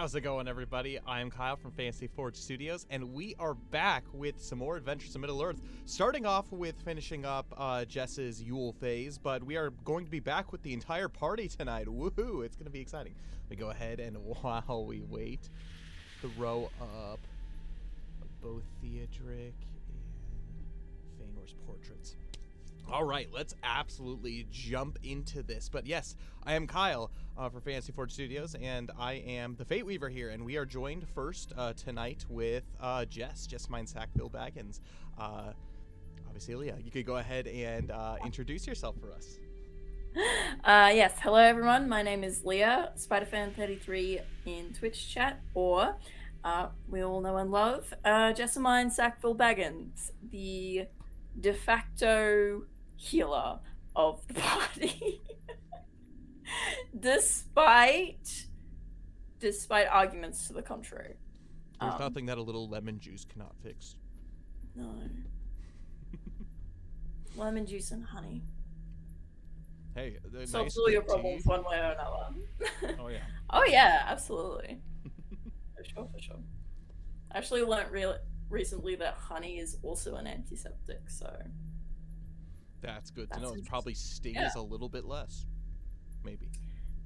How's it going, everybody? I'm Kyle from Fantasy Forge Studios, and we are back with some more Adventures in Middle-earth, starting off with finishing up Jess's Yule phase, but we are going to be back with the entire party tonight. Woohoo! It's going to be exciting. We go ahead, and while we wait, the row up both Theodric and Feanor's portraits. All right, let's absolutely jump into this. But yes, I am Kyle for Fantasy Forge Studios, and I am the Fate Weaver here. And we are joined first tonight with Jess Mine Sackville Baggins. Obviously, Leah, you could go ahead and introduce yourself for us. Yes, hello everyone. My name is Leah, SpiderFan33 in Twitch chat, or we all know and love Jessamine Sackville Baggins, the de facto healer of the party. despite arguments to the contrary. There's nothing that a little lemon juice cannot fix. No. Lemon juice and honey. Hey, solves nice all your tea. problems one way or another. Oh yeah. Oh yeah, absolutely. For sure. I actually learned recently that honey is also an antiseptic, so that's good to know. It probably stings a little bit less, maybe.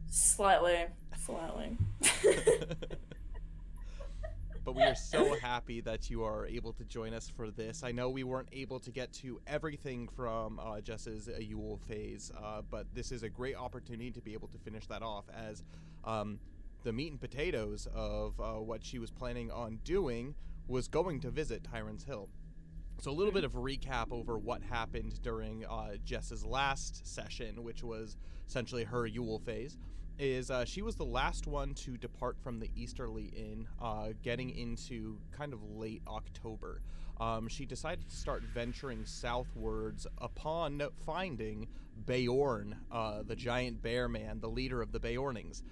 Slightly. But we are so happy that you are able to join us for this. I know we weren't able to get to everything from Jess's Yule phase, but this is a great opportunity to be able to finish that off, as the meat and potatoes of what she was planning on doing was going to visit Tyrant's Hill. So a little bit of a recap over what happened during Jess's last session, which was essentially her Yule phase, is she was the last one to depart from the Easterly Inn, getting into kind of late October. She decided to start venturing southwards upon finding Beorn, the giant bear man, the leader of the Beornings.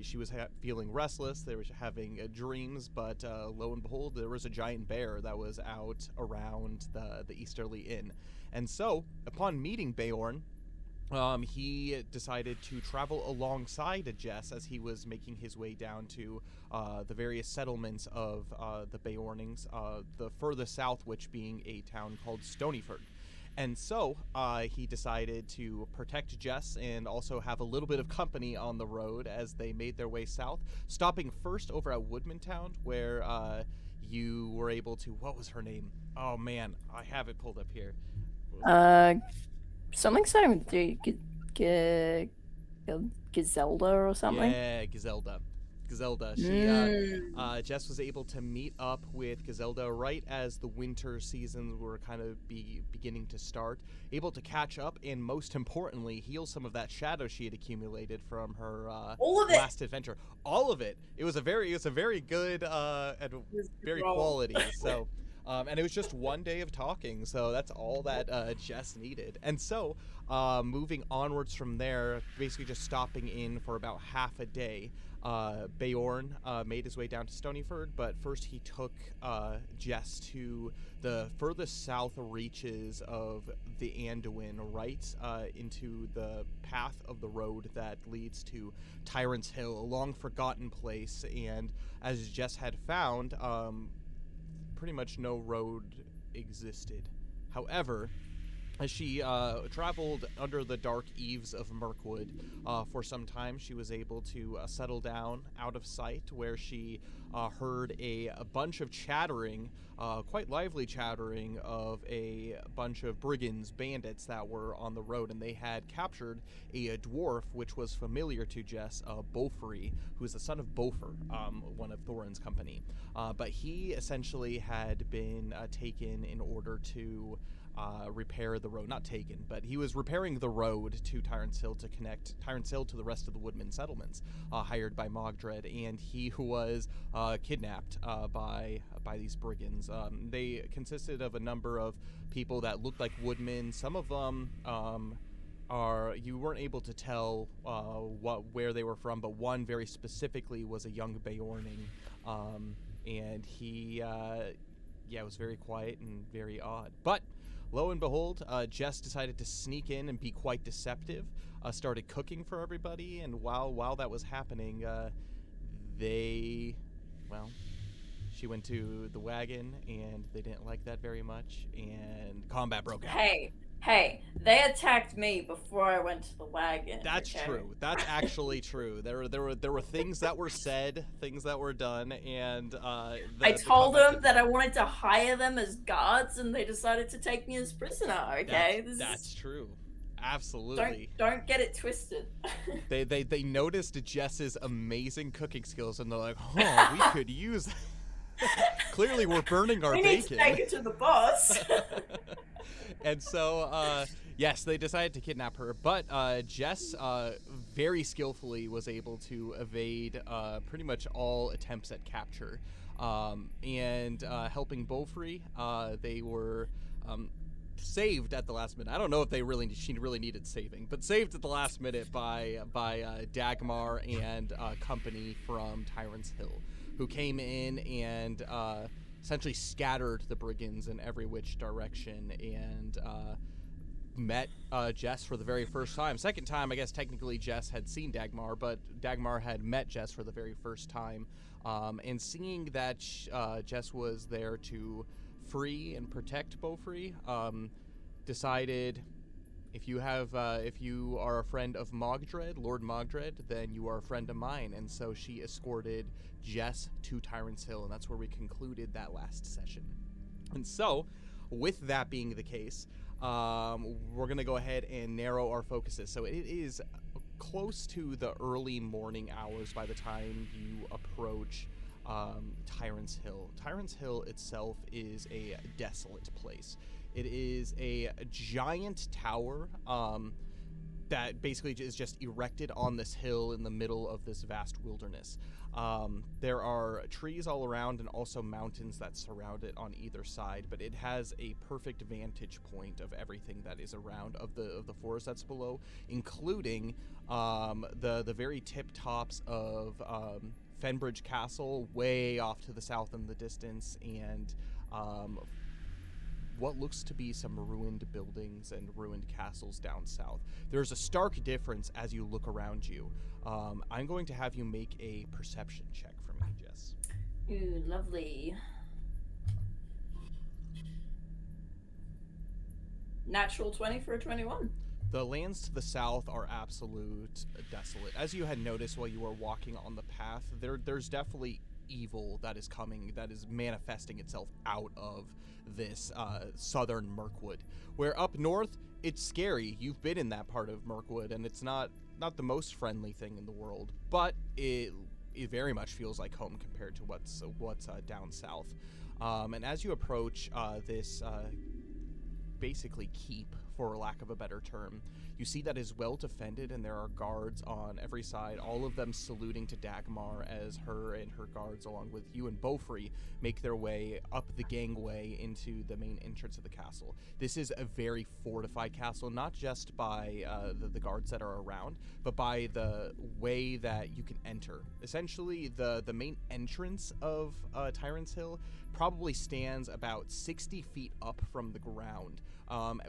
She was feeling restless. They were having dreams, but lo and behold, there was a giant bear that was out around the Easterly Inn. And so, upon meeting Beorn, he decided to travel alongside Jess as he was making his way down to the various settlements of the Beornings, the furthest south, which being a town called Stonyford. And so he decided to protect Jess and also have a little bit of company on the road as they made their way south, stopping first over at Woodmantown, where you were able to... What was her name? Oh, man, I have it pulled up here. Something starting with Gizelda or something? Yeah, Gizelda. Jess was able to meet up with Gizelda right as the winter seasons were kind of beginning to start, able to catch up, and most importantly, heal some of that shadow she had accumulated from her last adventure. All of it. It was a very good and very quality. So. And it was just one day of talking, so that's all that Jess needed. And so, moving onwards from there, basically just stopping in for about half a day, Beorn made his way down to Stonyford, but first he took Jess to the furthest south reaches of the Anduin, right into the path of the road that leads to Tyrant's Hill, a long forgotten place. And as Jess had found, pretty much no road existed. However, as she traveled under the dark eaves of Mirkwood for some time, she was able to settle down out of sight, where she heard a bunch of chattering, quite lively chattering, of a bunch of brigands, bandits that were on the road, and they had captured a dwarf, which was familiar to Jess, Beaufry, who is the son of Beaufort, one of Thorin's company. But he essentially had been taken in order to repair the road. Not taken, but he was repairing the road to Tyrant's Hill to connect Tyrant's Hill to the rest of the Woodman settlements, hired by Mogdred, and he was kidnapped by these brigands. They consisted of a number of people that looked like woodmen. Some of them you weren't able to tell where they were from, but one very specifically was a young Beorning, and he was very quiet and very odd. But lo and behold, Jess decided to sneak in and be quite deceptive, started cooking for everybody, and while that was happening, they, well, she went to the wagon, and they didn't like that very much, and combat broke out. Hey, they attacked me before I went to the wagon. That's okay? true. That's actually true. There were things that were said, things that were done, and I the told combat them that I wanted to hire them as guards, and they decided to take me as prisoner. Okay, That's true. Absolutely. Don't get it twisted. They noticed Jess's amazing cooking skills, and they're like, "Oh, we could use that." Clearly, we're burning our we bacon. need to take it to the boss. And so, yes, they decided to kidnap her. But Jess very skillfully was able to evade pretty much all attempts at capture. And helping Beaufrey, they were saved at the last minute. I don't know if she really needed saving, but saved at the last minute by Dagmar and company from Tyrant's Hill, who came in and essentially scattered the brigands in every which direction, and met Jess for the very first time. Second time, I guess technically Jess had seen Dagmar, but Dagmar had met Jess for the very first time. And seeing that Jess was there to free and protect Beaufrey, decided, if you are a friend of Mogdred, Lord Mogdred, then you are a friend of mine. And so she escorted Jess to Tyrant's Hill, and that's where we concluded that last session. And so, with that being the case, we're going to go ahead and narrow our focuses. So it is close to the early morning hours by the time you approach Tyrant's Hill. Tyrant's Hill itself is a desolate place. It is a giant tower that basically is just erected on this hill in the middle of this vast wilderness. There are trees all around and also mountains that surround it on either side, but it has a perfect vantage point of everything that is around, of the forest that's below, including the very tip tops of Fenbridge Castle way off to the south in the distance, and what looks to be some ruined buildings and ruined castles down south. There's a stark difference as you look around you. I'm going to have you make a perception check for me, Jess. Ooh, lovely. Natural 20 for a 21. The lands to the south are absolute desolate. As you had noticed while you were walking on the path, there's definitely evil that is coming, that is manifesting itself out of this southern Mirkwood. Where up north, it's scary. You've been in that part of Mirkwood, and it's not the most friendly thing in the world, but it very much feels like home compared to what's down south. And as you approach this basically keep, for lack of a better term, you see that is well defended, and there are guards on every side, all of them saluting to Dagmar as her and her guards, along with you and Beaufrey, make their way up the gangway into the main entrance of the castle. This is a very fortified castle, not just by the guards that are around, but by the way that you can enter. Essentially, the main entrance of Tyrant's Hill probably stands about 60 feet up from the ground,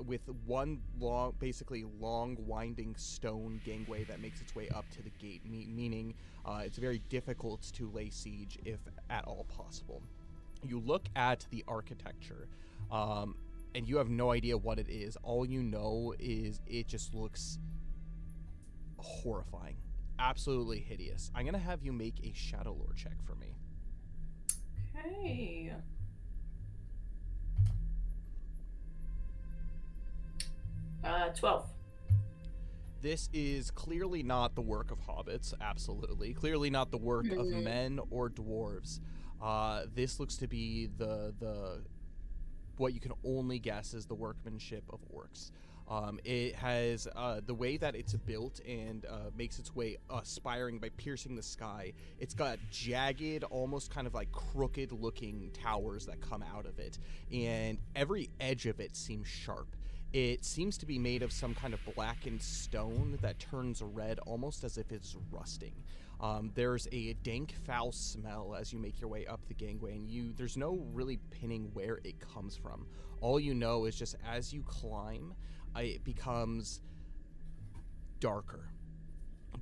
with one long winding stone gangway that makes its way up to the gate, meaning it's very difficult to lay siege if at all possible. You look at the architecture, and you have no idea what it is. All you know is it just looks horrifying, absolutely hideous. I'm gonna have you make a Shadow Lore check for me. Okay. Uh, 12. This is clearly not the work of hobbits, absolutely. Clearly not the work of men or dwarves. This looks to be the what you can only guess is the workmanship of orcs. It has the way that it's built and makes its way aspiring by piercing the sky. It's got jagged, almost kind of like crooked looking towers that come out of it, and every edge of it seems sharp. It seems to be made of some kind of blackened stone that turns red, almost as if it's rusting. There's a dank, foul smell as you make your way up the gangway, and there's no really pinning where it comes from. All you know is just as you climb, it becomes darker.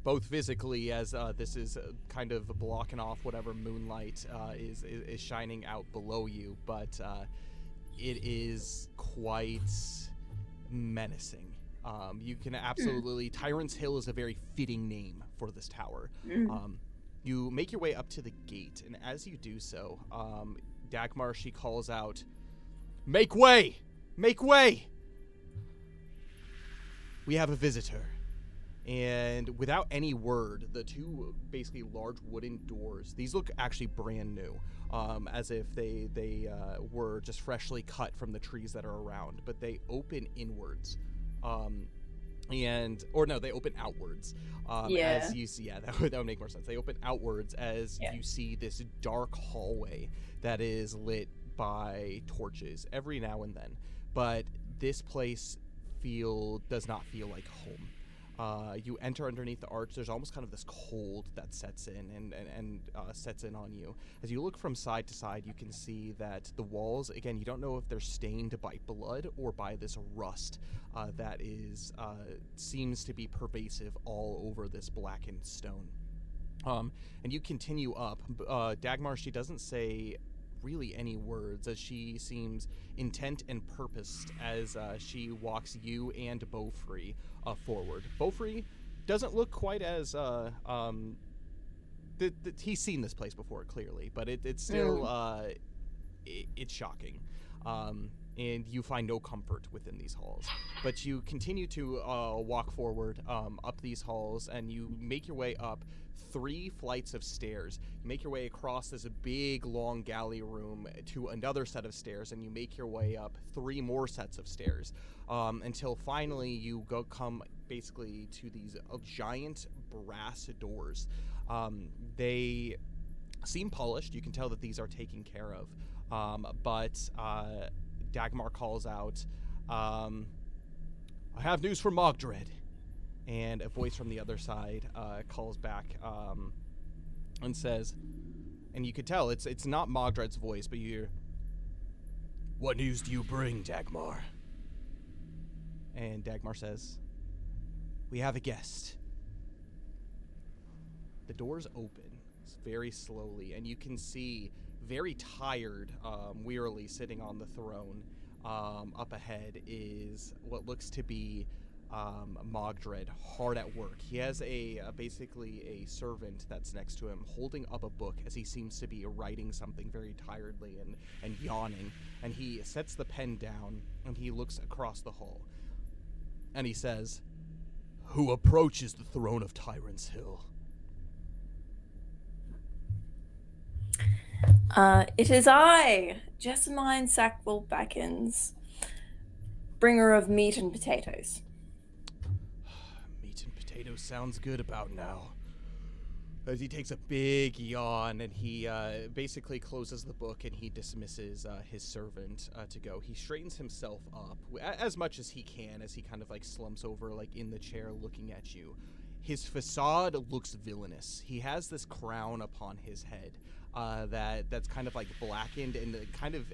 both physically, as this is kind of blocking off whatever moonlight is shining out below you, but it is quite menacing. You can absolutely... Tyrant's Hill is a very fitting name for this tower. You make your way up to the gate, and as you do so, Dagmar, she calls out, "Make way! Make way! We have a visitor." And without any word, the two basically large wooden doors, these look actually brand new, as if they were just freshly cut from the trees that are around, but they open inwards. They open outwards. As you see, that would make more sense. They open outwards as you see this dark hallway that is lit by torches every now and then. But this place does not feel like home. You enter underneath the arch. There's almost kind of this cold that sets in and sets in on you. As you look from side to side, you can see that the walls, again, you don't know if they're stained by blood or by this rust that seems to be pervasive all over this blackened stone. And you continue up. Dagmar, she doesn't say really any words, as she seems intent and purposed as she walks you and Beaufrey forward. Beaufrey doesn't look quite as he's seen this place before, clearly, but it's still it's shocking. And you find no comfort within these halls. But you continue to walk forward up these halls, and you make your way up 3 flights of stairs. You make your way across this big, long galley room to another set of stairs, and you make your way up 3 more sets of stairs until finally you come basically to these giant brass doors. They seem polished. You can tell that these are taken care of. But Dagmar calls out, "I have news for Mogdred." And a voice from the other side calls back and says, and you could tell it's not Mogdred's voice, but you hear, "What news do you bring, Dagmar?" And Dagmar says, "We have a guest." The doors open very slowly, and you can see, very tired, wearily sitting on the throne, up ahead is what looks to be Mogdred, hard at work. He has basically a servant that's next to him holding up a book as he seems to be writing something very tiredly and yawning. And he sets the pen down and he looks across the hall. And he says, "Who approaches the throne of Tyrant's Hill?" It is I, Jessamine Sackville Backins, bringer of meat and potatoes. Meat and potatoes sounds good about now. As he takes a big yawn and he basically closes the book and he dismisses his servant to go. He straightens himself up as much as he can as he kind of like slumps over like in the chair looking at you. His facade looks villainous. He has this crown upon his head that's kind of like blackened and it kind of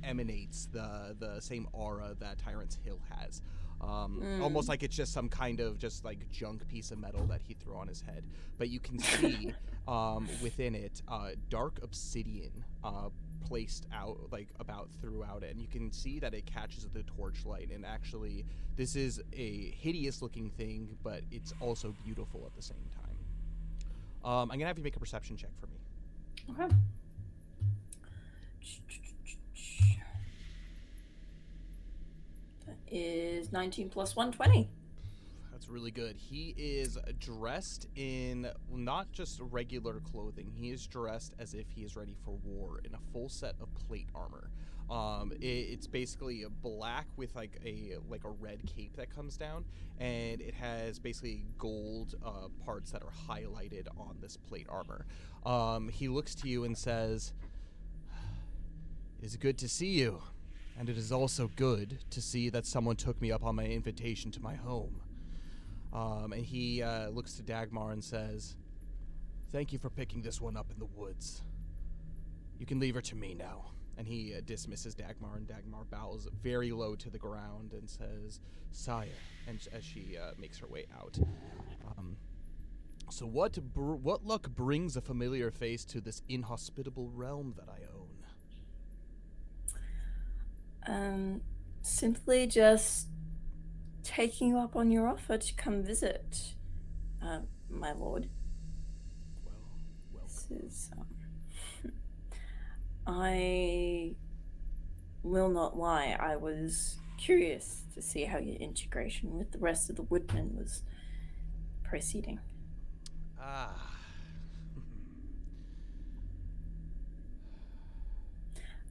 emanates the same aura that Tyrant's Hill has. Almost like it's just some kind of just like junk piece of metal that he threw on his head. But you can see within it dark obsidian placed out like about throughout it, and you can see that it catches the torchlight. And actually, this is a hideous looking thing, but it's also beautiful at the same time. I'm gonna have you make a perception check for me. Okay. That is 19 plus 1, 20. That's really good. He is dressed in not just regular clothing. He is dressed as if he is ready for war in a full set of plate armor. It's basically a black with like a red cape that comes down, and it has basically gold parts that are highlighted on this plate armor. He looks to you and says, "It is good to see you, and it is also good to see that someone took me up on my invitation to my home." And he looks to Dagmar and says, "Thank you for picking this one up in the woods. You can leave her to me now." And he dismisses Dagmar, and Dagmar bows very low to the ground and says, "Sire," and as she makes her way out. So what luck brings a familiar face to this inhospitable realm that I own? Simply just taking you up on your offer to come visit, my lord. Well, This is, I will not lie, I was curious to see how your integration with the rest of the woodmen was proceeding. Ah.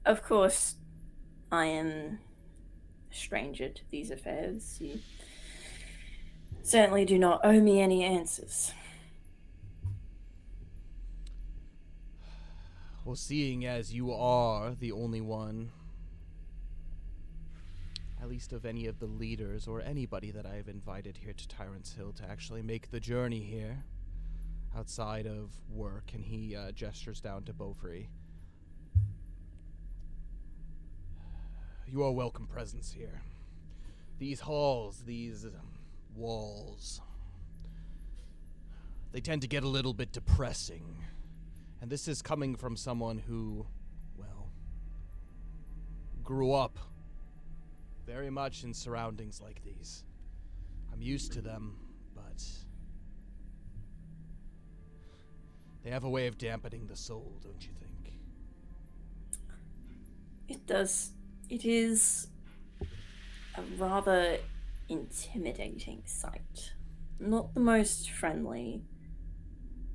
Of course, I am a stranger to these affairs. You certainly do not owe me any answers. Well, seeing as you are the only one, at least of any of the leaders or anybody that I have invited here to Tyrant's Hill to actually make the journey here, outside of work, and he gestures down to Beaufrey. You are welcome presence here. These halls, these walls, they tend to get a little bit depressing. And this is coming from someone who, well, grew up very much in surroundings like these. I'm used to them, but they have a way of dampening the soul, don't you think? It does. It is a rather intimidating sight. Not the most friendly,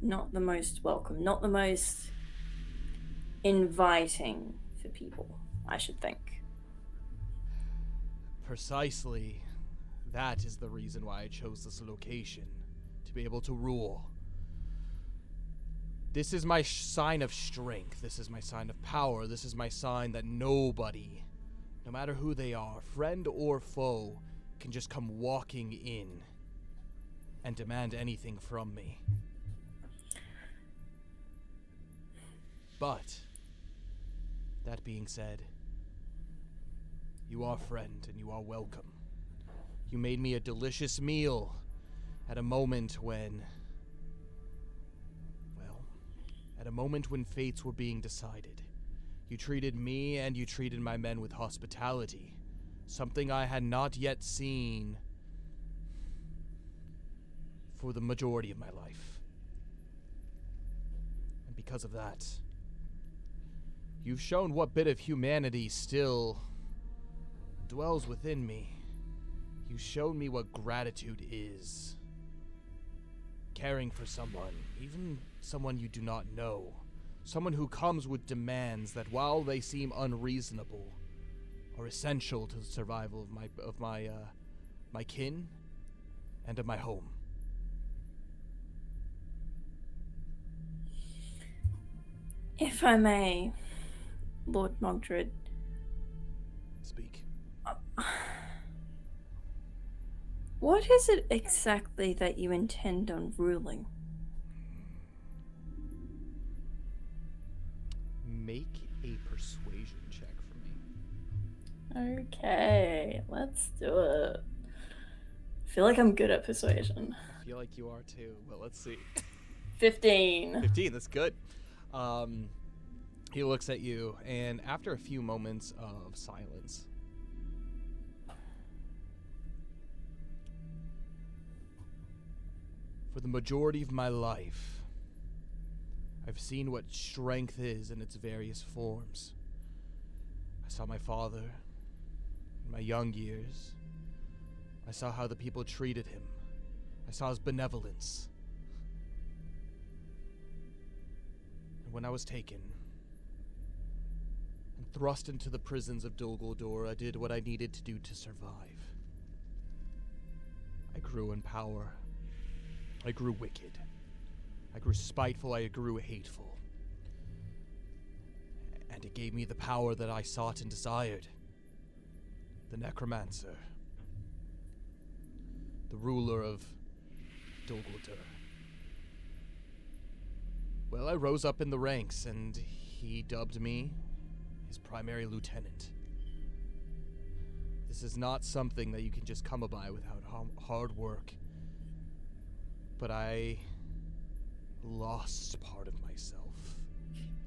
not the most welcome, not the most inviting for people, I should think. Precisely. That is the reason why I chose this location, to be able to rule. This is my sign of strength. This is my sign of power. This is my sign that nobody, no matter who they are, friend or foe, can just come walking in and demand anything from me. But, that being said, you are friend and you are welcome. You made me a delicious meal at a moment when, well, at a moment when fates were being decided. You treated me and you treated my men with hospitality, something I had not yet seen for the majority of my life. And because of that, you've shown what bit of humanity still dwells within me. You've shown me what gratitude is. Caring for someone, even someone you do not know. Someone who comes with demands that, while they seem unreasonable, are essential to the survival of my kin and of my home. If I may, Lord Mogdred. Speak. What is it exactly that you intend on ruling? Make a persuasion check for me. Okay, let's do it. I feel like I'm good at persuasion. I feel like you are too, but let's see. 15. 15, that's good. He looks at you, and after a few moments of silence, for the majority of my life, I've seen what strength is in its various forms. I saw my father in my young years. I saw how the people treated him. I saw his benevolence. And when I was taken and thrust into the prisons of Dol Guldur, I did what I needed to do to survive. I grew in power. I grew wicked. I grew spiteful. I grew hateful. And it gave me the power that I sought and desired. The necromancer. The ruler of Dol Guldur. Well, I rose up in the ranks, and he dubbed me his primary lieutenant. This is not something that you can just come by without hard work. But I lost part of myself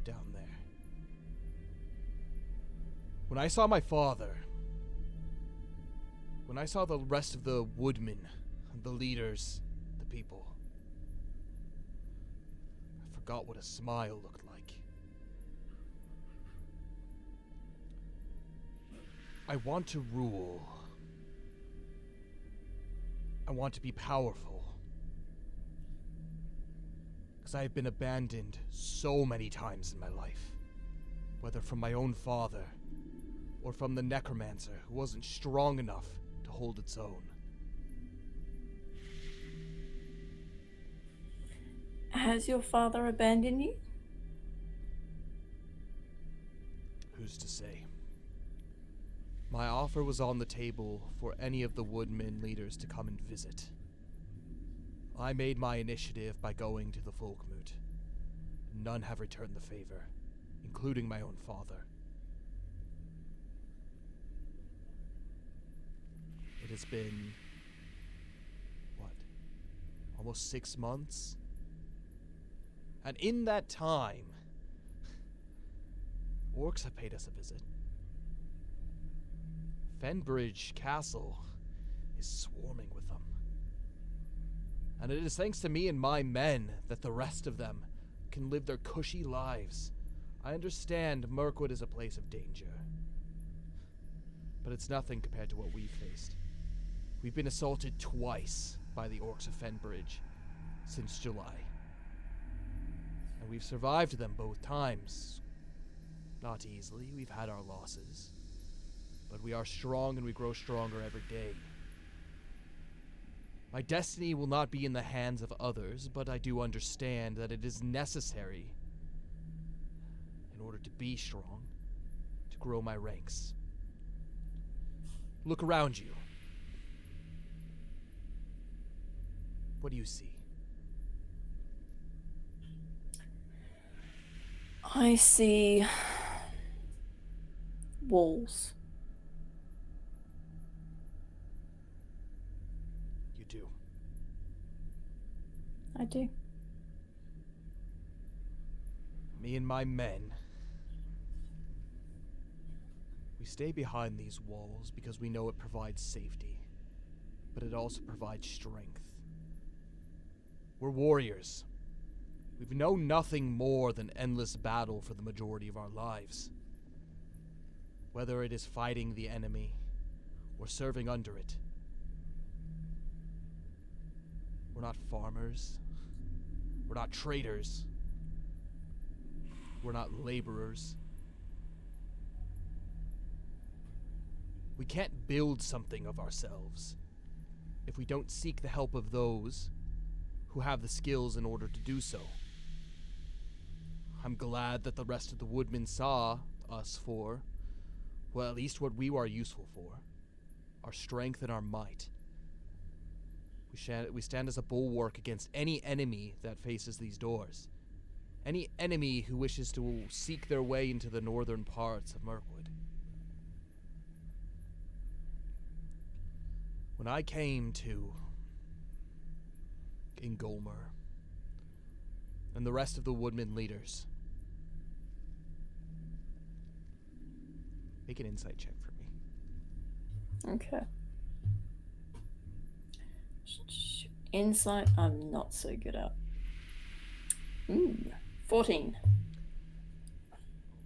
down there. When I saw my father, when I saw the rest of the woodmen, the leaders, the people, I forgot what a smile looked like. I want to rule. I want to be powerful. Because I have been abandoned so many times in my life. Whether from my own father, or from the necromancer who wasn't strong enough to hold its own. Has your father abandoned you? Who's to say? My offer was on the table for any of the woodmen leaders to come and visit. I made my initiative by going to the Folkmoot. None have returned the favor, including my own father. It has been, almost 6 months? And in that time, orcs have paid us a visit. Fenbridge Castle is swarming with them. And it is thanks to me and my men that the rest of them can live their cushy lives. I understand Mirkwood is a place of danger, but it's nothing compared to what we've faced. We've been assaulted twice by the orcs of Fenbridge since July. And we've survived them both times. Not easily, we've had our losses. But we are strong and we grow stronger every day. My destiny will not be in the hands of others, but I do understand that it is necessary in order to be strong, to grow my ranks. Look around you. What do you see? I see walls. You do. I do. Me and my men, we stay behind these walls because we know it provides safety, but it also provides strength. We're warriors. We've known nothing more than endless battle for the majority of our lives. Whether it is fighting the enemy or serving under it. We're not farmers. We're not traders. We're not laborers. We can't build something of ourselves if we don't seek the help of those who have the skills in order to do so. I'm glad that the rest of the woodmen saw us for, well, at least what we are useful for, our strength and our might. We stand as a bulwark against any enemy that faces these doors. Any enemy who wishes to seek their way into the northern parts of Mirkwood. When I came to Ingolmer and the rest of the woodmen leaders, make an insight check for me. Okay. Insight, I'm not so good at. 14.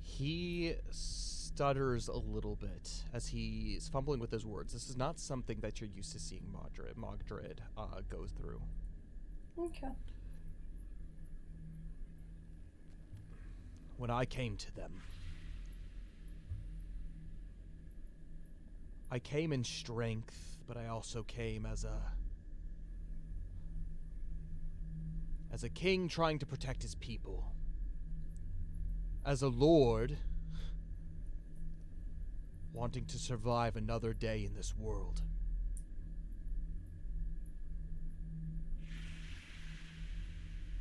He stutters a little bit as he is fumbling with his words. This is not something that you're used to seeing Mogdred go through. Okay. When I came to them, I came in strength, but I also came as a king trying to protect his people. As a lord wanting to survive another day in this world.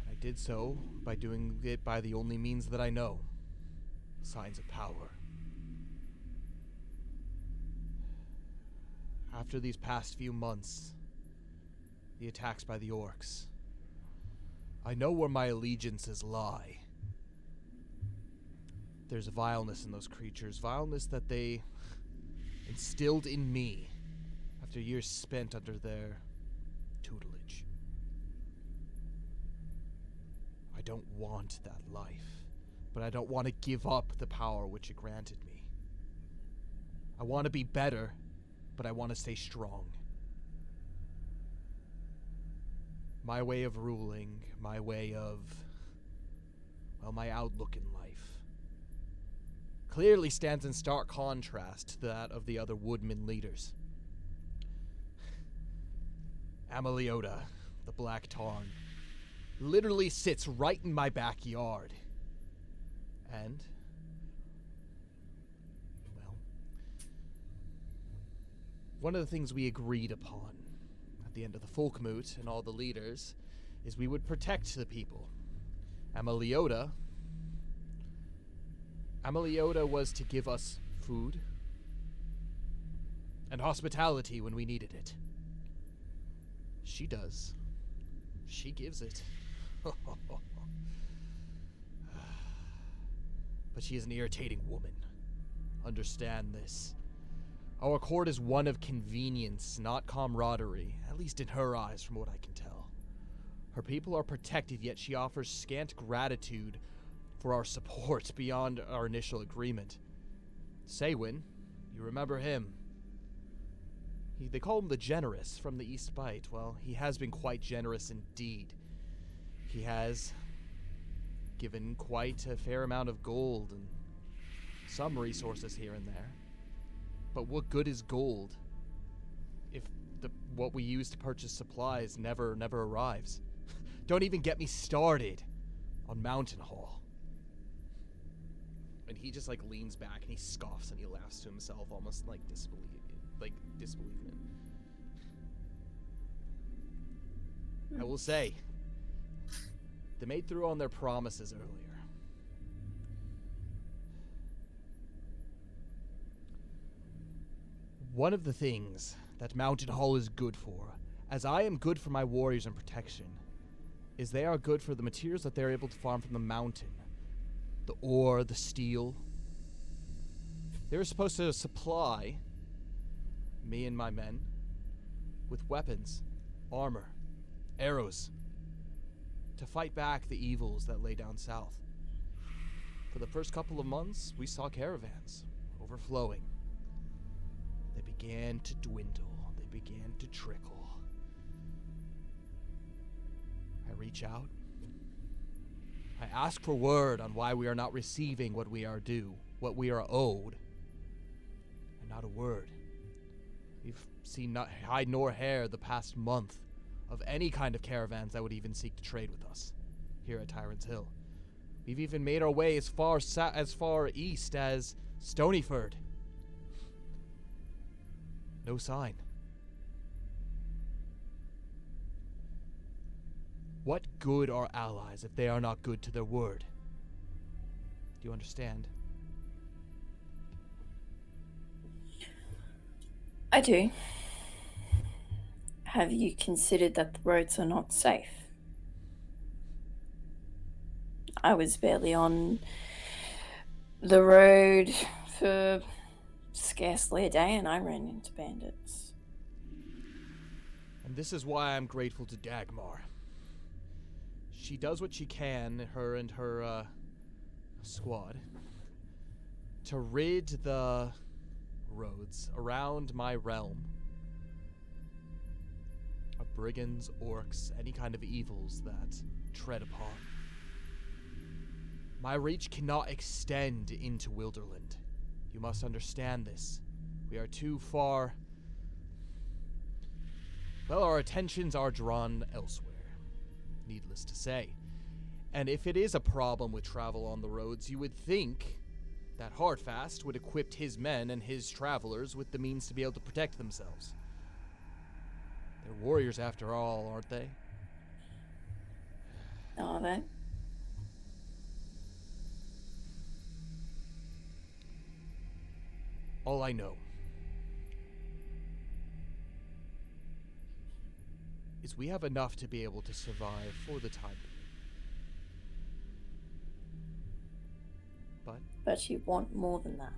And I did so by doing it by the only means that I know. Signs of power. After these past few months, the attacks by the orcs, I know where my allegiances lie. There's vileness in those creatures, vileness that they instilled in me after years spent under their tutelage. I don't want that life, but I don't want to give up the power which it granted me. I want to be better, but I want to stay strong. My way of ruling, my way of, well, my outlook in life clearly stands in stark contrast to that of the other woodman leaders. Ameliota, the Black Tarn, literally sits right in my backyard. And, well, one of the things we agreed upon at the end of the Folkmoot and all the leaders is we would protect the people. Ameliota was to give us food and hospitality when we needed it. She does. She gives it. But she is an irritating woman. Understand this. Our court is one of convenience, not camaraderie, at least in her eyes from what I can tell. Her people are protected, yet she offers scant gratitude for our support beyond our initial agreement. Saywin, you remember him. They call him the Generous from the East Bight. Well, he has been quite generous indeed. He has given quite a fair amount of gold and some resources here and there. But what good is gold if what we use to purchase supplies never arrives? Don't even get me started on Mountain Hall. And he just leans back and he scoffs and he laughs to himself, almost like disbelievement. I will say, they made through on their promises earlier. One of the things that Mountain Hall is good for, as I am good for my warriors and protection, is they are good for the materials that they're able to farm from the mountain. The ore, the steel. They were supposed to supply me and my men with weapons, armor, arrows, to fight back the evils that lay down south. For the first couple of months, we saw caravans overflowing. They began to dwindle. They began to trickle. I reach out. I ask for word on why we are not receiving what we are due, what we are owed, and not a word. We've seen not hide nor hair the past month of any kind of caravans that would even seek to trade with us here at Tyrant's Hill. We've even made our way as far east as Stonyford. No sign. What good are allies if they are not good to their word? Do you understand? I do. Have you considered that the roads are not safe? I was barely on the road for scarcely a day and I ran into bandits. And this is why I'm grateful to Dagmar. She does what she can, her and her squad, to rid the roads around my realm of brigands, orcs, any kind of evils that tread upon. My reach cannot extend into Wilderland. You must understand this. We are too far. Well, our attentions are drawn elsewhere, needless to say. And if it is a problem with travel on the roads, you would think that Hardfast would equip his men and his travelers with the means to be able to protect themselves. They're warriors after all, aren't they? Are they? All I know is we have enough to be able to survive for the time being. but you want more than that.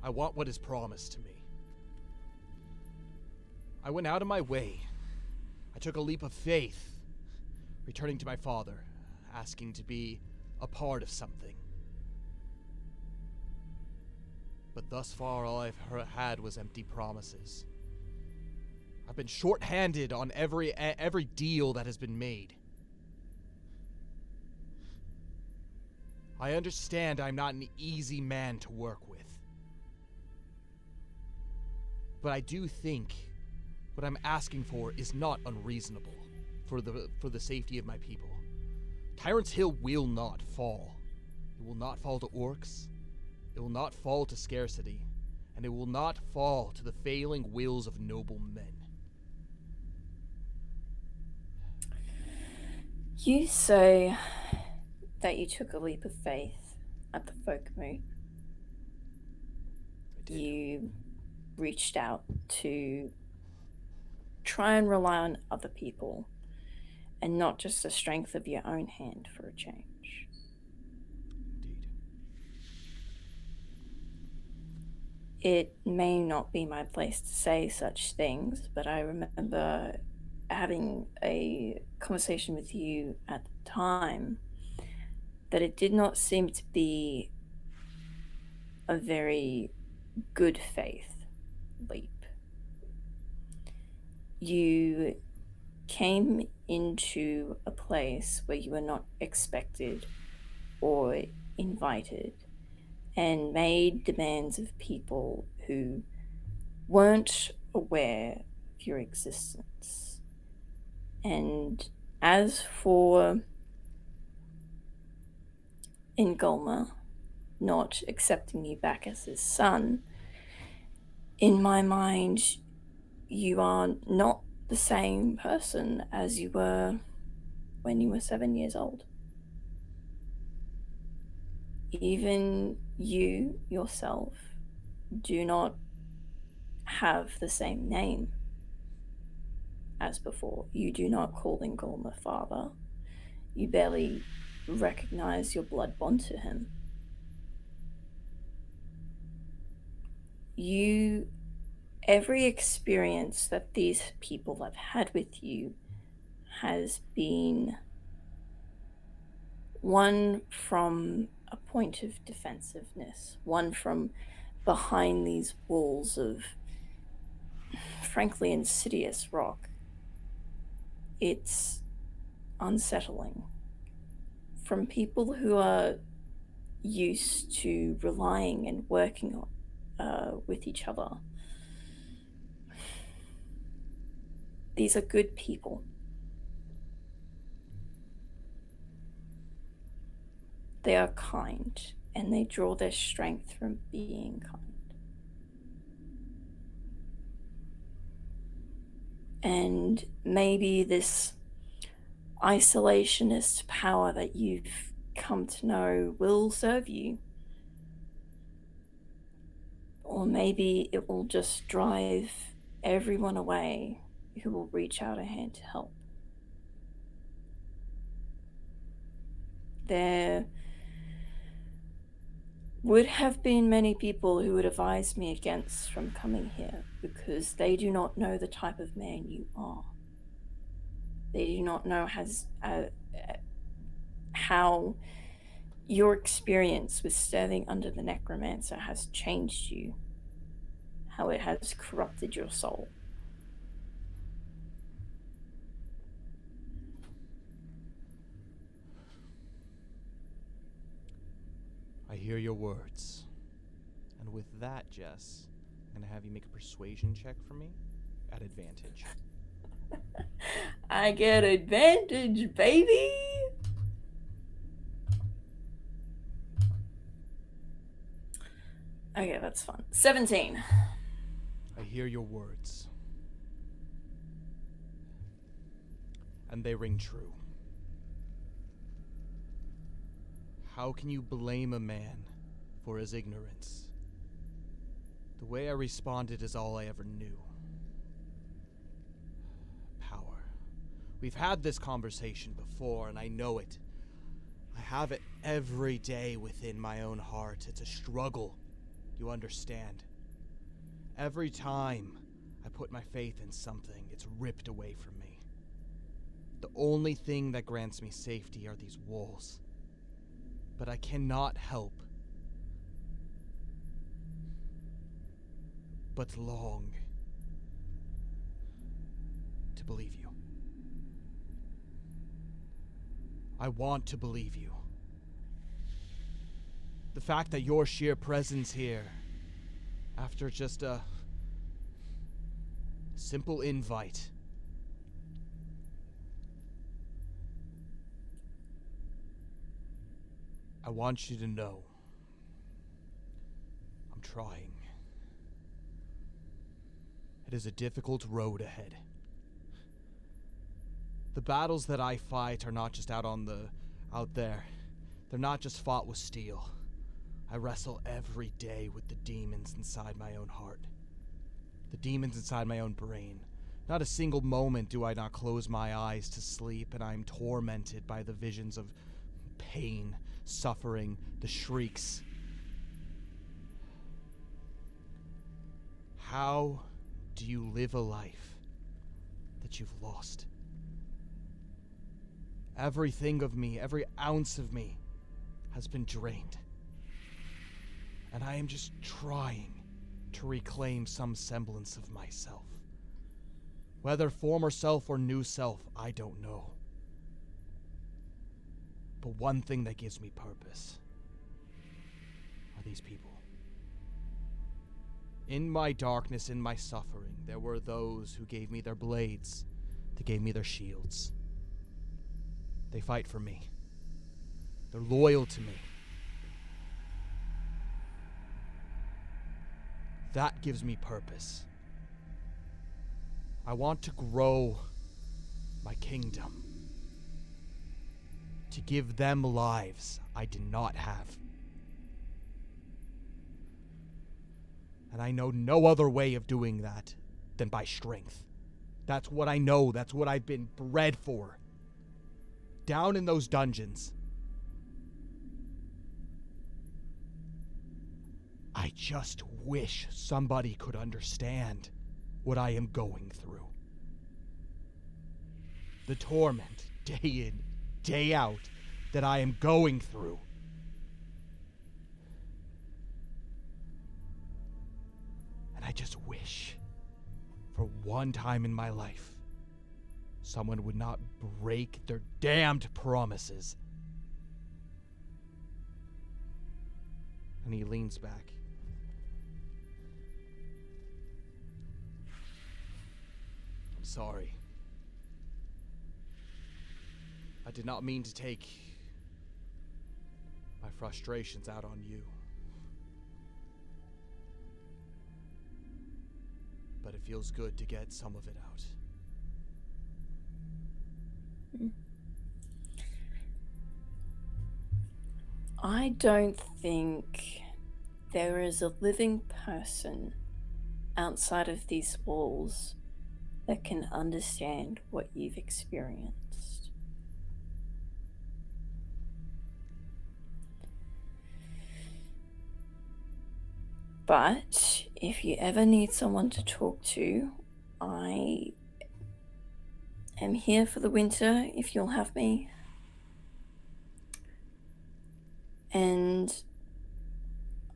I want what is promised to me. I went out of my way. I took a leap of faith, returning to my father, asking to be a part of something. But thus far, all I've had was empty promises. I've been short-handed on every deal that has been made. I understand I'm not an easy man to work with. But I do think what I'm asking for is not unreasonable for the safety of my people. Tyrant's Hill will not fall. It will not fall to orcs. It will not fall to scarcity. And it will not fall to the failing wills of noble men. You say that you took a leap of faith at the folk moot. You reached out to try and rely on other people and not just the strength of your own hand for a change. Indeed. It may not be my place to say such things, but I remember having a conversation with you at the time that it did not seem to be a very good faith leap. You came into a place where you were not expected or invited and made demands of people who weren't aware of your existence. And as for Ingolma not accepting you back as his son, in my mind, you are not the same person as you were when you were 7 years old. Even you yourself do not have the same name as before. You do not call Ingolma father. You barely recognize your blood bond to him. Every experience that these people have had with you has been one from a point of defensiveness, one from behind these walls of, frankly, insidious rock. It's unsettling. From people who are used to relying and working with each other. These are good people. They are kind, and they draw their strength from being kind. And maybe this isolationist power that you've come to know will serve you. Or maybe it will just drive everyone away who will reach out a hand to help. There would have been many people who would advise me against from coming here because they do not know the type of man you are. They do not know how your experience with serving under the necromancer has changed you, how it has corrupted your soul. I hear your words. And with that, Jess, I'm going to have you make a persuasion check for me at advantage. I get advantage, baby! Okay, that's fun. 17. I hear your words. And they ring true. How can you blame a man for his ignorance? The way I responded is all I ever knew. Power. We've had this conversation before, and I know it. I have it every day within my own heart. It's a struggle, you understand. Every time I put my faith in something, it's ripped away from me. The only thing that grants me safety are these walls. But I cannot help but long to believe you. I want to believe you. The fact that your sheer presence here, after just a simple invite, I want you to know I'm trying. It is a difficult road ahead. The battles that I fight are not just out there. They're not just fought with steel. I wrestle every day with the demons inside my own heart. The demons inside my own brain. Not a single moment do I not close my eyes to sleep, and I am tormented by the visions of pain, suffering, the shrieks. How do you live a life that you've lost? Everything of me, every ounce of me has been drained. And I am just trying to reclaim some semblance of myself. Whether former self or new self, I don't know. But one thing that gives me purpose are these people. In my darkness, in my suffering, there were those who gave me their blades, they gave me their shields. They fight for me. They're loyal to me. That gives me purpose. I want to grow my kingdom. To give them lives I did not have. And I know no other way of doing that than by strength. That's what I know. That's what I've been bred for. Down in those dungeons, I just wish somebody could understand what I am going through. The torment, day in, day out, that I am going through. And I just wish, for one time in my life, someone would not break their damned promises. And he leans back. I'm sorry. I did not mean to take my frustrations out on you. But it feels good to get some of it out. I don't think there is a living person outside of these walls that can understand what you've experienced. But if you ever need someone to talk to, I am here for the winter if you'll have me. And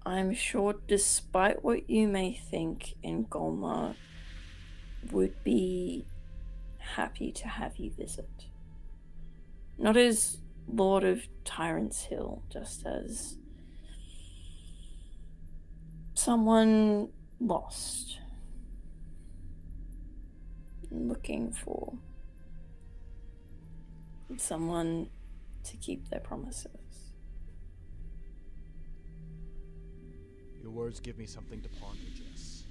I'm sure, despite what you may think, Ngolma would be happy to have you visit. Not as Lord of Tyrant's Hill, just as someone lost, looking for someone to keep their promises. Your words give me something to ponder, Jess.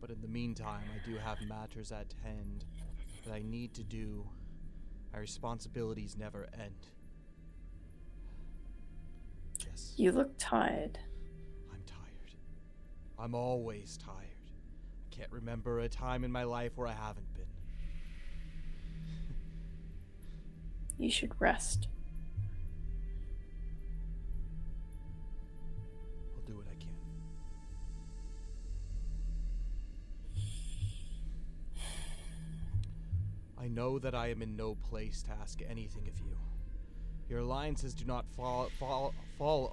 But in the meantime, I do have matters at hand that I need to do. My responsibilities never end. Jess. You look tired. I'm tired. I'm always tired. I can't remember a time in my life where I haven't been. You should rest. I'll do what I can. I know that I am in no place to ask anything of you. Your alliances do not fall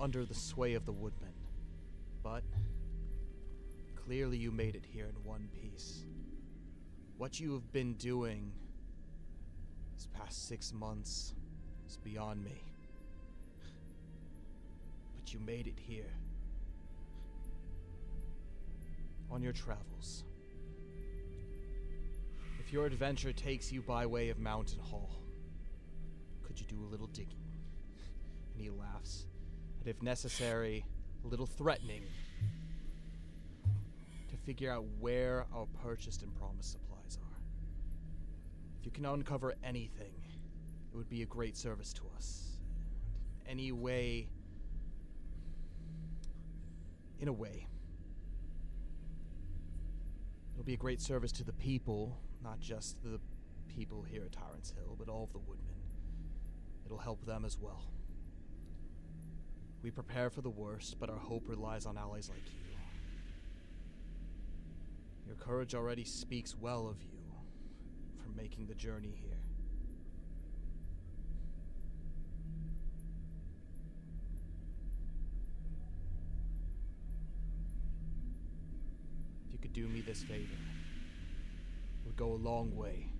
under the sway of the Woodmen. But clearly you made it here in one piece. What you have been doing these past 6 months is beyond me. But you made it here. On your travels. If your adventure takes you by way of Mountain Hall, could you do a little digging? And he laughs, and if necessary, a little threatening, to figure out where our purchased and promised supplies are. If you can uncover anything, it would be a great service to us. Any way, in a way, it'll be a great service to the people, not just the people here at Tyrant's Hill, but all of the Woodmen. It'll help them as well. We prepare for the worst, but our hope relies on allies like you. Your courage already speaks well of you for making the journey here. If you could do me this favor, it would go a long way.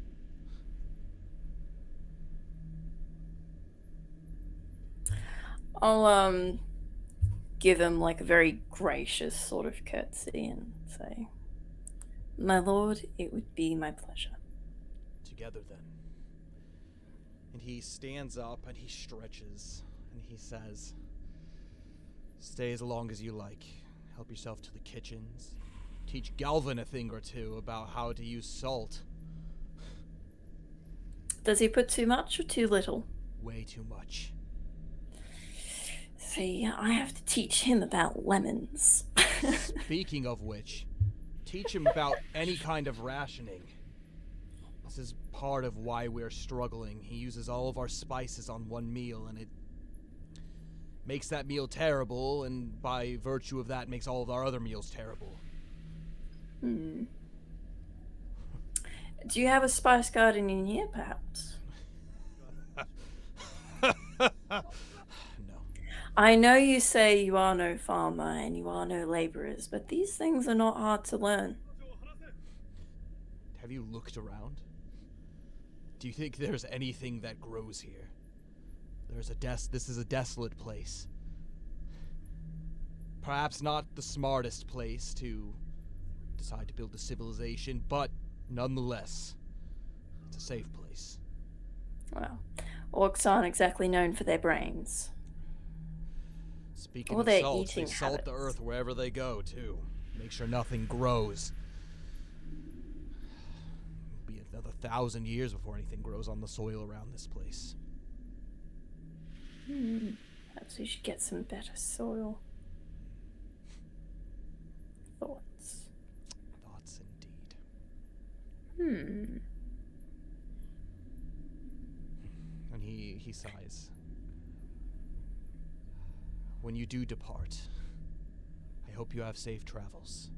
I'll give him like a very gracious sort of curtsy and say, "My lord, it would be my pleasure." Together then. And he stands up and he stretches and he says, "Stay as long as you like. Help yourself to the kitchens. Teach Galvin a thing or two about how to use salt." Does he put too much or too little? Way too much. See, I have to teach him about lemons. Speaking of which, teach him about any kind of rationing. This is part of why we're struggling. He uses all of our spices on one meal, and it makes that meal terrible, and by virtue of that makes all of our other meals terrible. Do you have a spice garden in here, perhaps? No. I know you say you are no farmer and you are no laborers, but these things are not hard to learn. Have you looked around? Do you think there's anything that grows here? This is a desolate place. Perhaps not the smartest place to decide to build a civilization, but nonetheless, it's a safe place. Well, orcs aren't exactly known for their brains. Speaking Or of their salt, they eating salt the habits. earth wherever they go, too. Make sure nothing grows. It'll be another 1,000 years before anything grows on the soil around this place. Perhaps we should get some better soil. Thoughts? Thoughts indeed. And he sighs. When you do depart, I hope you have safe travels.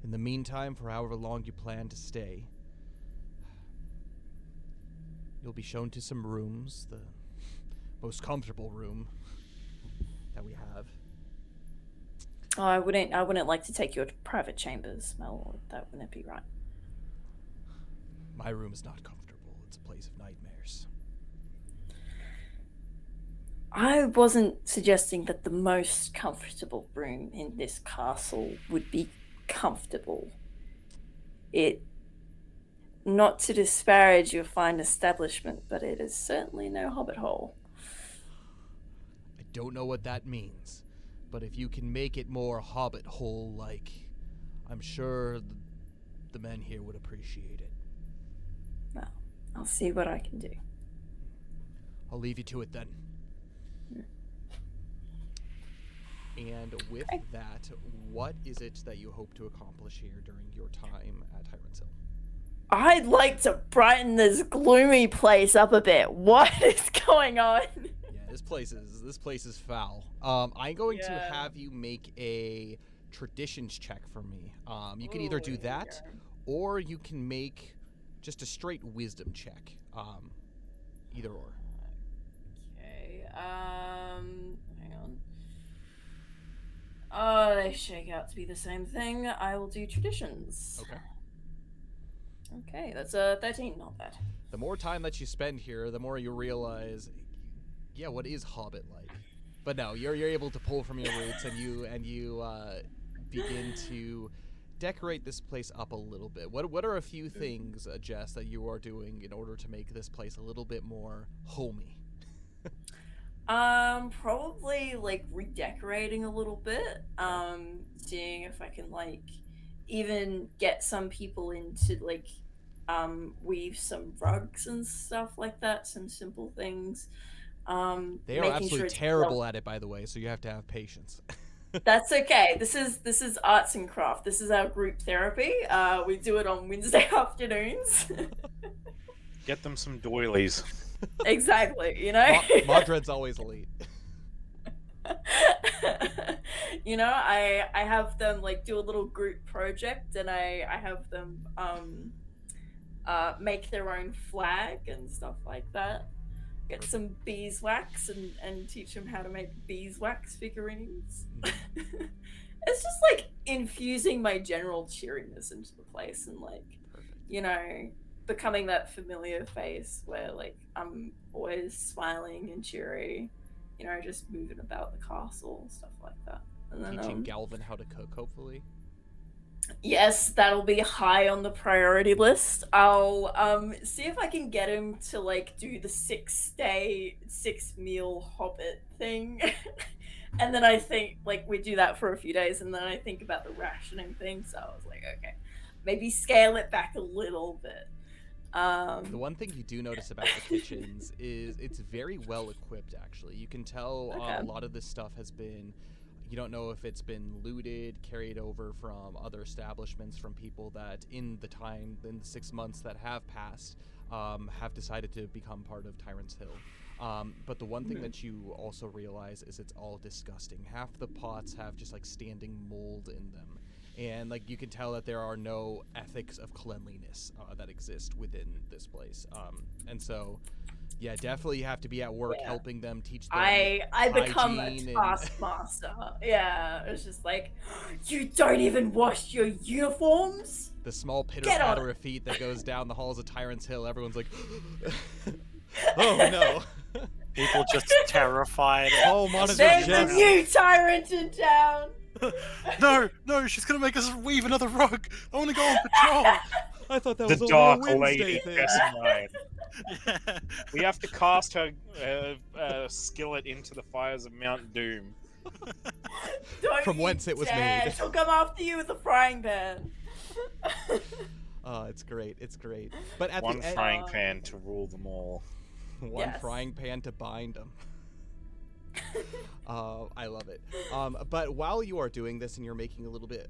In the meantime, for however long you plan to stay, you'll be shown to some rooms, the most comfortable room that we have. Oh, I wouldn't like to take you to private chambers, my lord. That wouldn't be right. My room is not comfortable. It's a place of nightmares. I wasn't suggesting that the most comfortable room in this castle would be comfortable. Not to disparage your fine establishment, but it is certainly no hobbit hole. I don't know what that means, but if you can make it more hobbit hole-like, I'm sure the men here would appreciate it. Well, I'll see what I can do. I'll leave you to it then. And with that, what is it that you hope to accomplish here during your time at Tyrant's Hill? I'd like to brighten this gloomy place up a bit. What is going on? Yeah, this place is foul. I'm going to Yeah. have you make a traditions check for me. You can either Ooh, do here we that, go. or you can make just a straight wisdom check. Either or. Okay. Hang on. Oh, they shake out to be the same thing. I will do traditions. Okay. Okay, that's a 13. Not bad. The more time that you spend here, the more you realize, yeah, what is Hobbit like? But no, you're able to pull from your roots, and you begin to decorate this place up a little bit. What are a few things, Jess, that you are doing in order to make this place a little bit more homey? Probably like redecorating a little bit. Seeing if I can like even get some people into like weave some rugs and stuff like that, some simple things. They are Making absolutely sure it's terrible at it, by the way, so you have to have patience. That's okay. This is arts and craft. This is our group therapy. We do it on Wednesday afternoons. Get them some doilies. Exactly, you know? Modred's always late. You know, I have them like do a little group project, and I have them make their own flag and stuff like that. Get some beeswax and teach them how to make beeswax figurines. It's just like infusing my general cheeriness into the place, and like, Perfect. you know, becoming that familiar face where like I'm always smiling and cheery, you know, just moving about the castle, stuff like that. And then Teaching Galvin how to cook, hopefully. yes, that'll be high on the priority list. I'll see if I can get him to like do the 6-day 6-meal hobbit thing. And then I think like we do that for a few days, and then I think about the rationing thing. So I was like, okay, maybe scale it back a little bit. The one thing you do notice about the kitchens is it's very well equipped, actually. You can tell Okay. a lot of this stuff has been, you don't know if it's been looted, carried over from other establishments, from people that in the 6 months that have passed, have decided to become part of Tyrant's Hill. But the one thing that you also realize is it's all disgusting. Half the pots have just like standing mold in them. And like you can tell that there are no ethics of cleanliness that exist within this place. And so, yeah, definitely you have to be at work helping them, teach them I become a hygiene and taskmaster. Yeah, it's just like, you don't even wash your uniforms. the small pitter Get on patter of feet that goes down the halls of Tyrant's Hill. Everyone's like, oh no. People just terrified. Oh, monitor There's a Jess. new tyrant in town. No, she's gonna make us weave another rug. I want to go on patrol. I thought that The was only Dark a Wednesday Lady thing. Jessamine. Yeah. We have to cast her skillet into the fires of Mount Doom. Don't From you whence it was dare. made. She'll come after you with a frying pan. Oh, it's great. It's great. But at One the end, frying pan to rule them all. one Yes. frying pan to bind them. I love it. But while you are doing this and you're making a little bit,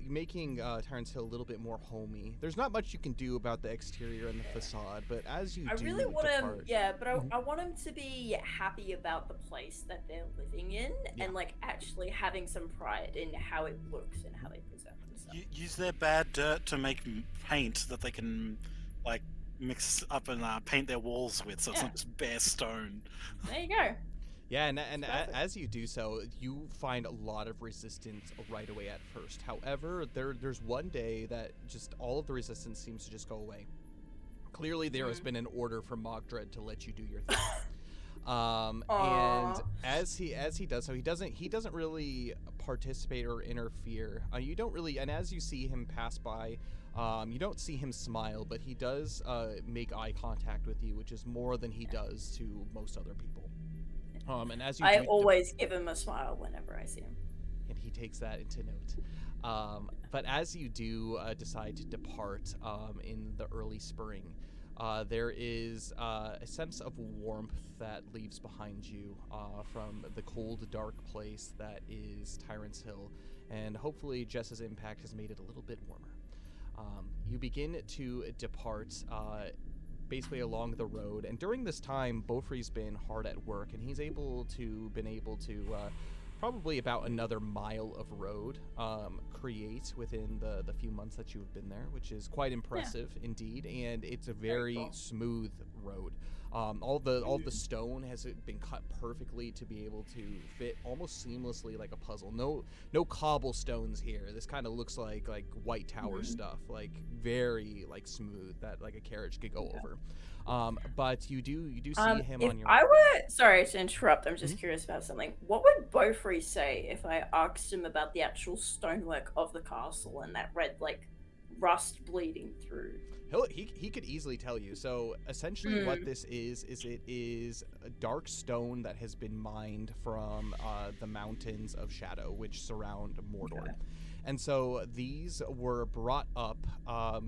making Tyrant's Hill a little bit more homey, there's not much you can do about the exterior and the facade. But as you I do really want him, depart, yeah, but I want him to be happy about the place that they're living in, Yeah. and like actually having some pride in how it looks and how they present themselves. Use their bad dirt to make paint that they can, like, mix up and paint their walls with, so it's Yeah. not just bare stone. There you go. yeah, and Perfect. as you do so, you find a lot of resistance right away at first. However, there's one day that just all of the resistance seems to just go away. Clearly, there has been an order from Mogdred to let you do your thing. And Aw. as he does so, he doesn't really participate or interfere. You don't really, and as you see him pass by, you don't see him smile, but he does make eye contact with you, which is more than he does to most other people. And as you I do, always give him a smile whenever I see him. and he takes that into note. But as you do decide to depart in the early spring, there is a sense of warmth that leaves behind you from the cold, dark place that is Tyrant's Hill, and hopefully Jess's impact has made it a little bit warmer. You begin to depart basically along the road, and during this time, Beaufry's been hard at work, and he's been able to probably about another mile of road create within the few months that you have been there, which is quite impressive indeed, and it's a very cool. smooth road. All the stone has been cut perfectly to be able to fit almost seamlessly like a puzzle. No cobblestones here. This kind of looks like White Tower stuff, like very like smooth that like a carriage could go over. But you do see him if on your. I were sorry to interrupt, I'm just curious about something. What would Beaufry say if I asked him about the actual stonework of the castle and that red like rust bleeding through? He could easily tell you. So essentially what this is it is a dark stone that has been mined from the mountains of Shadow, which surround Mordor. Okay. And so these were brought up,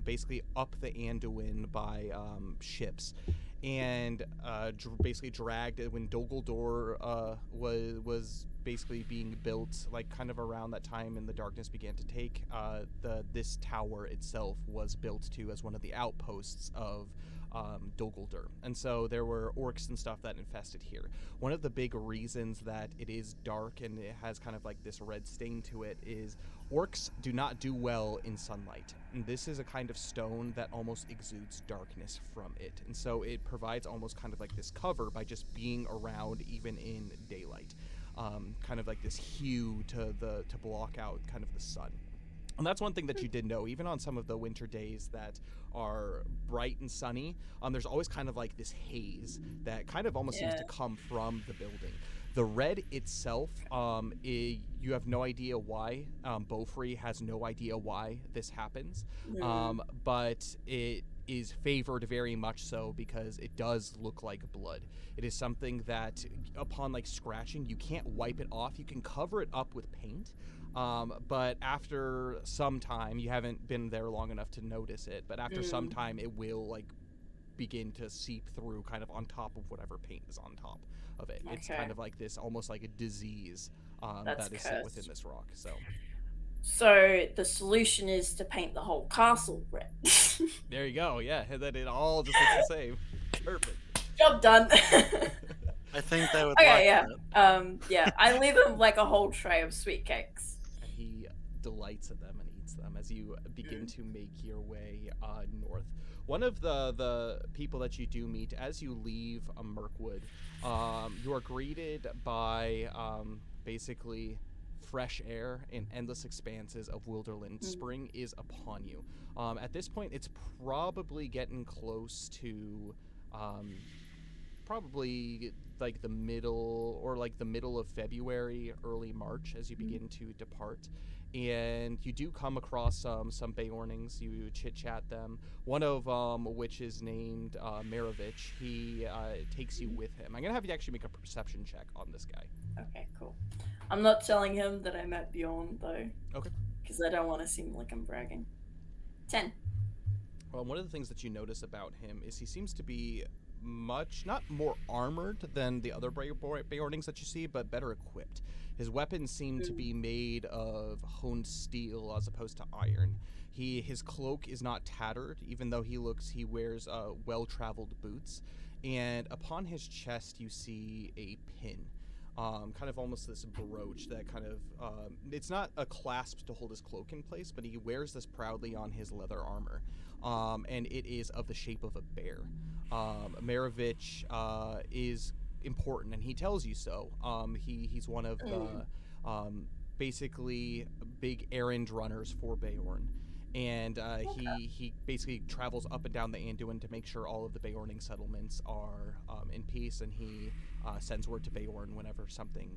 basically up the Anduin by ships, and basically dragged when Dol Guldur was basically being built, like kind of around that time, and the darkness began to take. This tower itself was built to as one of the outposts of Dol Guldur, and so there were orcs and stuff that infested here. One of the big reasons that it is dark and it has kind of like this red stain to it is orcs do not do well in sunlight, and this is a kind of stone that almost exudes darkness from it, and so it provides almost kind of like this cover by just being around even in daylight, kind of like this hue to block out kind of the sun. And that's one thing that you did know, even on some of the winter days that are bright and sunny, there's always kind of like this haze that kind of almost seems to come from the building. The red itself, you have no idea why. Beaufry has no idea why this happens, but it is favored very much so because it does look like blood. It is something that upon like scratching, you can't wipe it off. You can cover it up with paint, but after some time, you haven't been there long enough to notice it, but after some time it will like begin to seep through kind of on top of whatever paint is on top of it. It's kind of like this, almost like a disease that is set within this rock. So the solution is to paint the whole castle red. There you go. Yeah, and then it all just looks the same. Perfect. Job done. I think they would Okay, like yeah. that. Yeah, I leave him like a whole tray of sweet cakes. And he delights in them and eats them as you begin to make your way north. One of the people that you do meet as you leave Mirkwood, you are greeted by basically fresh air and endless expanses of Wilderland. Spring is upon you. At this point, it's probably getting close to probably like the middle of February, early March as you begin to depart. And you do come across some Beornings. You chit-chat them. One of which is named Maravich. He takes you with him. I'm going to have you actually make a perception check on this guy. Okay, cool. I'm not telling him that I met Bjorn, though. Okay. Because I don't want to seem like I'm bragging. 10. Well, one of the things that you notice about him is he seems to be not more armored than the other Beornings that you see, but better equipped. His weapons seem to be made of honed steel as opposed to iron. His cloak is not tattered, even though he wears well-traveled boots. And upon his chest, you see a pin. Kind of almost this brooch that kind of, it's not a clasp to hold his cloak in place, but he wears this proudly on his leather armor. And it is of the shape of a bear. Maravich is important, and he tells you so. He's one of the basically big errand runners for Beorn. And he basically travels up and down the Anduin to make sure all of the Beorning settlements are in peace, and he sends word to Beorn whenever something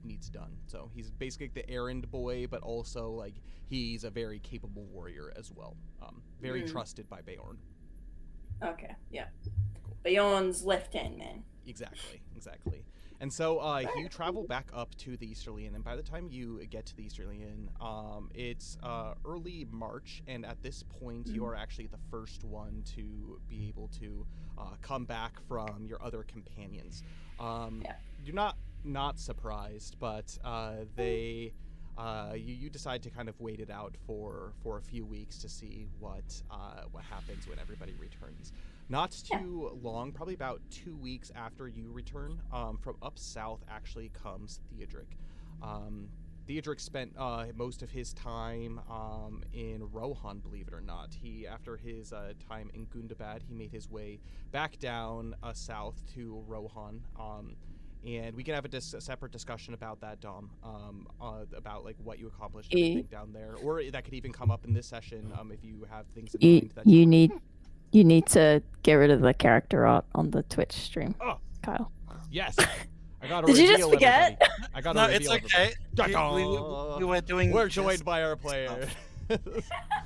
needs done. So he's basically the errand boy, but also like he's a very capable warrior as well. Very trusted by Beorn. Okay, yeah. Cool. Beorn's left-hand man. Exactly. And so you travel back up to the Easterly Inn, and by the time you get to the Easterly Inn, it's early March, and at this point you are actually the first one to be able to come back from your other companions. You're not surprised, but they you decide to kind of wait it out for a few weeks to see what happens when everybody returns. Not too long, probably about 2 weeks after you return. From up south actually comes Theodric. Theodric spent most of his time in Rohan, believe it or not. After his time in Gundabad, he made his way back down south to Rohan. And we can have a separate discussion about that, Dom, about like what you accomplished and everything down there, or that could even come up in this session if you have things in mind. That you need to get rid of the character art on the Twitch stream, Kyle. Yes. I got to Did you reveal just forget? everybody. I got to No, reveal it's okay. everybody. We were doing. We're jest joined by our player. We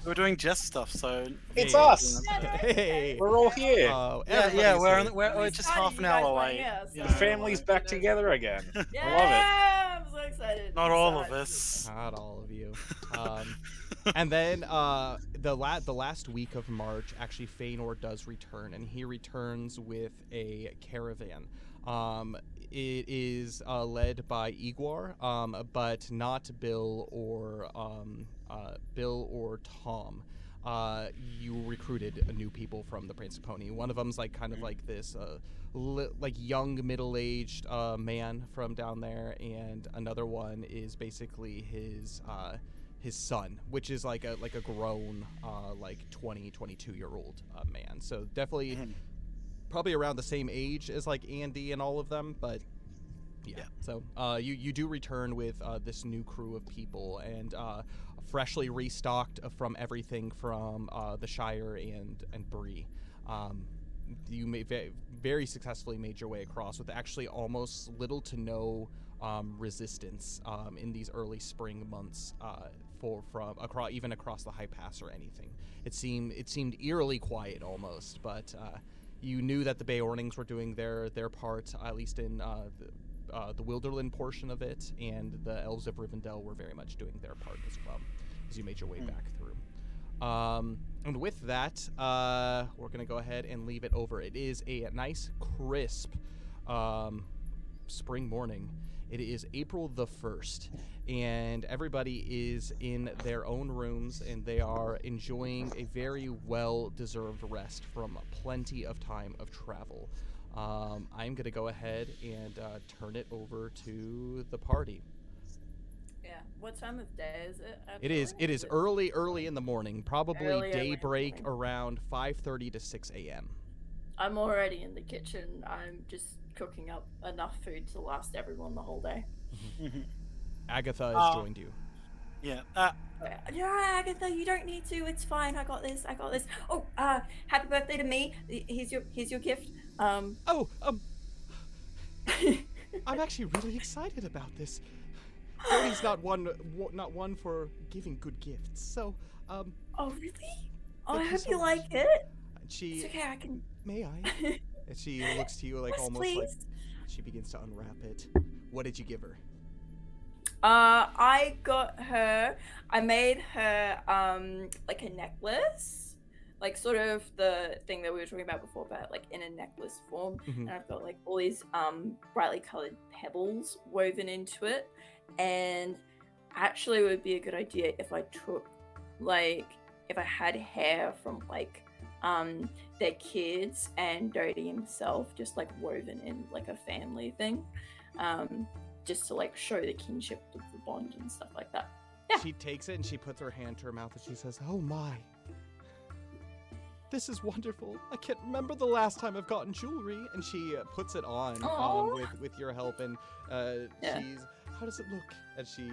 were doing jest stuff, so It's Hey. us. Hey. We're all here. yeah, everybody's we're here. we're just half an hour away. The family's back together again. Yeah, I'm so excited. Not all of us. Not all of you. And then the last week of March, actually, Feanor does return, and he returns with a caravan. It is led by Igor, but not Bill or Tom. You recruited new people from the Principoni. One of them's like kind of like this like young middle-aged man from down there, and another one is basically his son, which is like a grown like 22-year-old man. So definitely probably around the same age as like Andy and all of them, but yeah. So you do return with this new crew of people, and freshly restocked from everything from the Shire and Bree. You very successfully made your way across with actually almost little to no resistance in these early spring months from across the High Pass or anything. It seemed eerily quiet almost, but you knew that the Beornings were doing their part, at least in the Wilderland portion of it, and the Elves of Rivendell were very much doing their part as well as you made your way back through. And with that, we're going to go ahead and leave it over. It is a nice, crisp spring morning. It is April the 1st, and everybody is in their own rooms, and they are enjoying a very well-deserved rest from plenty of time of travel. I'm going to go ahead and turn it over to the party. Yeah. What time of day is it? It is early in the morning, probably Early in the daybreak morning. around 5:30 to 6 a.m. I'm already in the kitchen. I'm just cooking up enough food to last everyone the whole day. Agatha has joined you. Yeah. No, Agatha, you don't need to. It's fine. I got this. Oh, happy birthday to me. Here's your gift. I'm actually really excited about this. Cody's not one for giving good gifts, so Oh, really? Oh, Thank I you hope so you much. like it. It's she okay. I can. may I? And she looks to you like Yes, almost please. like she begins to unwrap it. What did you give her? I got her. I made her like a necklace, like sort of the thing that we were talking about before, but like in a necklace form. Mhm. And I've got like all these brightly colored pebbles woven into it. And actually, it would be a good idea if I took if I had hair from like their kids and Dodie himself, just like woven in like a family thing. Just to like show the kinship of the bond and stuff like that. Yeah. She takes it and she puts her hand to her mouth and she says, "Oh my. This is wonderful. I can't remember the last time I've gotten jewelry." And she puts it on Aw. with your help, and Yeah. she's, "How does it look?" And she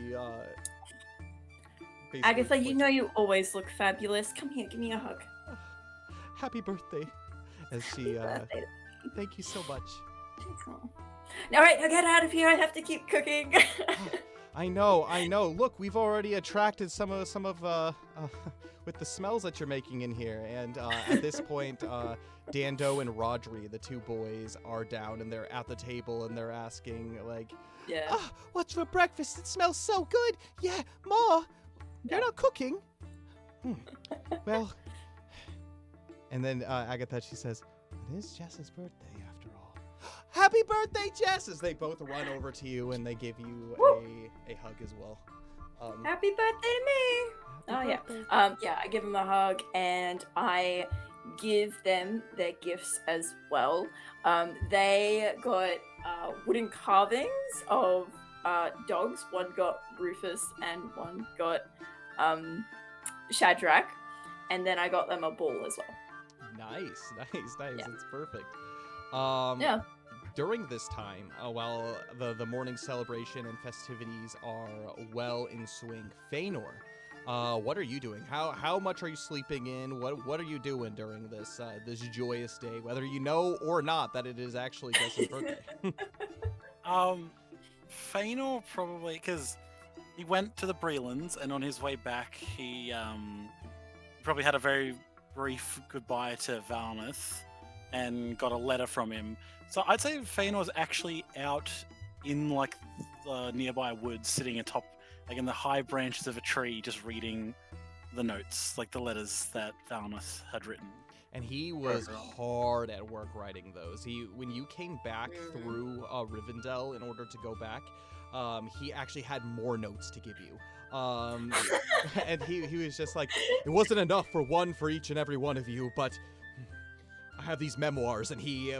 basically Agatha, you puts- know you always look fabulous. Come here, give me a hug. "Happy birthday." As she Birthday. thank you so much. All right, now get out of here. I have to keep cooking. I know. Look, we've already attracted some of with the smells that you're making in here. And at this point, Dando and Rodri, the two boys, are down and they're at the table and they're asking like, Yeah. "What's for breakfast? It smells so good." "Yeah, Ma, you're Yeah. not cooking." Well, and then Agatha, she says, "It is Jess's birthday after all." happy birthday, Jess! As they both run over to you and they give you a hug as well. Happy birthday to me! Yeah, I give them a hug and I give them their gifts as well. They got wooden carvings of dogs. One got Rufus and one got Shadrach, and then I got them a ball as well. Nice. Yeah. It's perfect. Yeah. During this time, while the morning celebration and festivities are well in swing, Feanor, what are you doing? How much are you sleeping in? What are you doing during this joyous day, whether you know or not that it is actually Jess's birthday? Feanor probably, because he went to the Brelands, and on his way back, he probably had a very brief goodbye to Valmouth, and got a letter from him. So I'd say Feanor's actually out in like the nearby woods, sitting atop, like in the high branches of a tree, just reading the notes, like the letters that Valmouth had written. And he was hard at work writing those. When you came back through Rivendell in order to go back, he actually had more notes to give you. And he was just like, it wasn't enough for one for each and every one of you, but I have these memoirs, and he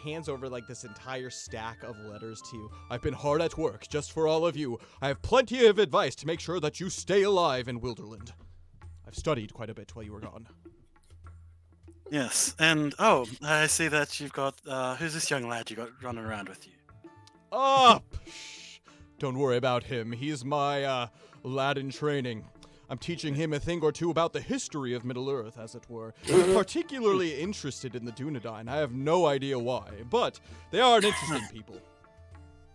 hands over like this entire stack of letters to you. I've been hard at work just for all of you. I have plenty of advice to make sure that you stay alive in Wilderland. I've studied quite a bit while you were gone. Yes, and I see that you've got who's this young lad you got running around with you? Don't worry about him. He's my lad in training. I'm teaching him a thing or two about the history of Middle-earth, as it were. I'm particularly interested in the Dunedain. I have no idea why, but they are an interesting people.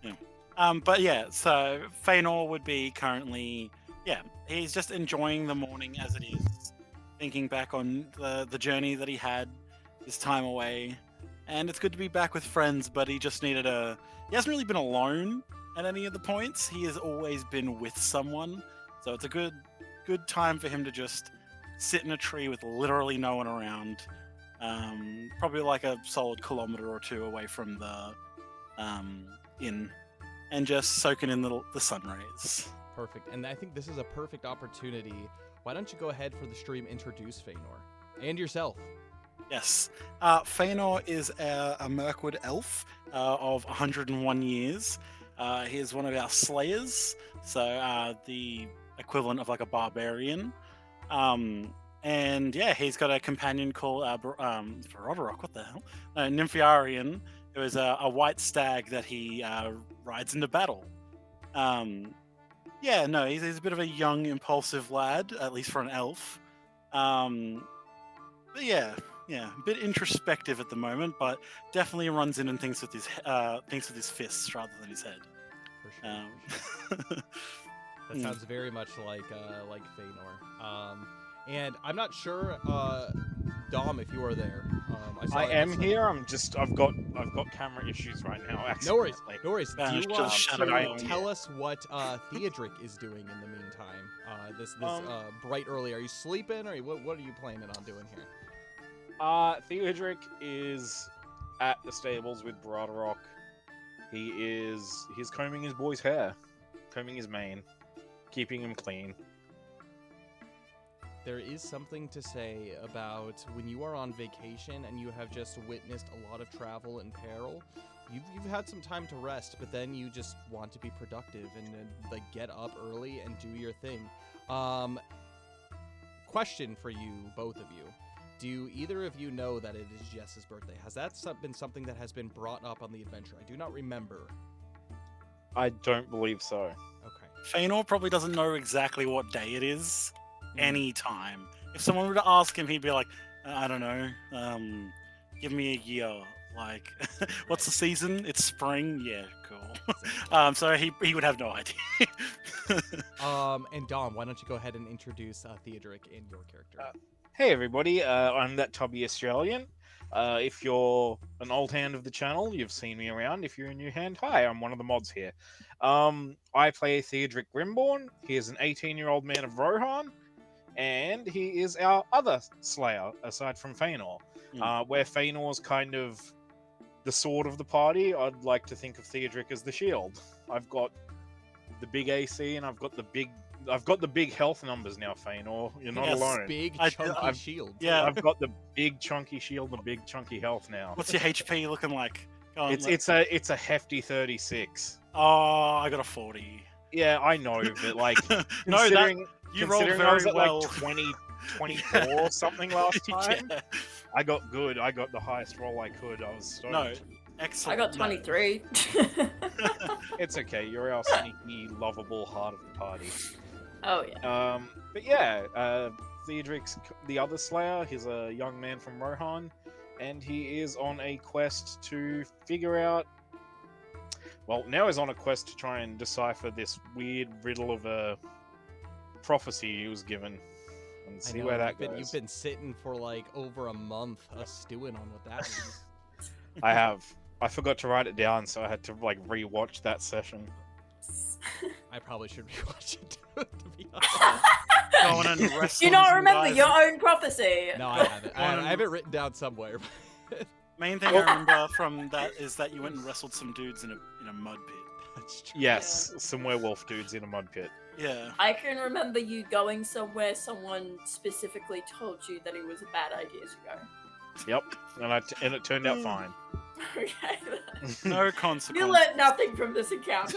Yeah. But yeah, so Feanor would be currently, he's just enjoying the morning as it is, thinking back on the journey that he had, his time away, and it's good to be back with friends, but he just needed he hasn't really been alone at any of the points. He has always been with someone, so it's a good time for him to just sit in a tree with literally no one around, probably like a solid kilometer or two away from the inn, and just soaking in the sun rays. Perfect. And I think this is a perfect opportunity. Why don't you go ahead for the stream, introduce Feanor and yourself? Yes. Feanor is a Mirkwood elf of 101 years. He is one of our slayers, so the equivalent of like a barbarian. And yeah, he's got a companion called Roderick, what the hell? Nymphiarian, who is a white stag that he rides into battle. He's a bit of a young, impulsive lad, at least for an elf. But yeah, a bit introspective at the moment, but definitely runs in and thinks with his fists rather than his head. For sure. That sounds very much like Feanor. And I'm not sure, Dom, if you are there. I am here. I've got camera issues right now. Accidentally. No worries. Do you to tell us what Theodric is doing in the meantime? This bright early. Are you sleeping, or what are you planning on doing here? Theodric is at the stables with Broderick. He's combing his boy's hair, combing his mane, keeping him clean. There is something to say about when you are on vacation and you have just witnessed a lot of travel and peril. You've had some time to rest, but then you just want to be productive and get up early and do your thing. Question for you, both of you. Do either of you know that it is Jess's birthday? Has that been something that has been brought up on the adventure? I do not remember. I don't believe so. Okay. Feanor probably doesn't know exactly what day it is any time. If someone were to ask him, he'd be like, I don't know, give me a year. Like, what's the season? It's spring? Yeah, cool. So he would have no idea. And Dom, why don't you go ahead and introduce Theodric and your character? Hey everybody, I'm that Tubby Australian. If you're an old hand of the channel, you've seen me around. If you're a new hand, hi, I'm one of the mods here. I play Theodric Grimborn. He is an 18-year-old man of Rohan, and he is our other slayer, aside from Feanor. Where Feanor's kind of the sword of the party, I'd like to think of Theodric as the shield. I've got the big AC and I've got the big health numbers now, Feanor. You're not Yes, alone. Big I- chunky I've- shield. Yeah. I've got the big chunky shield and the big chunky health now. What's your HP looking like? Go on, It's a hefty 36. Oh, I got a 40. Yeah, I know, but like No, that considering you rolled considering very I was at well. like 24 or something last time, Yeah. I got good. I got the highest roll I could. I was stoked. No, I excellent. got 23. It's okay. You're our sneaky, lovable heart of the party. Oh yeah. But yeah, Theodric's the other Slayer. He's a young man from Rohan, and he is on a quest to figure out. Well, now he's on a quest to try and decipher this weird riddle of a prophecy he was given, and see where that goes. You've been sitting for like over a month stewing on what that means. I have. I forgot to write it down, so I had to like rewatch that session. I probably should rewatch it to be honest. Going and Do you wrestling not some remember guys. your own prophecy? No, I haven't. I have it written down somewhere. Main thing I remember from that is that you went and wrestled some dudes in a mud pit. That's true. Yes, some werewolf dudes in a mud pit. Yeah. I can remember you going somewhere someone specifically told you that it was a bad idea to go. Yep, and it turned out fine. Okay. No consequence. You learned nothing from this encounter.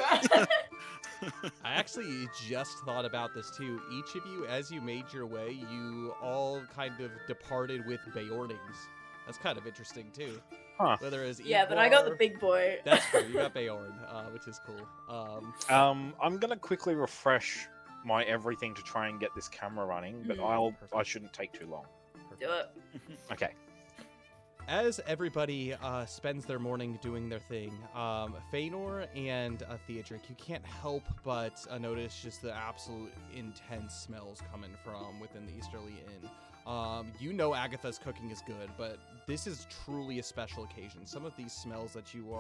I actually just thought about this too. Each of you, as you made your way, you all kind of departed with Beornings. That's kind of interesting too. Huh. Whether it's Yeah, but I got the Igor- big boy. That's true. You got Beorn, which is cool. I'm gonna quickly refresh my everything to try and get this camera running, but Mm. I shouldn't take too long. Do it. Okay. As everybody spends their morning doing their thing, Feanor and Theodric, you can't help but notice just the absolute intense smells coming from within the Easterly Inn. You know Agatha's cooking is good, but this is truly a special occasion. Some of these smells that you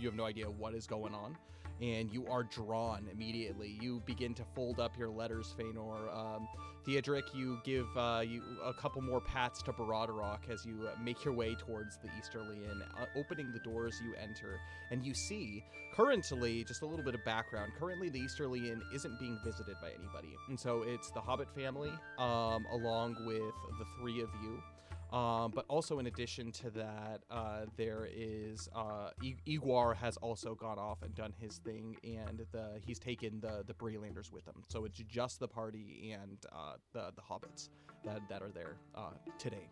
have no idea what is going on, and you are drawn immediately. You begin to fold up your letters, Feanor. Theodric, you give you a couple more pats to Baradarok as you make your way towards the Easterly Inn. Opening the doors, you enter, and you see, currently, just a little bit of background, currently the Easterly Inn isn't being visited by anybody. And so it's the Hobbit family, along with the three of you. But also in addition to that, there is Igor has also gone off and done his thing, and he's taken the Brelanders with him. So it's just the party and the hobbits that are there today,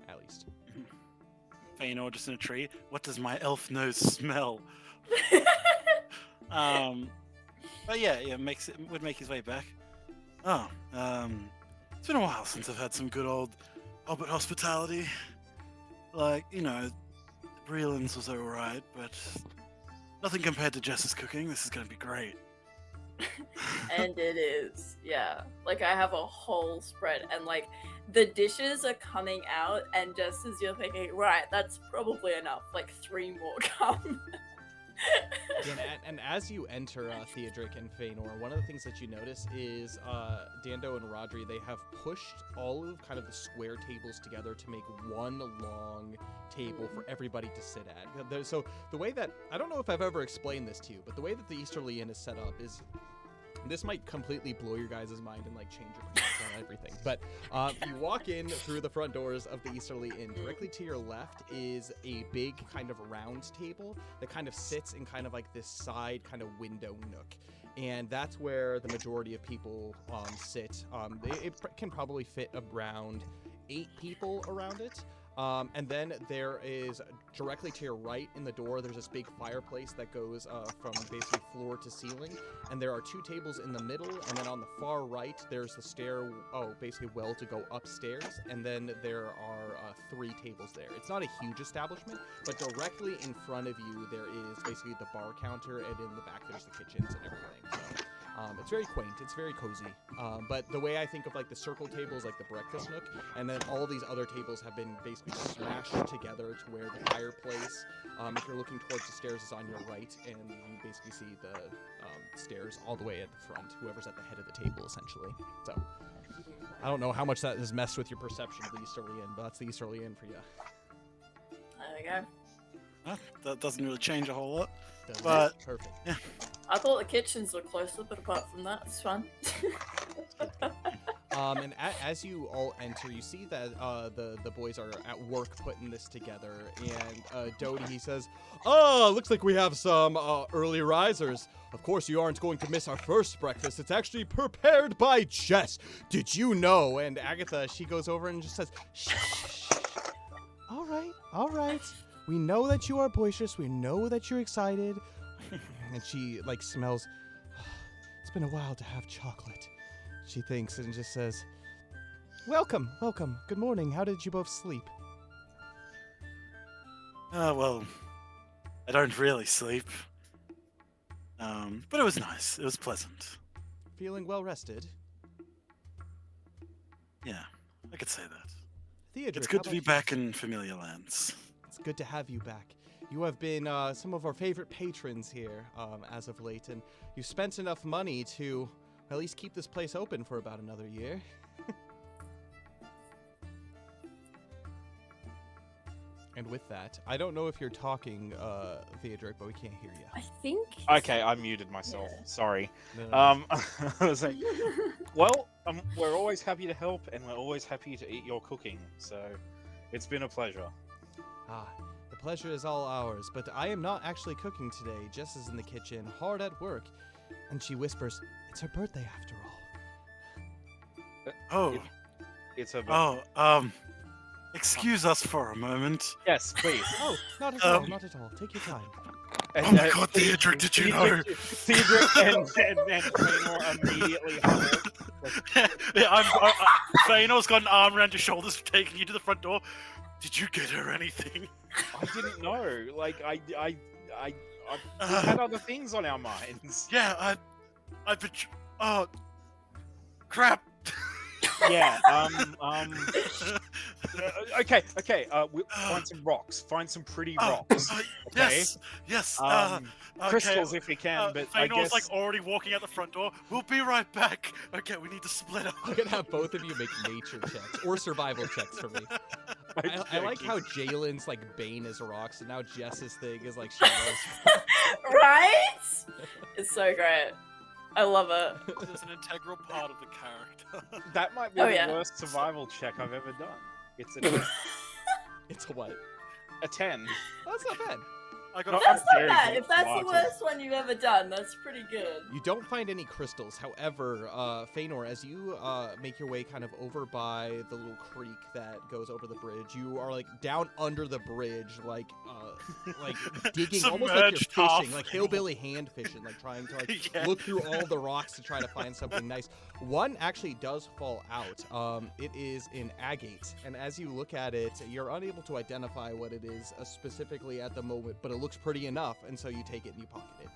at least. Feanor just in a tree. What does my elf nose smell? But yeah, would make his way back. Oh, it's been a while since I've had some good old Hobbit hospitality. Like, you know, Breland's was alright, but nothing compared to Jess's cooking. This is gonna be great. And it is. Yeah. Like, I have a whole spread, and like, the dishes are coming out, and just as you're thinking, right, that's probably enough, like 3 more come. And as you enter Theodric and Feanor, one of the things that you notice is Dando and Rodri, they have pushed all of kind of the square tables together to make one long table for everybody to sit at. So the way that, I don't know if I've ever explained this to you, but the way that the Easterly Inn is set up is, this might completely blow your guys' mind and like change your perspective on everything. But you walk in through the front doors of the Easterly Inn. Directly to your left is a big kind of round table that kind of sits in kind of like this side kind of window nook. And that's where the majority of people sit. It can probably fit around 8 people around it. And then there is directly to your right in the door, there's this big fireplace that goes from basically floor to ceiling. And there are 2 tables in the middle. And then on the far right, there's the basically well to go upstairs. And then there are 3 tables there. It's not a huge establishment, but directly in front of you, there is basically the bar counter. And in the back, there's the kitchens and everything. So it's very quaint. It's very cozy. But the way I think of like the circle table is like the breakfast nook, and then all these other tables have been basically smashed together to where the fireplace, if you're looking towards the stairs, is on your right, and you basically see the stairs all the way at the front, whoever's at the head of the table, essentially. So I don't know how much that has messed with your perception of the Easterly Inn, but that's the Easterly Inn for you. There we go. That doesn't really change a whole lot. Does it? But- Perfect. I thought the kitchens were closer, but apart from that, it's fun. And as you all enter, you see that the boys are at work putting this together. And Dodie, he says, "Oh, looks like we have some early risers. Of course, you aren't going to miss our first breakfast. It's actually prepared by Jess. Did you know?" And Agatha, she goes over and just says, "Shh, shh, shh. All right. We know that you are boisterous. We know that you're excited." And she smells. "It's been a while to have chocolate," she thinks, and just says, Welcome. Good morning. How did you both sleep?" Well, I don't really sleep. But it was nice. It was pleasant. "Feeling well rested?" Yeah, I could say that. "Theodric, It's how good to be about you?" back in familiar lands. "It's good to have you back. You have been some of our favorite patrons here as of late, and you spent enough money to at least keep this place open for about another year." And with that, I don't know if you're talking, Theodric, but we can't hear you. I think. Okay, I muted myself. Yeah. Sorry. No. I was like, well, we're always happy to help, and we're always happy to eat your cooking. So, it's been a pleasure. The pleasure is all ours, but I am not actually cooking today. Jess is in the kitchen, hard at work, and she whispers, "It's her birthday after all." Oh, It's a excuse us for a moment. yes, please. "Oh, not at all, not at all. Take your time." And, Oh my God, Theodric, did you know? Theodric and Fainor immediately huddled. Yeah, Fanor's got an arm around your shoulders, taking you to the front door. Did you get her anything? I didn't know. We had other things on our minds. Yeah, oh, crap. Yeah. Okay. Find some rocks. Find some pretty rocks. Okay. Yes. Crystals okay. if we can, but I Fanor's guess already walking out the front door. We'll be right back. Okay, we need to split up. I'm gonna have both of you make nature checks or survival checks for me. I like how Jalen's Bane is rocks, and now Jess's thing is shadows. Right? It's so great. I love it. It's an integral part of the character. that might be Oh, the yeah. worst survival check I've ever done. It's a It's a what? a 10. That's not bad. I got No, That's I'm not very bad. good If that's the at worst one you've ever done, that's pretty good. You don't find any crystals. However, Fainor, as you make your way kind of over by the little creek that goes over the bridge, you are down under the bridge, digging, almost like you're Submerged half. fishing, like hillbilly hand fishing, trying to Yeah. look through all the rocks to try to find something nice. One actually does fall out. It is an agate, and as you look at it, you're unable to identify what it is specifically at the moment, but it looks pretty enough, and so you take it and you pocket it.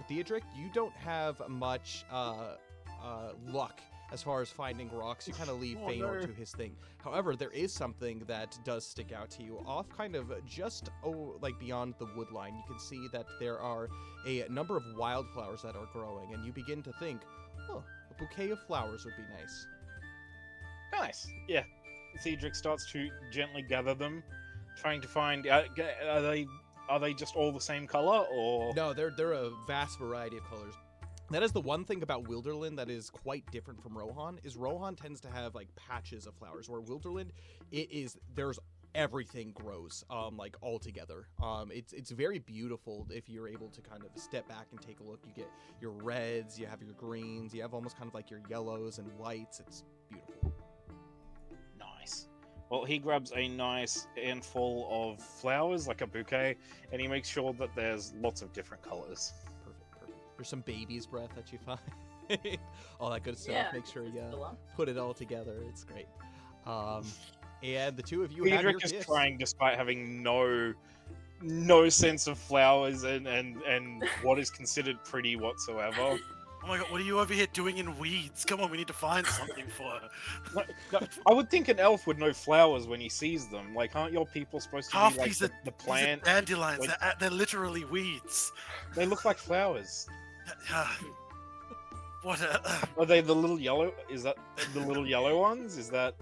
Theodric, you don't have much luck as far as finding rocks. You kind of leave Fainor to his thing. However, there is something that does stick out to you. Off kind of just beyond the wood line, you can see that there are a number of wildflowers that are growing, and you begin to think, oh, a bouquet of flowers would be nice. Nice. Yeah. Cedric starts to gently gather them, trying to find. Are they just all the same color, or No, they're a vast variety of colors. That is the one thing about Wilderland that is quite different from Rohan, is Rohan tends to have patches of flowers, where Wilderland, there's everything grows all together. It's very beautiful if you're able to kind of step back and take a look. You get your reds, you have your greens, you have almost kind of your yellows and whites. It's beautiful. Nice. Well, he grabs a nice handful of flowers, like a bouquet, and he makes sure that there's lots of different colors. Perfect. There's some baby's breath that you find. All that good stuff. Yeah, Make sure you the one. put it all together. It's great. And the two of you have your Cedric is gifts. trying, despite having no sense of flowers and what is considered pretty whatsoever. Oh my God, what are you over here doing in weeds? Come on, we need to find something for her. No, I would think an elf would know flowers when he sees them. Aren't your people supposed to Half be these the are plant? These are dandelions. Like- They're literally weeds. They look like flowers. What? Are they the little yellow? Is that the little yellow ones? Is that?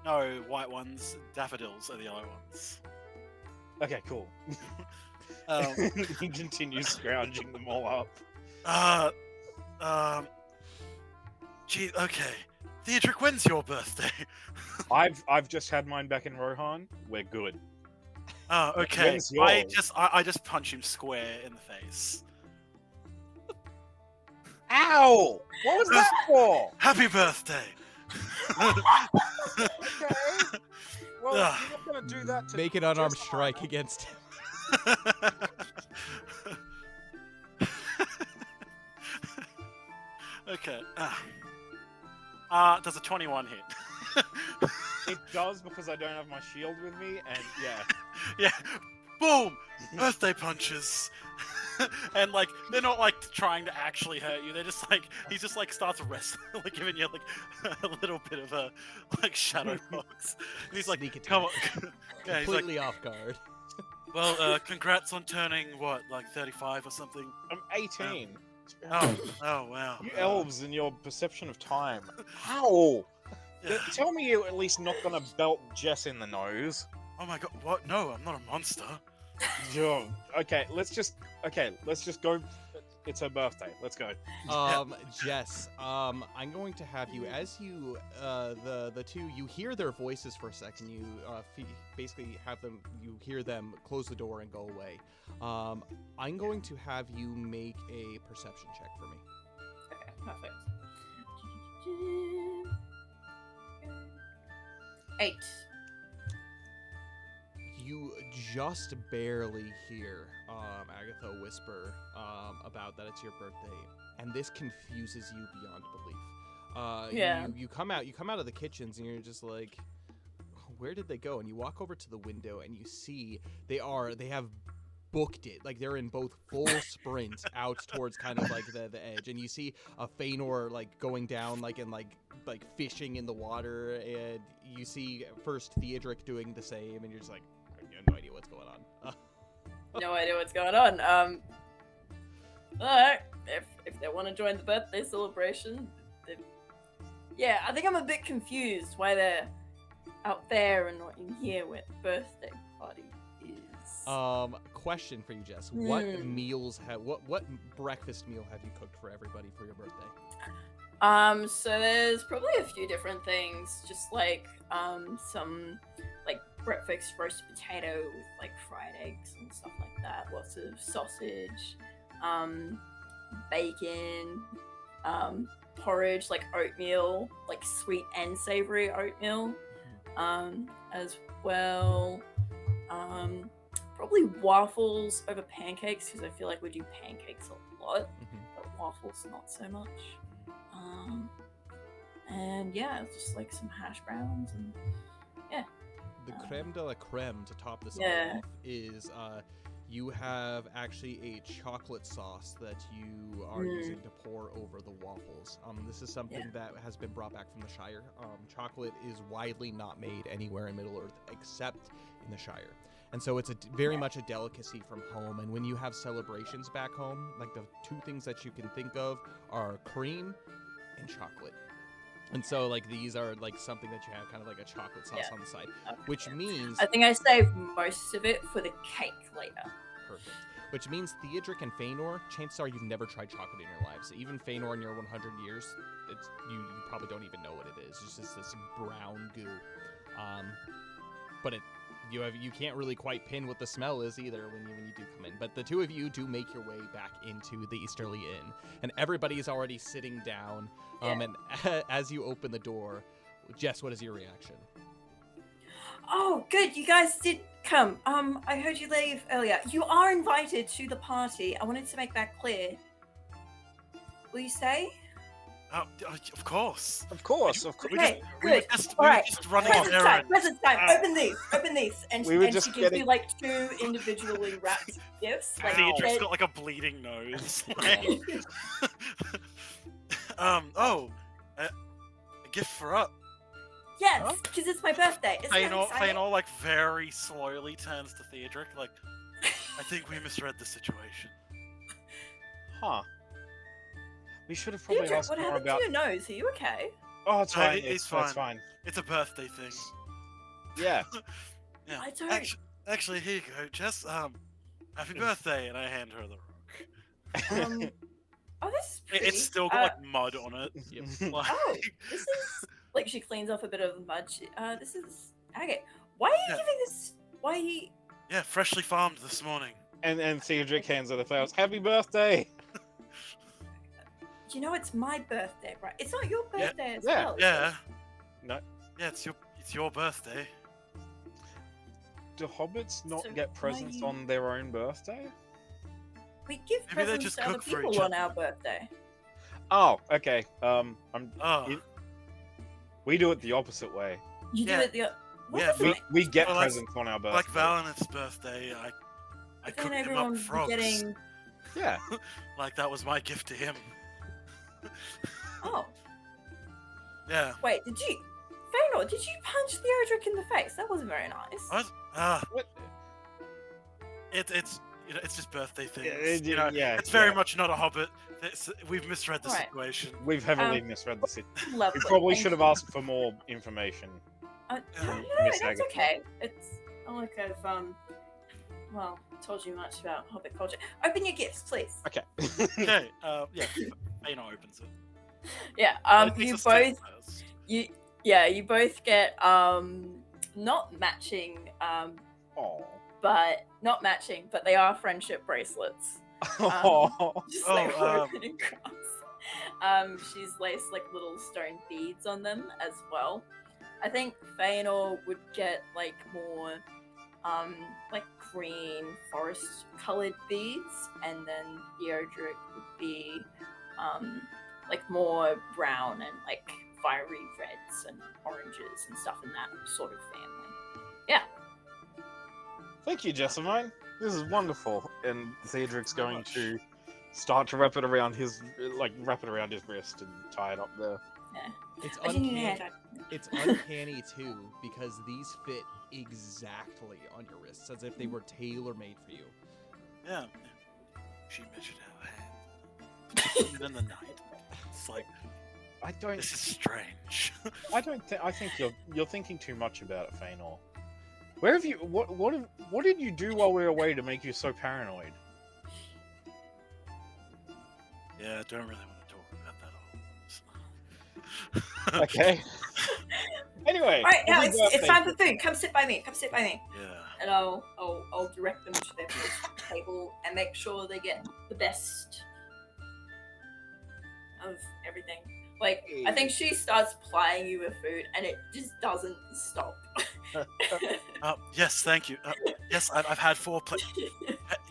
No, white ones. Daffodils are the yellow ones. Okay, cool. Um, He continues scrounging them all up. Gee, okay. Theodric, when's your birthday? I've just had mine back in Rohan. We're good. Oh, okay. When's I yours? just punch him square in the face. Ow! What was that for? Happy birthday! Okay. Well, Ugh. you're not gonna do that to Make an unarmed just strike Hannah. against him. Okay. Does a 21 hit? It does because I don't have my shield with me, and yeah. Yeah. Boom! Birthday punches. And like they're not like trying to actually hurt you. They're just like he's just like starts wrestling, like giving you like a little bit of a like shadow box. And he's like, Sneak attack. come on. Yeah, he's like, Completely off guard. well, congrats on turning what, like 35 or something. I'm 18. Oh wow. You elves and your perception of time. How? Yeah. Tell me you're at least not gonna belt Jess in the nose. Oh my god, what? No, I'm not a monster. Sure. Okay, let's just go. It's her birthday. Let's go. Jess, I'm going to have you, as you, the two, you hear their voices for a second. You basically have them. You hear them close the door and go away. I'm going to have you make a perception check for me. Okay, perfect. 8. You just barely hear Agatha whisper about that it's your birthday, and this confuses you beyond belief. Yeah. You come out of the kitchens, and you're just like, where did they go? And you walk over to the window, and you see they have booked it, like they're in both full sprint out towards kind of like the edge, and you see a Feanor like going down like fishing in the water, and you see first Theodric doing the same, and you're just like, I have no idea what's going on. No idea what's going on. Alright, if they want to join the birthday celebration, yeah, I think I'm a bit confused why they're out there and not in here where the birthday party is. Question for you, Jess. What what breakfast meal have you cooked for everybody for your birthday? So there's probably a few different things, just like some like breakfast roast potato with like fried eggs and stuff like that. Lots of sausage, bacon, porridge, like oatmeal, like sweet and savory oatmeal, as well. Probably waffles over pancakes because I feel like we do pancakes a lot, but waffles not so much. And yeah, just like some hash browns and yeah. The creme de la creme to top this all off is you have actually a chocolate sauce that you are using to pour over the waffles. This is something that has been brought back from the Shire. Chocolate is widely not made anywhere in Middle-earth except in the Shire. And so it's very much a delicacy from home. And when you have celebrations back home, like the two things that you can think of are cream and chocolate. And so like these are like something that you have kind of like a chocolate sauce on the side, which means I think I saved most of it for the cake later. Perfect. Which means Theodric and Feanor, chances are you've never tried chocolate in your lives. So even Feanor in your 100 years, you probably don't even know what it is. It's just this brown goo. But you can't really quite pin what the smell is either when you do come in. But the two of you do make your way back into the Easterly Inn, and everybody is already sitting down. And as you open the door, Jess, what is your reaction? Oh, good. You guys did come. I heard you leave earlier. You are invited to the party. I wanted to make that clear. Will you stay? Of course. Of course. Okay, We were good. just All right. running an errand. Present time. Open these. And We were she just gives getting- me like 2 individually wrapped gifts. Like, Theodric's got like a bleeding nose. A gift for us. yes, because it's my birthday. Isn't that exciting? Feanor like very slowly turns to Theodric, like, I think we misread the situation. Huh. We should have probably Theodric, asked what more happened about. to your nose? Are you okay? Oh, it's No, fine. it's It's fine. fine. It's a birthday thing. Yeah. Yeah. I don't- Actually, here you go, Jess. Happy birthday, and I hand her the rock. Oh, this is pretty. It's still got like mud on it. Yep. Like, Oh, this is like she cleans off a bit of mud. This is agate. Why are you Yeah. giving this? Why? Are you... yeah, freshly farmed this morning. And Cedric hands her the flowers. Happy birthday! You know it's my birthday, right? It's not your Yeah. birthday as Yeah. well. is Yeah. it? No, Yeah, it's your birthday. do hobbits not So get why presents you- on their own birthday? We give Maybe they presents just to other cook for people each on other. our birthday. Oh, okay. Oh, We do it the opposite way. You Yeah. do it the. What Yeah, the We fuck? we get Well, like- presents on our birthday. like Valenet's birthday, I Then cooked him everyone up would be frogs. getting. Yeah. Like that was my gift to him. Oh, Yeah. wait, did you. Feanor, did you punch Theodric in the face? That wasn't very nice. What? What? It's it's just birthday things. Yeah, it's very yeah. much not a hobbit. We've misread the Right. situation. We've heavily misread the situation. Lovely. We probably Thank should have you. asked for more information. No, Miss that's Agatha. okay. It's not like I've well, told you much about Hobbit culture. Open your gifts, please. Okay. Okay. Yeah. Aina opens it. Yeah. It takes You a step both. first. You both get not matching Oh. but not matching, but they are friendship bracelets. Oh. Just Oh, like broken across. She's laced like little stone beads on them as well. I think Feanor would get like more like green forest colored beads, and then Theodric would be like more brown and like fiery reds and oranges and stuff in that sort of family. Yeah. Thank you, Jessamine. This is wonderful. And Cedric's going much. to start to wrap it around his wrist and tie it up there. It's I didn't uncanny. know. It's uncanny too because these fit exactly on your wrists, as if they were tailor made for you. Yeah. She measured out her hand. And in the night. It's like I don't. this is strange. I don't. I think you're thinking too much about it, Feanor. Where have you? What did you do while we were away to make you so paranoid? Yeah, I don't really want to talk about that all. Okay. Anyway. Alright, now happy it's birthday. time for food. Come sit by me. Come sit by me. Yeah. And I'll direct them to their table and make sure they get the best of everything. Like, I think she starts plying you with food and it just doesn't stop. Yes, thank you. Yes, I've had 4 plates.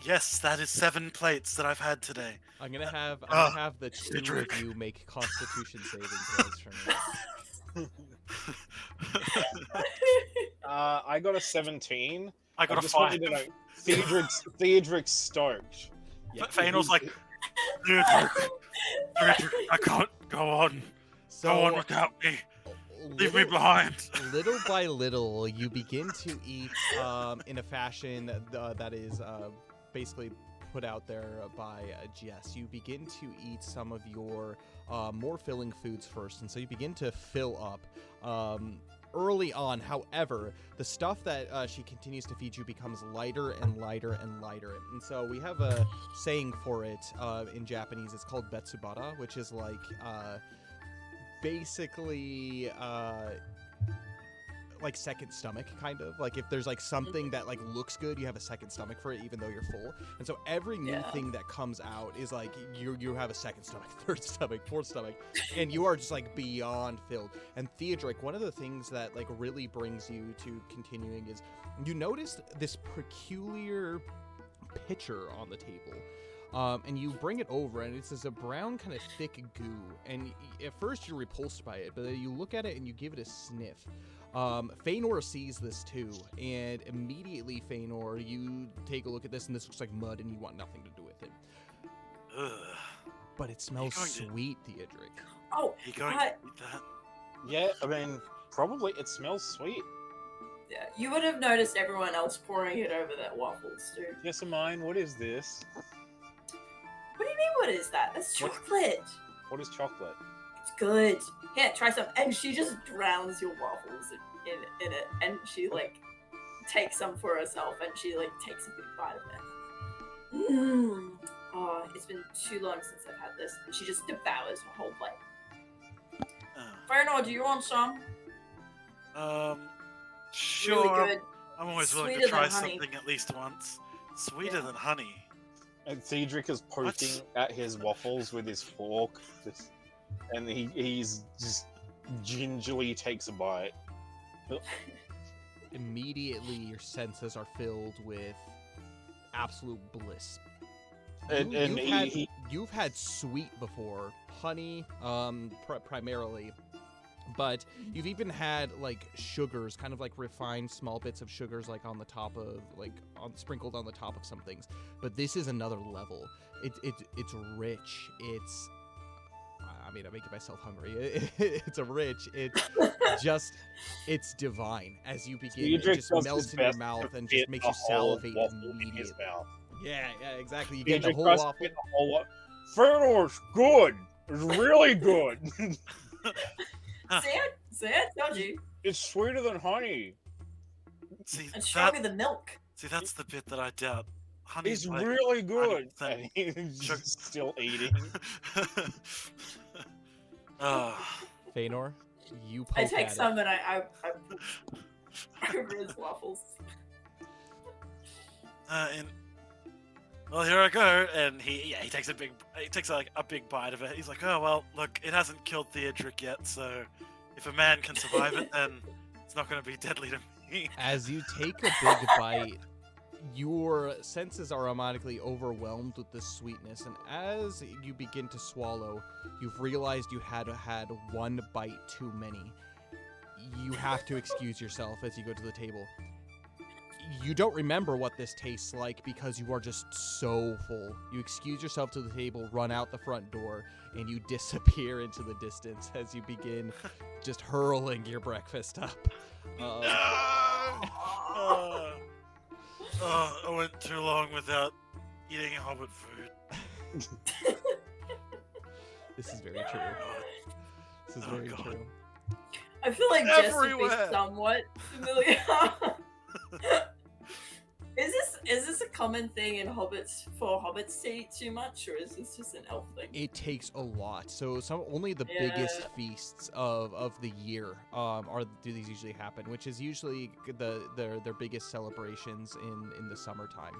Yes, that is 7 plates that I've had today. I'm gonna have the two Cedric. of you make Constitution saving throws for me. I got a 17. I got a just 5. wanted to know, Theodric's stoked. Yeah, Feanor's like, Cedric, I can't go on. so Go on without me. Leave me behind. Little by little, you begin to eat in a fashion that is basically put out there by Jess. You begin to eat some of your more filling foods first, and so you begin to fill up early on. However, the stuff that she continues to feed you becomes lighter and lighter and lighter. And so we have a saying for it in Japanese. It's called betsubara, which is like basically like second stomach, kind of like if there's like something that like looks good, you have a second stomach for it even though you're full. And so every new thing that comes out is like you have a second stomach, third stomach, fourth stomach, and you are just like beyond filled. And Theodric, one of the things that like really brings you to continuing is you notice this peculiar pitcher on the table. And you bring it over, and it's this a brown kind of thick goo. And at first you're repulsed by it, but then you look at it and you give it a sniff. Feanor sees this too, and immediately, Feanor, you take a look at this, and this looks like mud, and you want nothing to do with it. Ugh. But it smells going to- sweet, Theodric. Oh, Are you going Uh, to eat that? Yeah, I mean, probably it smells sweet. yeah. You would have noticed everyone else pouring it over their waffles too. Jessamine, what is this? What do you mean? What is that? That's What- chocolate. What is chocolate? It's good. Here, try some. And she just drowns your waffles in it, and she like takes some for herself, and she like takes a big bite of it. Oh, it's been too long since I've had this. And she just devours her whole plate. Fernor, do you want some? Sure. Really good. I'm always willing Sweeter to try than honey. something at least once. Sweeter than honey. And Cedric is poking at his waffles with his fork, and he's just gingerly takes a bite. Immediately, your senses are filled with absolute bliss. You've had sweet before, honey, primarily, but you've even had like sugars, kind of like refined small bits of sugars, like on the top of sprinkled on the top of some things. But this is another level. It's rich. I'm making myself hungry. It's rich. It's divine as you begin. It just melts in your mouth and just makes you salivate immediately. Yeah, exactly. You get the whole waffle. Fernor's good. It's really good. See it? Told you. It's sweeter than honey. See, And stronger than milk. See, that's the bit that I doubt. Honey's It's like really good. 100%. And he's just still eating. Fëanor, you poke I take at some it. and I over his waffles. And well, here I go, and he takes a big bite of it. He's like, oh well, look, it hasn't killed Theodric yet, so if a man can survive it, then it's not going to be deadly to me. As you take a big bite, your senses are automatically overwhelmed with the sweetness, and as you begin to swallow, you've realized you had one bite too many. You have to excuse yourself as you go to the table. You don't remember what this tastes like because you are just so full. You excuse yourself to the table, run out the front door, and you disappear into the distance as you begin just hurling your breakfast up. I went too long without eating hobbit food. This is very true. This is very God. true. I feel like Jess would be Everywhere. somewhat familiar. Is this a common thing in hobbits for hobbits to eat too much, or is this just an elf thing? It takes a lot. So only the biggest feasts of the year do these usually happen, which is usually their biggest celebrations in the summertime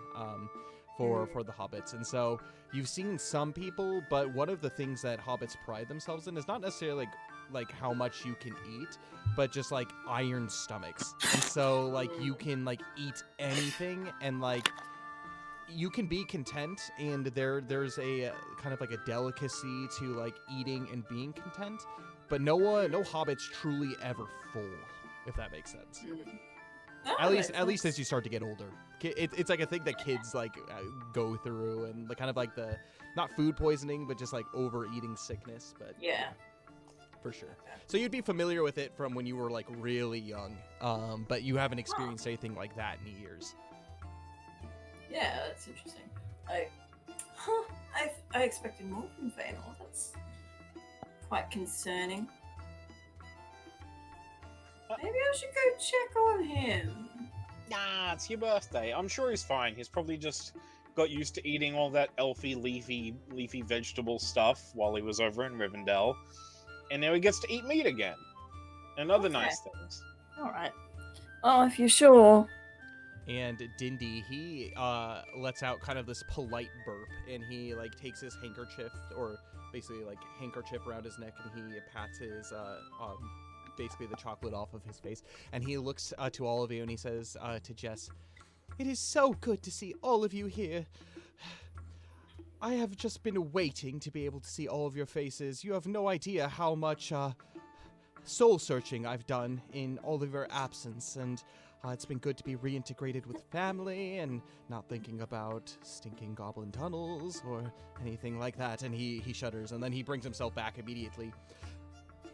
for the hobbits. And so you've seen some people, but one of the things that hobbits pride themselves in is not necessarily like how much you can eat, but just like iron stomachs. And so like you can like eat anything and like you can be content, and there's a kind of like a delicacy to like eating and being content, but no hobbits truly ever full, if that makes sense. At least as you start to get older, it's like a thing that kids like go through, and like kind of like the not food poisoning, but just like overeating sickness. But Yeah. for sure. So you'd be familiar with it from when you were like really young, but you haven't experienced anything like that in years. Yeah, that's interesting. I expected more from Fëanor. That's quite concerning. Maybe I should go check on him. Nah, it's your birthday. I'm sure he's fine. He's probably just got used to eating all that elfy, leafy vegetable stuff while he was over in Rivendell. And now he gets to eat meat again. And other nice things. Alright. Oh, if you're sure. And Dindy, he lets out kind of this polite burp, and he like takes his handkerchief, or basically like handkerchief around his neck, and he pats his basically the chocolate off of his face, and he looks to all of you, and he says to Jess, "It is so good to see all of you here. I have just been waiting to be able to see all of your faces. You have no idea how much soul searching I've done in all of your absence, and it's been good to be reintegrated with family and not thinking about stinking goblin tunnels or anything like that." And he shudders, and then he brings himself back immediately.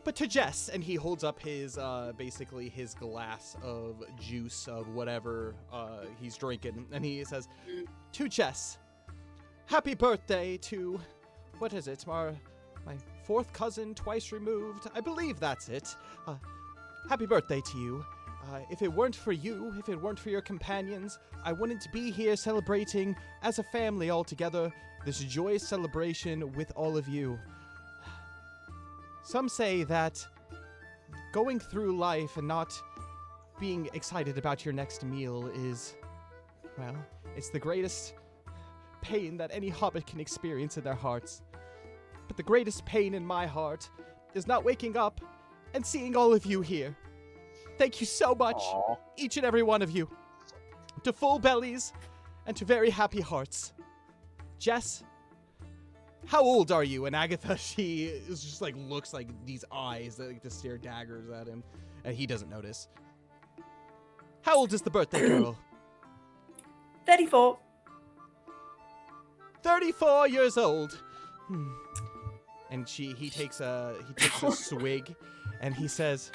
But to Jess, and he holds up his basically his glass of juice of whatever he's drinking, and he says, "To Jess, happy birthday to, what is it, my fourth cousin twice removed. I believe that's it. Happy birthday to you. If it weren't for you, if it weren't for your companions, I wouldn't be here celebrating as a family all together this joyous celebration with all of you. Some say that going through life and not being excited about your next meal is, well, it's the greatest pain that any hobbit can experience in their hearts. But the greatest pain in my heart is not waking up and seeing all of you here. Thank you so much, Aw. each and every one of you, to full bellies and to very happy hearts. Jess, how old are you? And Agatha, she is just like looks like these eyes that like to stare daggers at him, and he doesn't notice. How old is the birthday girl? 34. 34 years old. And he takes a swig, and he says,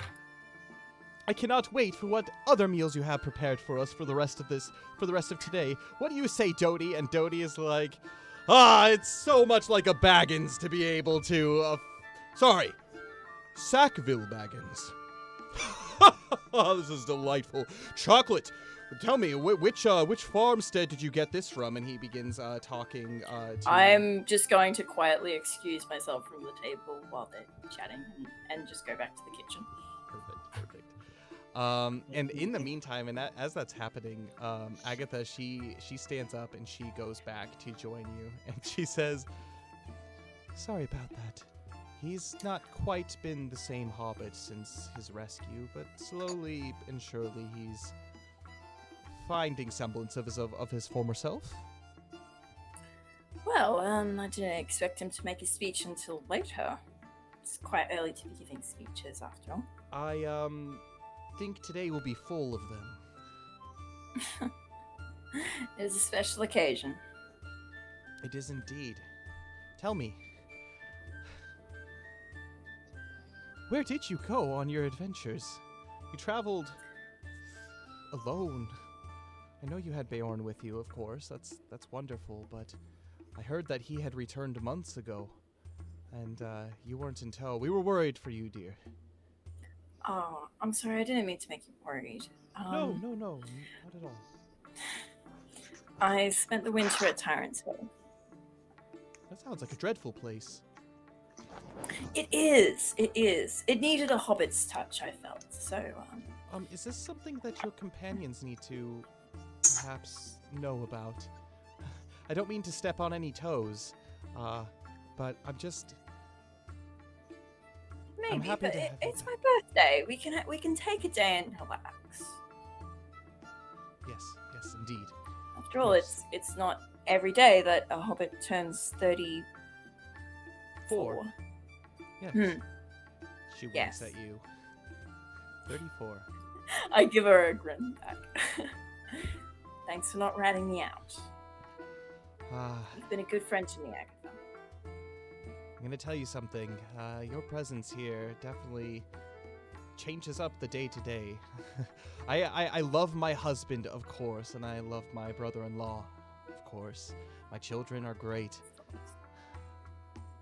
I cannot wait for what other meals you have prepared for us for the rest of today. What do you say, Dodie? And Dodie is like, it's so much like a Baggins to be able to, Sackville Baggins. Oh, this is delightful. Chocolate. Tell me, which farmstead did you get this from? And he begins talking to... I'm just going to quietly excuse myself from the table while they're chatting and just go back to the kitchen. Perfect. And in the meantime, and as that's happening, Agatha, she stands up and she goes back to join you, and she says, sorry about that. He's not quite been the same hobbit since his rescue, but slowly and surely he's finding semblance of his former self. Well, I didn't expect him to make a speech until later. It's quite early to be giving speeches, after all. I, think today will be full of them. It is a special occasion. It is indeed. Tell me, where did you go on your adventures? You traveled alone. I know you had Beorn with you, of course. That's wonderful, but I heard that he had returned months ago, and you weren't in tow. We were worried for you, dear. Oh, I'm sorry. I didn't mean to make you worried. No, not at all. I spent the winter at Tyrant's Hill. That sounds like a dreadful place. It is. It needed a hobbit's touch, I felt. So, Is this something that your companions need to perhaps know about? I don't mean to step on any toes, but I'm just... maybe, happy but to have you it's back. my birthday. We can take a day and relax. Yes, indeed. After all, course. it's not every day that a hobbit turns 34. Four. Yes. She winks Yes. at you. 34. I give her a grin back. Thanks for not ratting me out. You've been a good friend to me, Agatha. I'm gonna tell you something. Your presence here definitely changes up the day-to-day. I love my husband, of course, and I love my brother-in-law, of course. My children are great.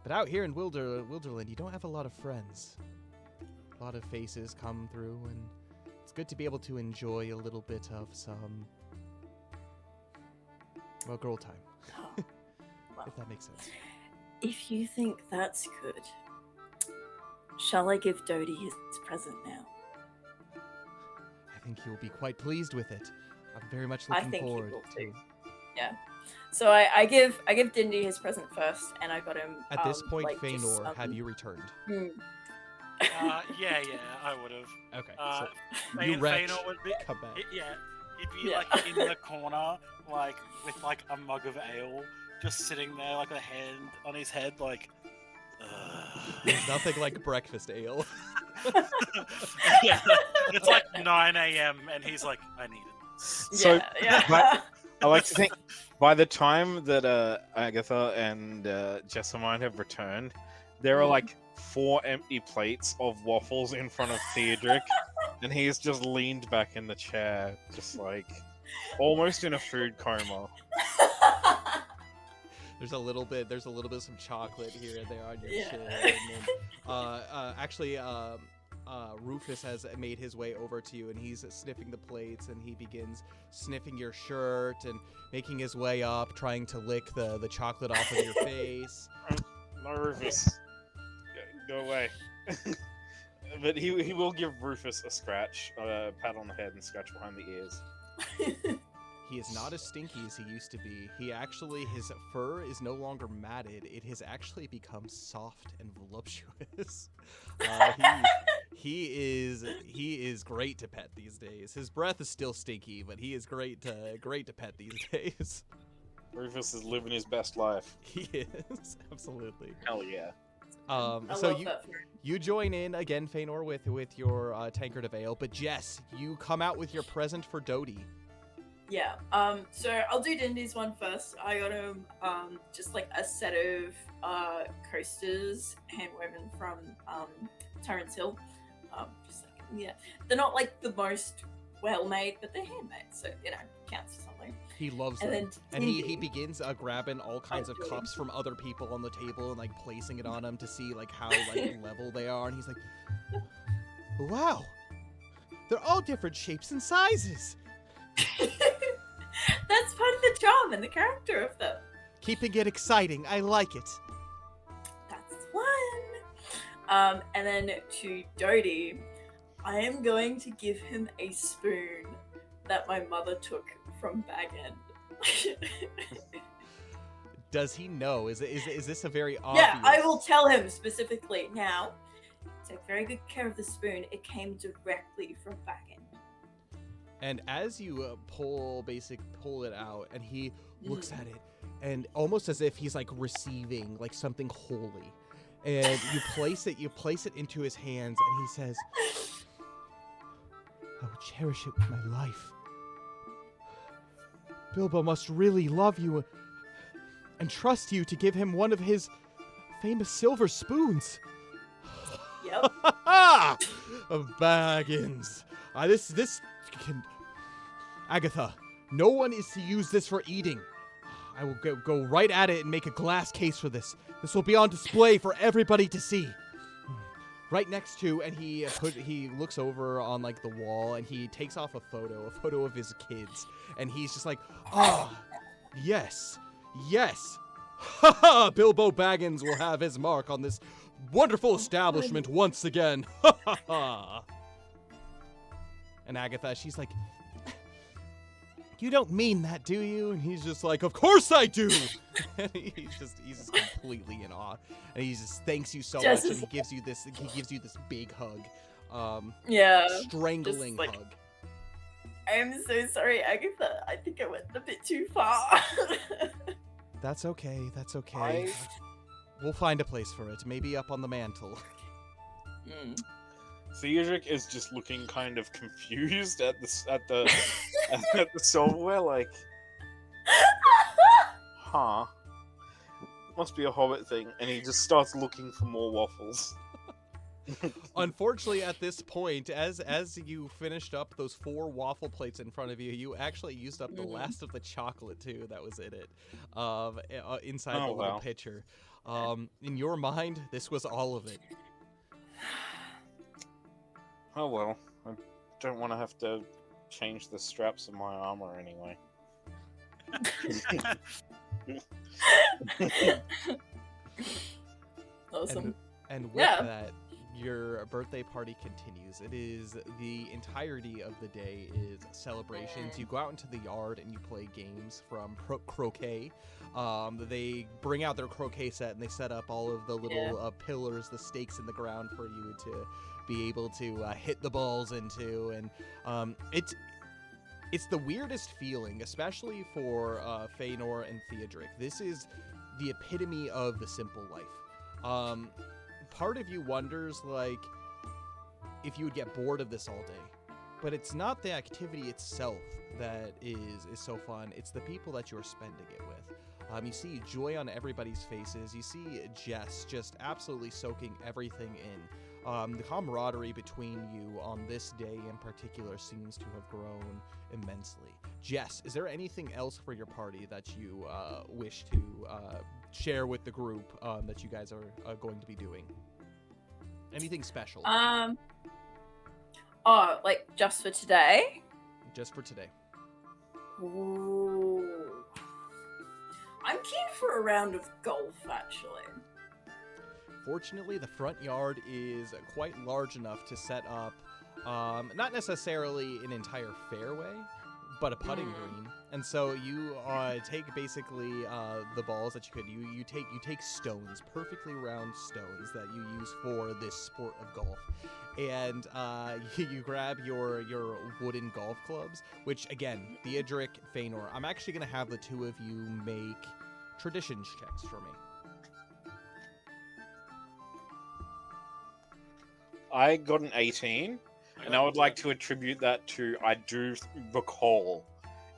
But out here in Wilderland, you don't have a lot of friends. A lot of faces come through, and it's good to be able to enjoy a little bit of some, well, girl time, Oh, well, if that makes sense. if you think that's good, shall I give Dodie his present now? I think you'll be quite pleased with it. I'm very much I looking think he forward will to. too. Yeah. So I give Dindy his present first, and I got him. At this point, like, just Feanor, have something- you returned? Yeah, I would have. Okay, Uh, you wretch, Feanor would be, come back. he'd be Yeah. like in the corner, like with like a mug of ale, just sitting there, like a hand on his head, like. There's nothing like breakfast ale. Yeah, it's like 9 a.m. and he's like, I need it. So, yeah. but- I like to think by the time that Agatha and Jessamine have returned, there are like 4 empty plates of waffles in front of Theodric, and he's just leaned back in the chair, just like almost in a food coma. There's a little bit of some chocolate here and there on your Yeah. chin. And then, actually, Rufus has made his way over to you, and he's sniffing the plates, and he begins sniffing your shirt and making his way up, trying to lick the chocolate off of your face. No, Rufus. Go away. But he will give Rufus a scratch, a pat on the head, and scratch behind the ears. He is not as stinky as he used to be. His fur is no longer matted. It has actually become soft and voluptuous. He is great to pet these days. His breath is still stinky, but he is great to pet these days. Rufus is living his best life. He is, absolutely. Hell yeah. So you join in again, Feanor, with your tankard of ale, but Jess, you come out with your present for Dodie. Yeah. So I'll do Dindy's one first. I got him just like a set of coasters handwoven from Torrance Hill. Just like, yeah, they're not like the most well made, but they're handmade, so counts for something. He loves And them, then and he begins grabbing all kinds of cups from other people on the table and like placing it on them to see like how like level they are, and he's like, "Wow, they're all different shapes and sizes." That's part of the charm and the character of them. Keeping it exciting, I like it. That's one. And then to Dodie, I am going to give him a spoon that my mother took from Bag End. Does he know? Is this a very obvious? Yeah, I will tell him specifically. Now, take very good care of the spoon. It came directly from Bag End. And as you pull it out, and he looks at it, and almost as if he's like receiving like something holy, and you place it into his hands, and he says, "I will cherish it with my life. Bilbo must really love you and trust you to give him one of his famous silver spoons." Yep. Of Baggins. This can... Agatha, no one is to use this for eating. I will go right at it and make a glass case for this. This will be on display for everybody to see. Right next to, and he looks over on like the wall, and he takes off a photo of his kids, and he's just like, yes, ha! Bilbo Baggins will have his mark on this wonderful establishment once again. Ha! And Agatha, she's like, "You don't mean that, do you?" And he's just like, "Of course I do." And he's just completely in awe, and he just thanks you so much, and he gives you this big hug, strangling like, hug. I'm so sorry, Agatha. I think I went a bit too far. That's okay. We'll find a place for it, maybe up on the mantle. Theodric is just looking kind of confused at the silverware, like, huh? Must be a Hobbit thing, and he just starts looking for more waffles. Unfortunately, at this point, as you finished up those 4 waffle plates in front of you, you actually used up the last of the chocolate too that was in it, inside the little pitcher. In your mind, this was all of it. Oh well, I don't want to have to change the straps of my armor anyway. Awesome. And with that, your birthday party continues. It is the entirety of the day is celebrations. You go out into the yard and you play games from croquet. They bring out their croquet set and they set up all of the little pillars, the stakes in the ground for you to be able to hit the balls into. And it's the weirdest feeling, especially for Feanor and Theodric. This is the epitome of the simple life. Part of you wonders, like, if you would get bored of this all day. But it's not the activity itself that is so fun. It's the people that you're spending it with. You see joy on everybody's faces. You see Jess just absolutely soaking everything in. The camaraderie between you on this day in particular seems to have grown immensely. Jess, is there anything else for your party that you wish to share with the group that you guys are going to be doing? Anything special? Oh, like just for today? Just for today. Ooh. I'm keen for a round of golf, actually. Fortunately, the front yard is quite large enough to set up, not necessarily an entire fairway, but a putting green. And so you take basically the balls that you could. You take stones, perfectly round stones that you use for this sport of golf, and you grab your wooden golf clubs. Which again, Theodric, Feanor, I'm actually gonna have the two of you make traditions checks for me. I got an 18, and I would like to attribute that to I do recall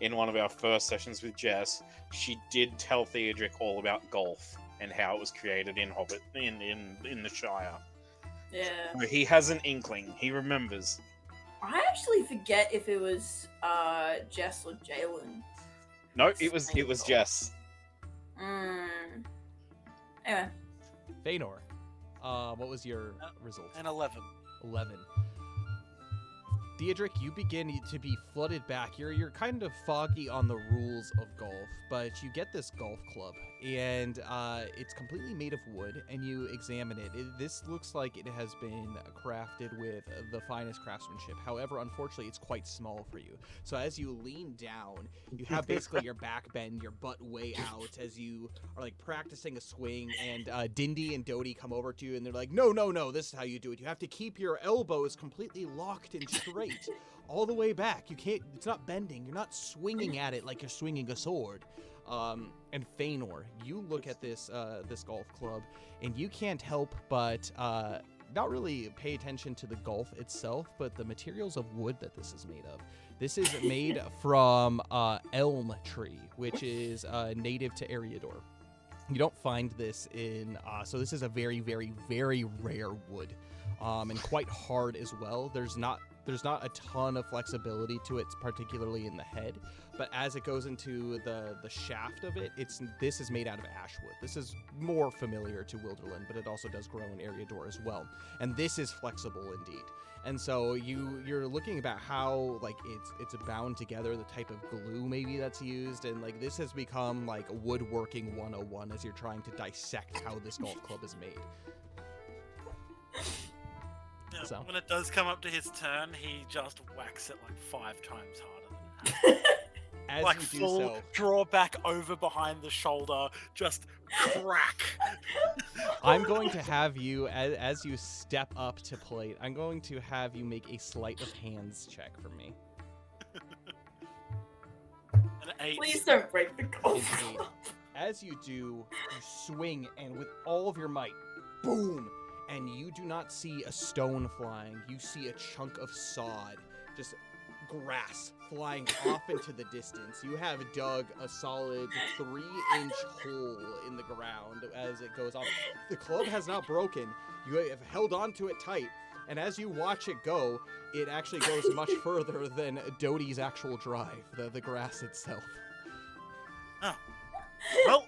in one of our first sessions with Jess, she did tell Theodric all about golf and how it was created in Hobbit in the Shire. Yeah. So he has an inkling. He remembers. I actually forget if it was Jess or Jalen. No, it was Jess. Anyway. Feanor, what was your result? An 11. 11. Theodric, you begin to be flooded back. You're kind of foggy on the rules of golf, but you get this golf club, and it's completely made of wood, and you examine it. This looks like it has been crafted with the finest craftsmanship. However, unfortunately, it's quite small for you. So as you lean down, you have basically your back bend, your butt way out, as you are like practicing a swing, and Dindy and Dodie come over to you, and they're like, no, this is how you do it. You have to keep your elbows completely locked and straight. All the way back. You can't, it's not bending. You're not swinging at it like you're swinging a sword. And Feanor, you look at this golf club, and you can't help but not really pay attention to the golf itself, but the materials of wood that this is made of. This is made from elm tree, which is native to Eriador. You don't find this in, so this is a very, very, very rare wood, and quite hard as well. There's not a ton of flexibility to it, particularly in the head, but as it goes into the shaft of it, this is made out of ashwood. This is more familiar to Wilderland, but it also does grow in Eriador as well. And this is flexible indeed. And so you're looking about how like it's bound together, the type of glue maybe that's used, and like this has become like woodworking 101 as you're trying to dissect how this golf club is made. Yeah, So. when it does come up to his turn, he just whacks it like 5 times harder than it has. As like you do full so, draw back over behind the shoulder, just crack. I'm going to have you, as you step up to plate, I'm going to have you make a sleight of hands check for me. An 8. Please don't break the golf It's 8. club. As you do, you swing, and with all of your might, boom! And you do not see a stone flying. You see a chunk of sod, just grass flying off into the distance. You have dug a solid 3-inch hole in the ground as it goes off. The club has not broken. You have held onto it tight, and as you watch it go, it actually goes much further than Dodie's actual drive, the grass itself. Oh. Well,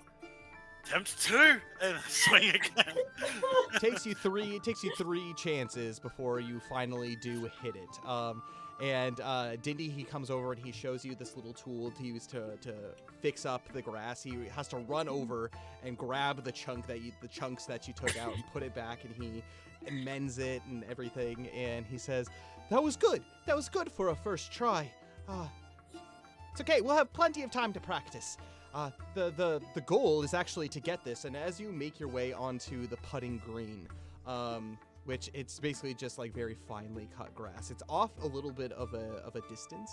attempt 2 and swing again. It takes you three chances before you finally do hit it. And Dindy, he comes over and he shows you this little tool to use to fix up the grass. He has to run over and grab the chunks that you took out and put it back, and he mends it and everything. And he says, "That was good. That was good for a first try. It's okay. We'll have plenty of time to practice." The goal is actually to get this, and as you make your way onto the putting green, which it's basically just like very finely cut grass. It's off a little bit of a distance,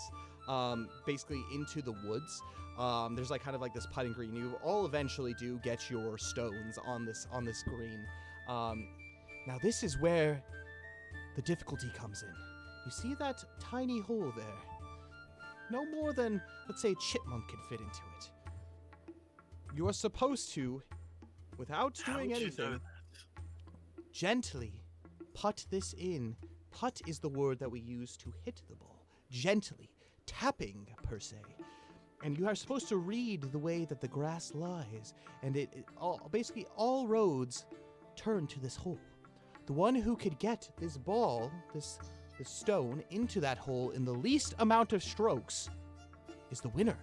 basically into the woods. There's like kind of like this putting green. You all eventually do get your stones on this green. Now this is where the difficulty comes in. You see that tiny hole there? No more than, let's say, a chipmunk can fit into it. You are supposed to, without doing anything, gently putt this in. Putt is the word that we use to hit the ball. Gently. Tapping, per se. And you are supposed to read the way that the grass lies. And basically all roads turn to this hole. the one who could get this ball, this stone, into that hole in the least amount of strokes is the winner.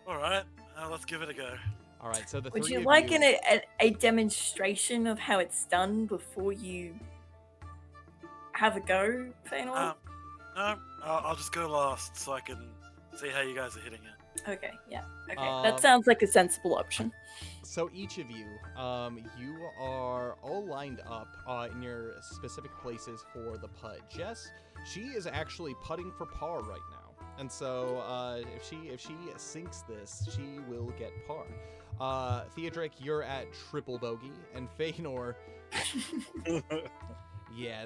All right, let's give it a go. All right, so the Would three you of like you... a demonstration of how it's done before you have a go, Fëanor? No, I'll just go last so I can see how you guys are hitting it. Okay, yeah. Okay, that sounds like a sensible option. So each of you, you are all lined up in your specific places for the putt. Jess, she is actually putting for par right now. And so if she sinks this, she will get par. Theodric, you're at triple bogey, and Fëanor, yeah,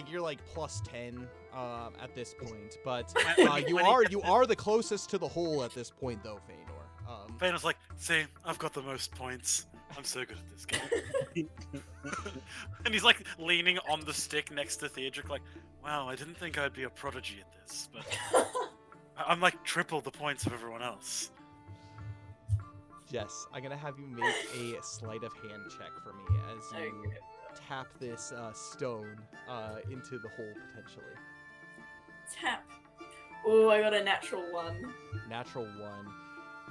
you're like plus 10 at this point. But you are the closest to the hole at this point, though, Fëanor. Fëanor's like, see, I've got the most points. I'm so good at this game. And he's like leaning on the stick next to Theodric, like, wow, I didn't think I'd be a prodigy at this, but I'm like triple the points of everyone else. Jess, I'm gonna have you make a sleight of hand check for me as you tap this stone into the hole potentially. Tap. Oh, I got a natural 1. Natural 1.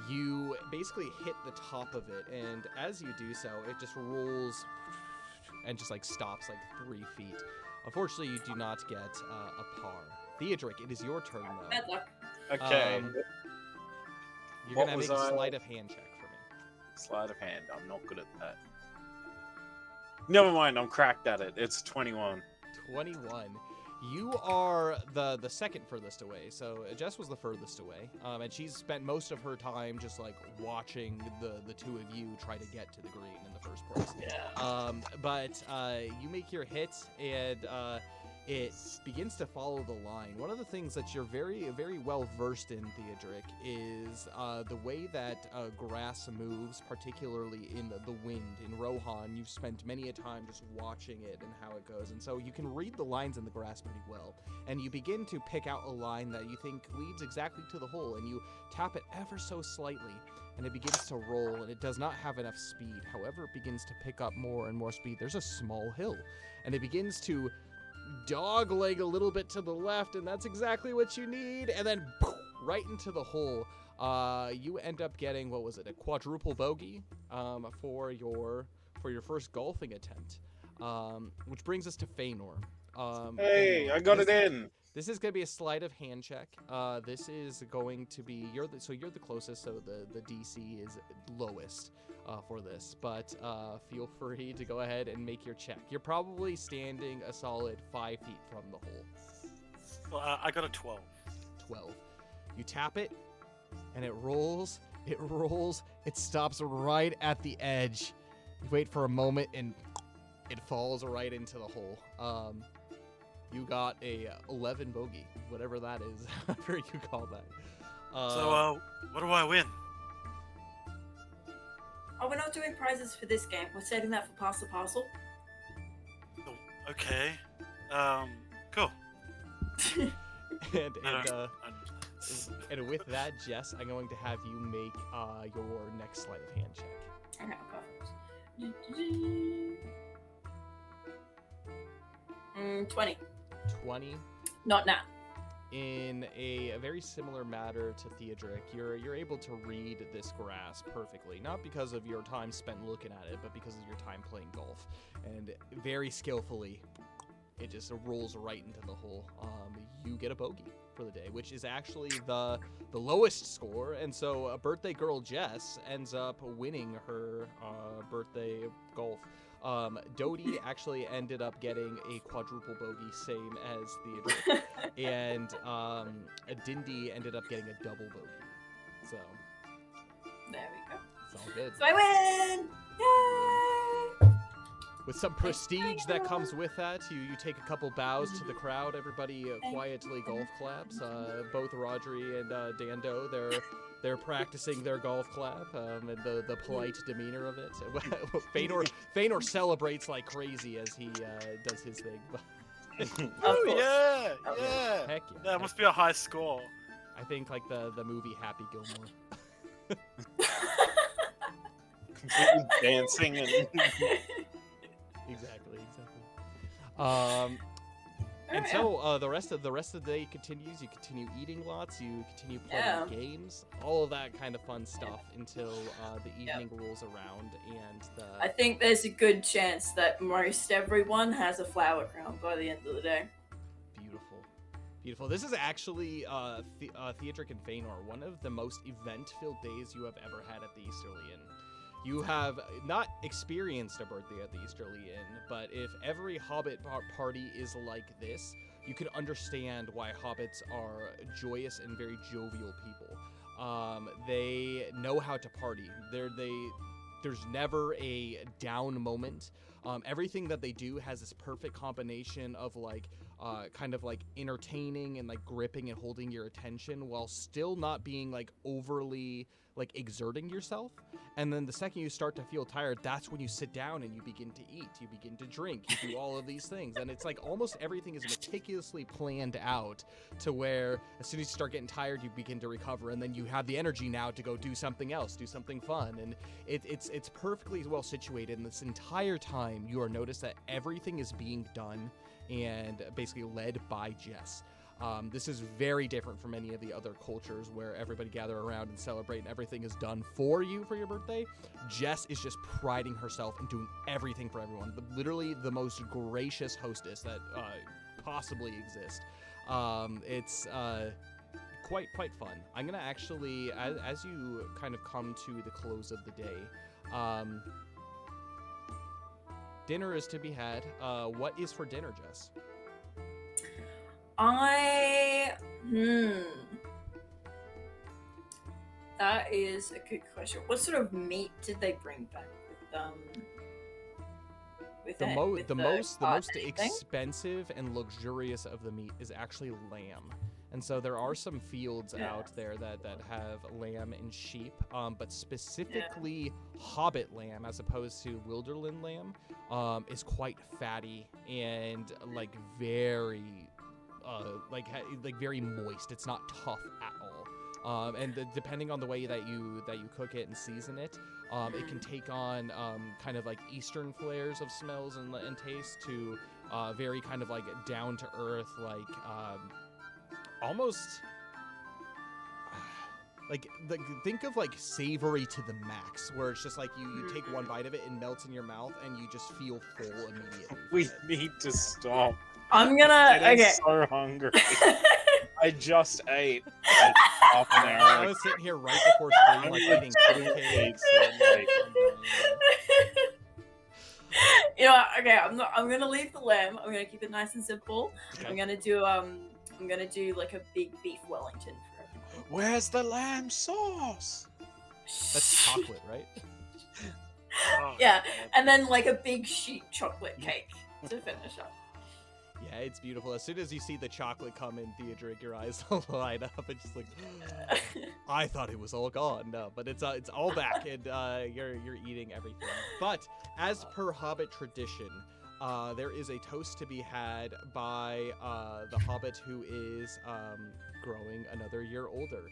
You basically hit the top of it, and as you do so, it just rolls and just like stops like 3 feet. Unfortunately, you do not get a par. Theodric, it is your turn though. Bad luck. Okay. You're What gonna was make a I- sleight of hand check for me. Sleight of hand. I'm not good at that. Never mind. I'm cracked at it. It's 21. 21. You are the second furthest away, so Jess was the furthest away, and she's spent most of her time just like watching the two of you try to get to the green in the first place. Yeah. But you make your hit, and it begins to follow the line. One of the things that you're very, very well versed in, Theodric, is the way that grass moves, particularly in the wind. In Rohan, you've spent many a time just watching it and how it goes, and so you can read the lines in the grass pretty well. And you begin to pick out a line that you think leads exactly to the hole, and you tap it ever so slightly, and it begins to roll, and it does not have enough speed. However, it begins to pick up more and more speed. There's a small hill, and it begins to dogleg a little bit to the left, and that's exactly what you need, and then poof, right into the hole. You end up getting, what was it, a quadruple bogey for your first golfing attempt, which brings us to Fëanor. Hey, Fëanor, I got it in. This is going to be a sleight of hand check. This is going to be, you're the closest, so the DC is lowest for this, but feel free to go ahead and make your check. You're probably standing a solid 5 feet from the hole. Well, I got a 12. 12. You tap it, and it rolls, it stops right at the edge. You wait for a moment, and it falls right into the hole. You got a 11 bogey, whatever that is, however you call that. So, what do I win? Oh, we're not doing prizes for this game. We're saving that for Pass the Parcel. Oh, okay. Cool. And with that, Jess, I'm going to have you make your next sleight of hand check. Okay, perfect. 20. 20. Not nat. In a very similar matter to Theodric, you're able to read this grass perfectly, not because of your time spent looking at it, but because of your time playing golf. And very skillfully, it just rolls right into the hole. You get a bogey for the day, which is actually the lowest score, and so birthday girl Jess ends up winning her birthday golf. Dodie actually ended up getting a quadruple bogey, same as Theodric, and Dindy ended up getting a double bogey. So There we go. it's all good. So I win! Yay! With some prestige that comes with that, you take a couple bows to the crowd. Everybody quietly golf claps. Both Rodri and Dando, they're practicing their golf clap and the polite demeanor of it. Fëanor celebrates like crazy as he does his thing. Oh, course. yeah! Oh, Yeah! Heck yeah. That must be a high score. I think like the movie Happy Gilmore. dancing and Exactly. And Alright, so the rest of the day continues. You continue eating lots. You continue playing Yeah. games. All of that kind of fun stuff until the evening rolls around and I think there's a good chance that most everyone has a flower crown by the end of the day. Beautiful. This is actually Theodric and Feanor, one of the most event-filled days you have ever had at the Easterly Inn. You have not experienced a birthday at the Easterly Inn, but if every Hobbit party is like this, you can understand why Hobbits are joyous and very jovial people. They know how to party. There's never a down moment. Everything that they do has this perfect combination of kind of like entertaining and like gripping and holding your attention while still not being like overly like exerting yourself. And then the second you start to feel tired, that's when you sit down and you begin to eat, you begin to drink, you do all of these things. And it's like almost everything is meticulously planned out to where as soon as you start getting tired, you begin to recover, and then you have the energy now to go do something else, do something fun. And it's perfectly well situated. And this entire time you are noticed that everything is being done and basically led by Jess. This is very different from any of the other cultures where everybody gather around and celebrate and everything is done for you for your birthday. Jess is just priding herself and doing everything for everyone. Literally the most gracious hostess that possibly exists. It's quite fun. I'm gonna actually, as you kind of come to the close of the day, dinner is to be had. What is for dinner, Jess? That is a good question. What sort of meat did they bring back with The most thing? expensive and luxurious of the meat is actually lamb. And so there are some fields out there that have lamb and sheep, but specifically Hobbit lamb as opposed to Wilderland lamb is quite fatty and like very very moist. It's not tough at all. Depending on the way that you cook it and season it, it can take on kind of like Eastern flares of smells and taste to very kind of like down to earth, like almost think of like savory to the max, where it's just like you take one bite of it and melts in your mouth and you just feel full immediately. we need to stop. I'm gonna I'm so hungry. I just ate like half an hour. I was sitting here right before stream, like eating cupcakes. You know what? Okay, I'm gonna leave the lamb. I'm gonna keep it nice and simple. Okay. I'm gonna do like a big beef Wellington for everyone. Where's the lamb sauce? That's chocolate, right? Yeah, and then like a big sheep chocolate cake to finish up. Yeah, it's beautiful. As soon as you see the chocolate come in, Theodric, your eyes light up. It's just like, I thought it was all gone. No, but it's all back, and you're eating everything. But as per Hobbit tradition, there is a toast to be had by the Hobbit who is growing another year older.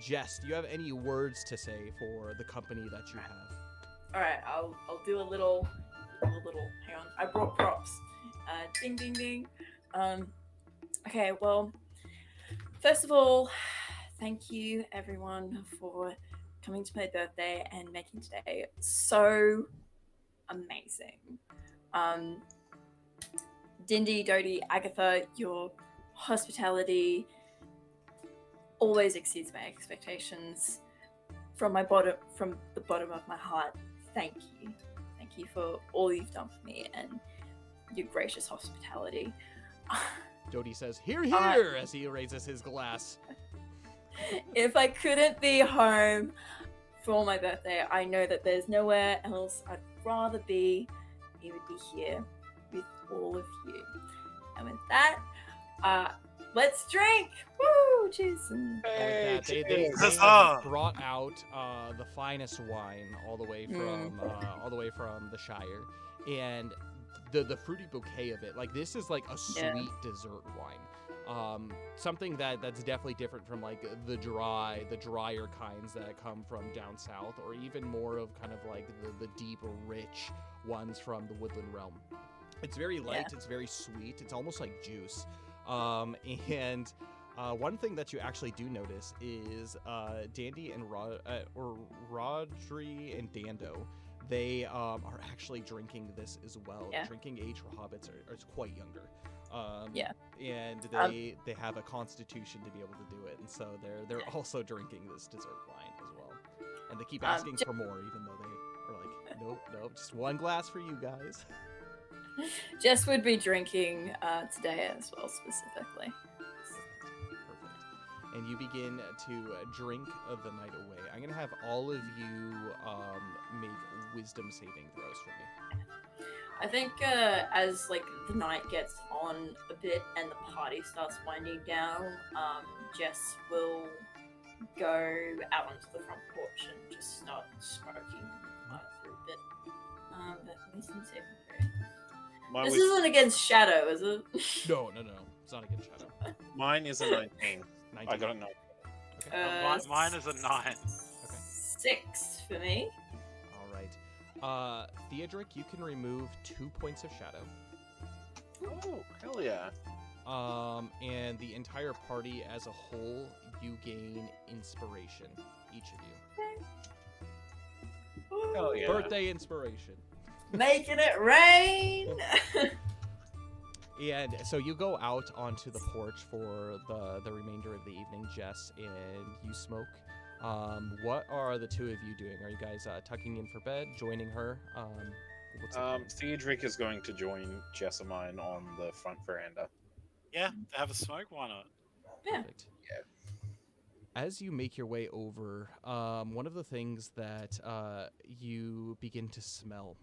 Jess, do you have any words to say for the company that you have? All right, I'll do a little. Hang on, I brought props. Ding, ding, ding. Okay, well, first of all, thank you everyone for coming to my birthday and making today so amazing. Dindy, Dodie, Agatha, your hospitality always exceeds my expectations. From the bottom of my heart, thank you. Thank you for all you've done for me and your gracious hospitality. Dodie says, "Hear, hear," as he raises his glass. If I couldn't be home for my birthday, I know that there's nowhere else I'd rather be. It would be here with all of you. And with that, let's drink! Woo! Cheers! And with that, they cheers. have brought out the finest wine all the way from the Shire, and the fruity bouquet of it. Like, this is like a sweet dessert wine. Something that's definitely different from like the drier kinds that come from down south, or even more of kind of like the deep, rich ones from the woodland realm. It's very light. It's very sweet. It's almost like juice. And one thing that you actually do notice is Dandy and Rodri and Dando. They are actually drinking this as well. Yeah. The drinking age for hobbits are quite younger. And they have a constitution to be able to do it, and so they're also drinking this dessert wine as well. And they keep asking for more, even though they are like, nope, just one glass for you guys. Jess would be drinking today as well, specifically. Perfect. And you begin to drink the night away. I'm gonna have all of you make wisdom saving throws for me. I think as like the night gets on a bit and the party starts winding down, Jess will go out onto the front porch and just start smoking for a bit. But wisdom saving throw. This isn't against Shadow, is it? No. It's not against Shadow. Mine is a 19. I got a 9. Okay. Mine is a 9. Okay. 6 for me. All right. Theodric, you can remove 2 points of shadow. Oh, hell yeah. And the entire party as a whole, you gain inspiration, each of you. Hell yeah. Birthday inspiration. Making it rain! And so you go out onto the porch for the remainder of the evening, Jess, and you smoke. What are the two of you doing? Are you guys tucking in for bed, joining her? Theodric is going to join Jessamine on the front veranda. Yeah, to have a smoke, why not? Yeah. Perfect. As you make your way over, one of the things that you begin to smell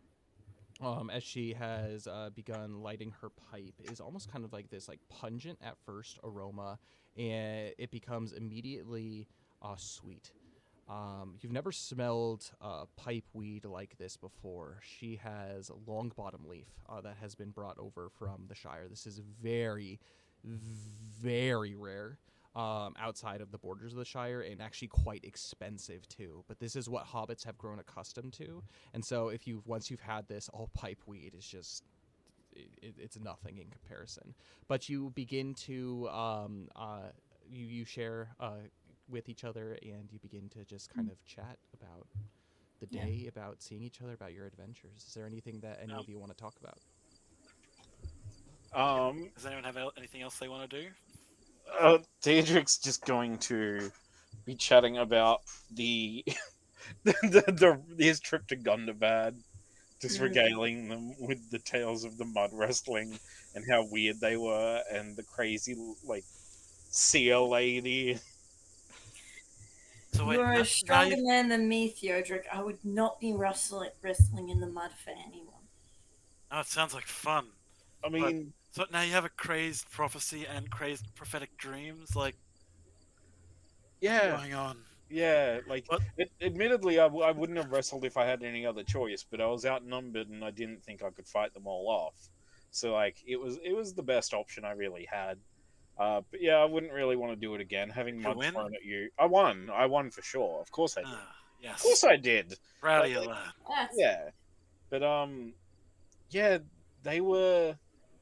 as she has begun lighting her pipe is almost kind of like this like pungent at first aroma, and it becomes immediately sweet. You've never smelled pipe weed like this before. She has long bottom leaf that has been brought over from the Shire. This is very, very rare outside of the borders of the Shire, and actually quite expensive too. But this is what hobbits have grown accustomed to, and so once you've had this, all pipe weed is just it's nothing in comparison. But you begin to you share with each other, and you begin to just kind of chat about the day, about seeing each other, about your adventures. Is there anything that any of you want to talk about? Does anyone have anything else they want to do? Daedric's just going to be chatting about his trip to Gundabad, just regaling them with the tales of the mud wrestling and how weird they were, and the crazy like seal lady. So wait, you're a stronger man than me, Theodric. I would not be wrestling in the mud for anyone. Oh, it sounds like fun. I mean, so now you have a crazed prophecy and crazed prophetic dreams, like. Yeah. What's going on? Yeah, like, admittedly, I wouldn't have wrestled if I had any other choice, but I was outnumbered and I didn't think I could fight them all off. So, like, it was the best option I really had. But yeah, I wouldn't really want to do it again, having mud thrown at you. I won for sure. Of course I did. Yes. Of course I did. Proud of you, lad. Yeah. But, yeah, they were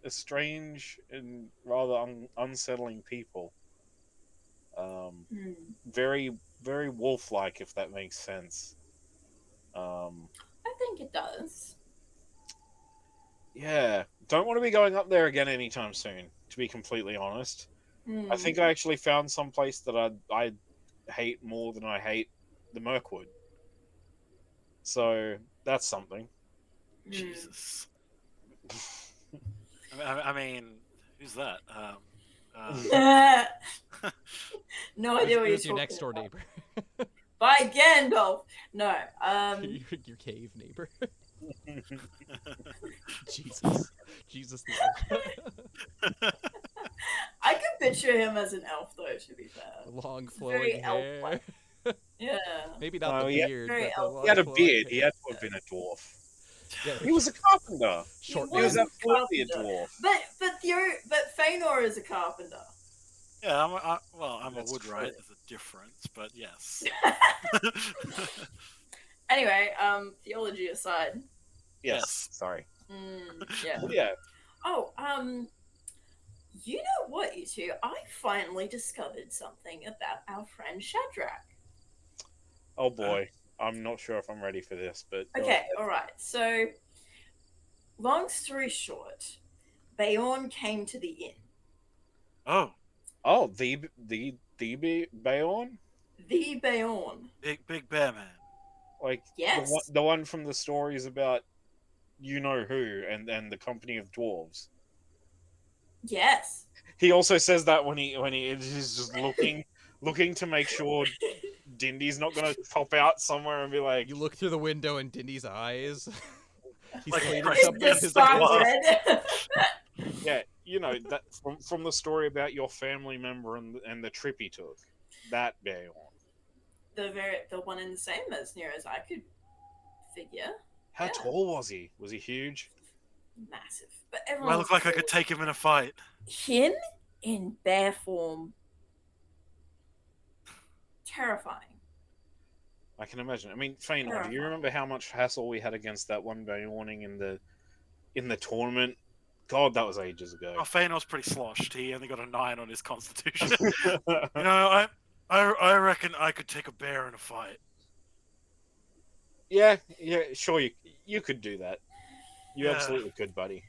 a strange and rather unsettling people. Very, very wolf-like, if that makes sense. I think it does. Yeah, don't want to be going up there again anytime soon, to be completely honest. I think I actually found some place that I hate more than I hate the Mirkwood. So, that's something. Jesus. I mean, who's that? No idea what you're talking your next door about. neighbor. By Gandalf. No. your cave neighbor. Jesus the elf. I could picture him as an elf, though. To be fair, long flowing hair. Yeah. Maybe not the beard. He had a beard. He had to have been a dwarf. Yeah, he was a carpenter. He was absolutely a dwarf. But Fëanor is a carpenter. Yeah, I'm That's a wood true. right. There's a difference, but yes. Anyway, theology aside. Yes. Sorry. Yeah. Yeah. Oh, you know what, you two? I finally discovered something about our friend Shadrach. Oh boy. I'm not sure if I'm ready for this, but go Okay, ahead. alright. So, long story short, Bayorn came to the inn. Oh, Oh, the Bayon? The Bayorn. big bear man. Like Yes. the one from the stories about you know who and the company of dwarves. Yes. He also says that when he's just looking to make sure Dindy's not gonna pop out somewhere and be like, You look through the window and Dindy's eyes. He's Like cleaning fresh something in Just his sparks office. red. yeah, you know that from the story about your family member and the trip he took. That Bayon. the one and the same, as near as I could figure. How Yeah. tall was he? Was he huge? Massive. But Do I everyone look like I could take him in a fight? him in bear form. Terrifying. I can imagine. I mean, Feanor, do you remember how much hassle we had against that one Bayoning in the tournament? God, that was ages ago. Oh, Feanor's pretty sloshed. He only got a 9 on his constitution. You know, I reckon I could take a bear in a fight. yeah, sure, you could do that. You Yeah. absolutely could, buddy.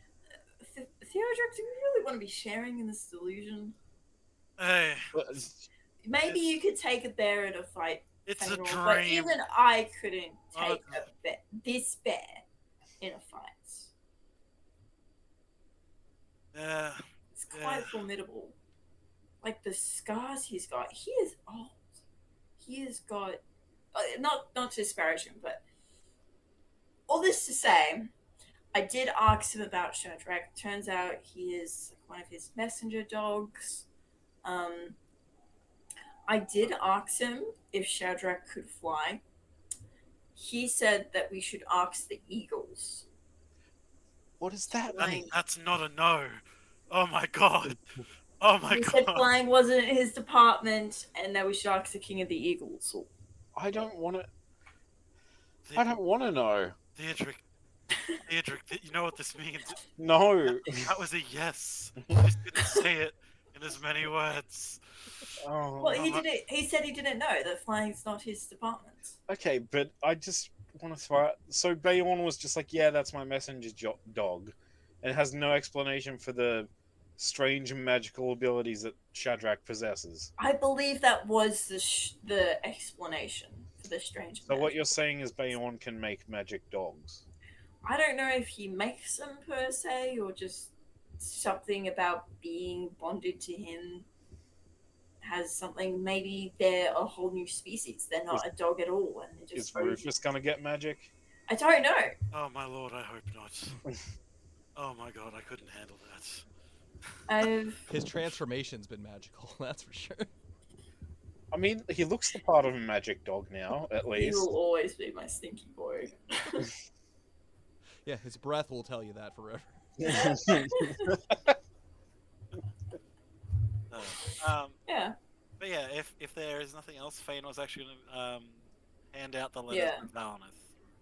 Theodric, do we really want to be sharing in this delusion? Hey, Maybe you could take a bear in a fight, it's a Feanor, but dream. even I couldn't Oh, take this bear in a fight. Yeah. It's quite formidable. Like the scars he's got, he is old. He has got, not to disparage him, but all this to say, I did ask him about Shadrach. Turns out he is one of his messenger dogs. I did ask him if Shadrach could fly. He said that we should ask the eagles. What is that? That's not a no. Oh my god. Oh my He god. said flying wasn't his department, and that we should ask the king of the eagles. I don't want to. I don't want to know. Theodric, you know what this means? No. That was a yes. You just didn't say it in as many words. Oh. Well, he didn't. He said he didn't know that flying's not his department. Okay, but I just want to throw out. So Bayon was just like, yeah, that's my messenger dog, and it has no explanation for the strange magical abilities that Shadrach possesses. I believe that was the explanation for the strange. So what you're saying is Bayon can make magic dogs. I don't know if he makes them per se, or just something about being bonded to him has something. Maybe they're a whole new species. They're not a dog at all, and they're just. Is Rufus gonna get magic? I don't know. Oh my lord, I hope not. Oh my god, I couldn't handle that. His transformation's been magical, that's for sure. I mean, he looks the part of a magic dog now, at He least. will always be my stinky boy. Yeah, his breath will tell you that forever. Yeah. But yeah, if there is nothing else, Feanor's actually gonna hand out the letter to Valnith.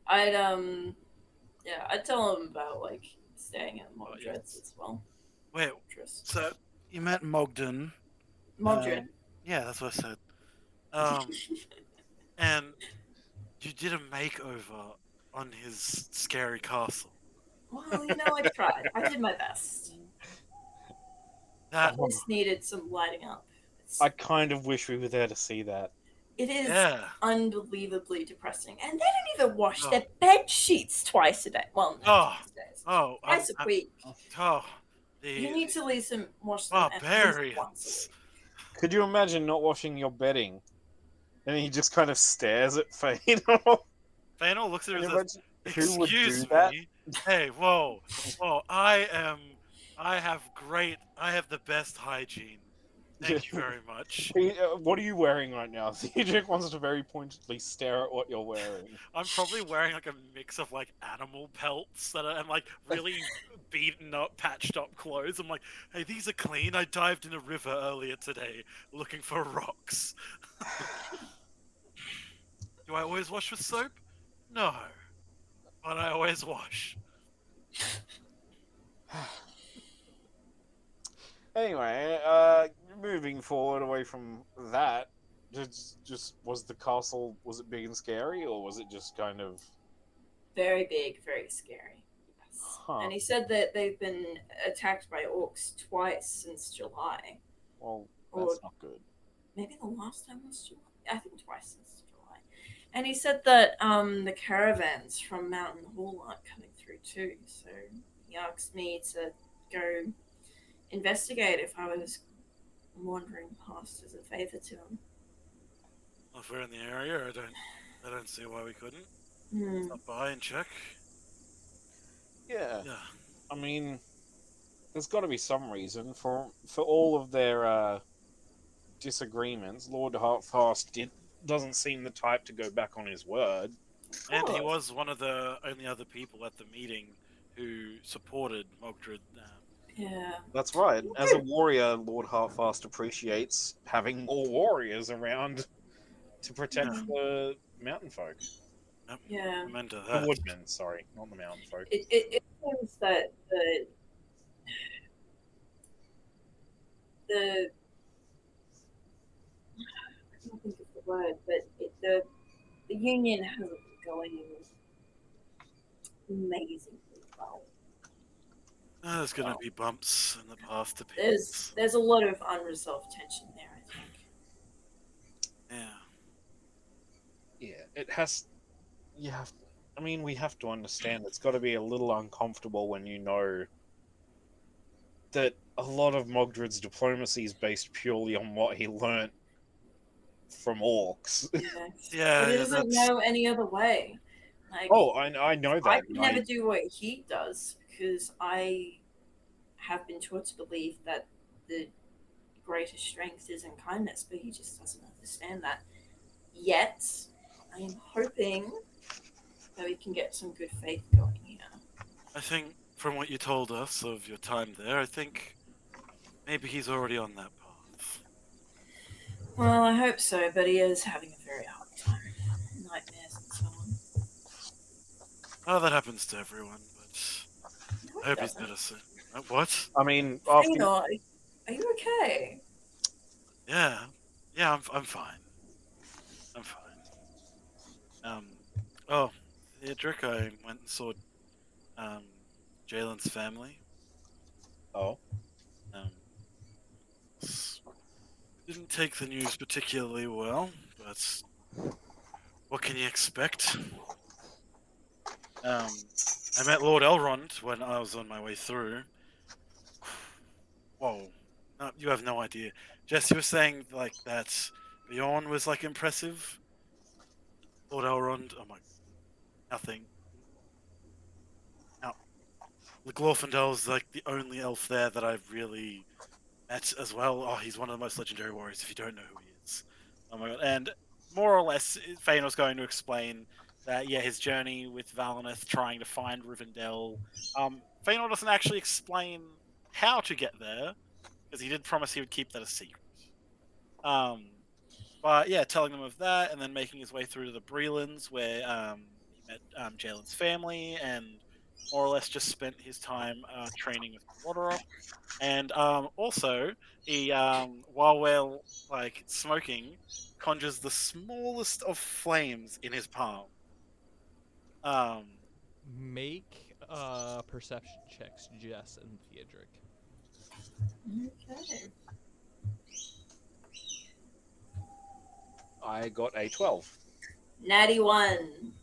I'd tell him about like staying at Mogdred's as well. Wait, so you met Mogden. Mogdred. Yeah, that's what I said. And you did a makeover on his scary castle. Well, you know, I tried. I did my best. That just needed some lighting up. I kind of wish we were there to see that. It is unbelievably depressing, and they don't even wash their bed sheets twice a day. Well, no, twice a week. You need to leave some wash them at least once a week. Could you imagine not washing your bedding? And he just kind of stares at Feanor. Feanor looks at him and says, Who would do "Excuse that? me. Hey, whoa. I have the best hygiene. Thank you very much." What are you wearing right now? Cedric wants to very pointedly stare at what you're wearing. I'm probably wearing like a mix of like animal pelts and like really beaten up, patched up clothes. I'm like, hey, these are clean. I dived in a river earlier today looking for rocks. Do I always wash with soap? No. But I always wash. Anyway, moving forward away from that, just was the castle, was it big and scary, or was it just kind of... Very big, very scary. Yes. Huh. And he said that they've been attacked by orcs twice since July. Well, Or that's not good. maybe the last time was July. I think twice since July. And he said that the caravans from Mountain Hall aren't coming through too. So he asked me to go investigate if I was wandering past as a favor to him. Well, if we're in the area, I don't see why we couldn't. Hmm. Stop by and check. Yeah. Yeah. I mean, there's got to be some reason for all of their disagreements. Lord Heartfast doesn't seem the type to go back on his word. And he Oh. was one of the only other people at the meeting who supported Mogdred. Yeah. That's right. As a warrior, Lord Heartfast appreciates having more warriors around to protect Yeah. the mountain folk. Yep. Yeah. Amen to The that. woodmen, sorry, not the mountain folk. It seems that the I can't think of the word, but the union hasn't been going amazingly well. There's going to be bumps in the path to peace. There's a lot of unresolved tension there, I think. Yeah. Yeah, it has. You have. I mean, we have to understand it's got to be a little uncomfortable when you know that a lot of Mogdred's diplomacy is based purely on what he learnt from orcs. Yes. Yeah, But he yeah, doesn't that's... know any other way. Like, Oh, I know I that. could never do what he does because I have been taught to believe that the greatest strength is in kindness, but he just doesn't understand that yet. I am hoping that we can get some good faith going here. I think from what you told us of your time there, I think maybe he's already on that path. Well, I hope so, but he is having a very hard time. Nightmares and so on. Oh, that happens to everyone, but No, I he hope he's doesn't. better soon. What? I mean, after Fëanor, are you okay? Yeah. Yeah, I'm fine. I'm fine. Oh, Theodric, I went and saw Jalen's family. oh, Um, didn't take the news particularly well, but what can you expect? I met Lord Elrond when I was on my way through. Whoa, no, you have no idea. Jess, you were saying like that Bjorn was like impressive. Lord Elrond, oh my, nothing. Now, the Glorfindel's like the only elf there that I've really met as well. Oh, he's one of the most legendary warriors if you don't know who he is. Oh my god. And more or less, Feanor's going to explain that, yeah, his journey with Valineth trying to find Rivendell. Feanor doesn't actually explain how to get there, because he did promise he would keep that a secret. But yeah, telling them of that, and then making his way through to the Brelands, where he met Jalen's family, and more or less just spent his time training with Roderick. And also, he while we're like smoking, conjures the smallest of flames in his palm. Make perception checks, Jess and Theodric. Okay. I got a 12. Natty 1.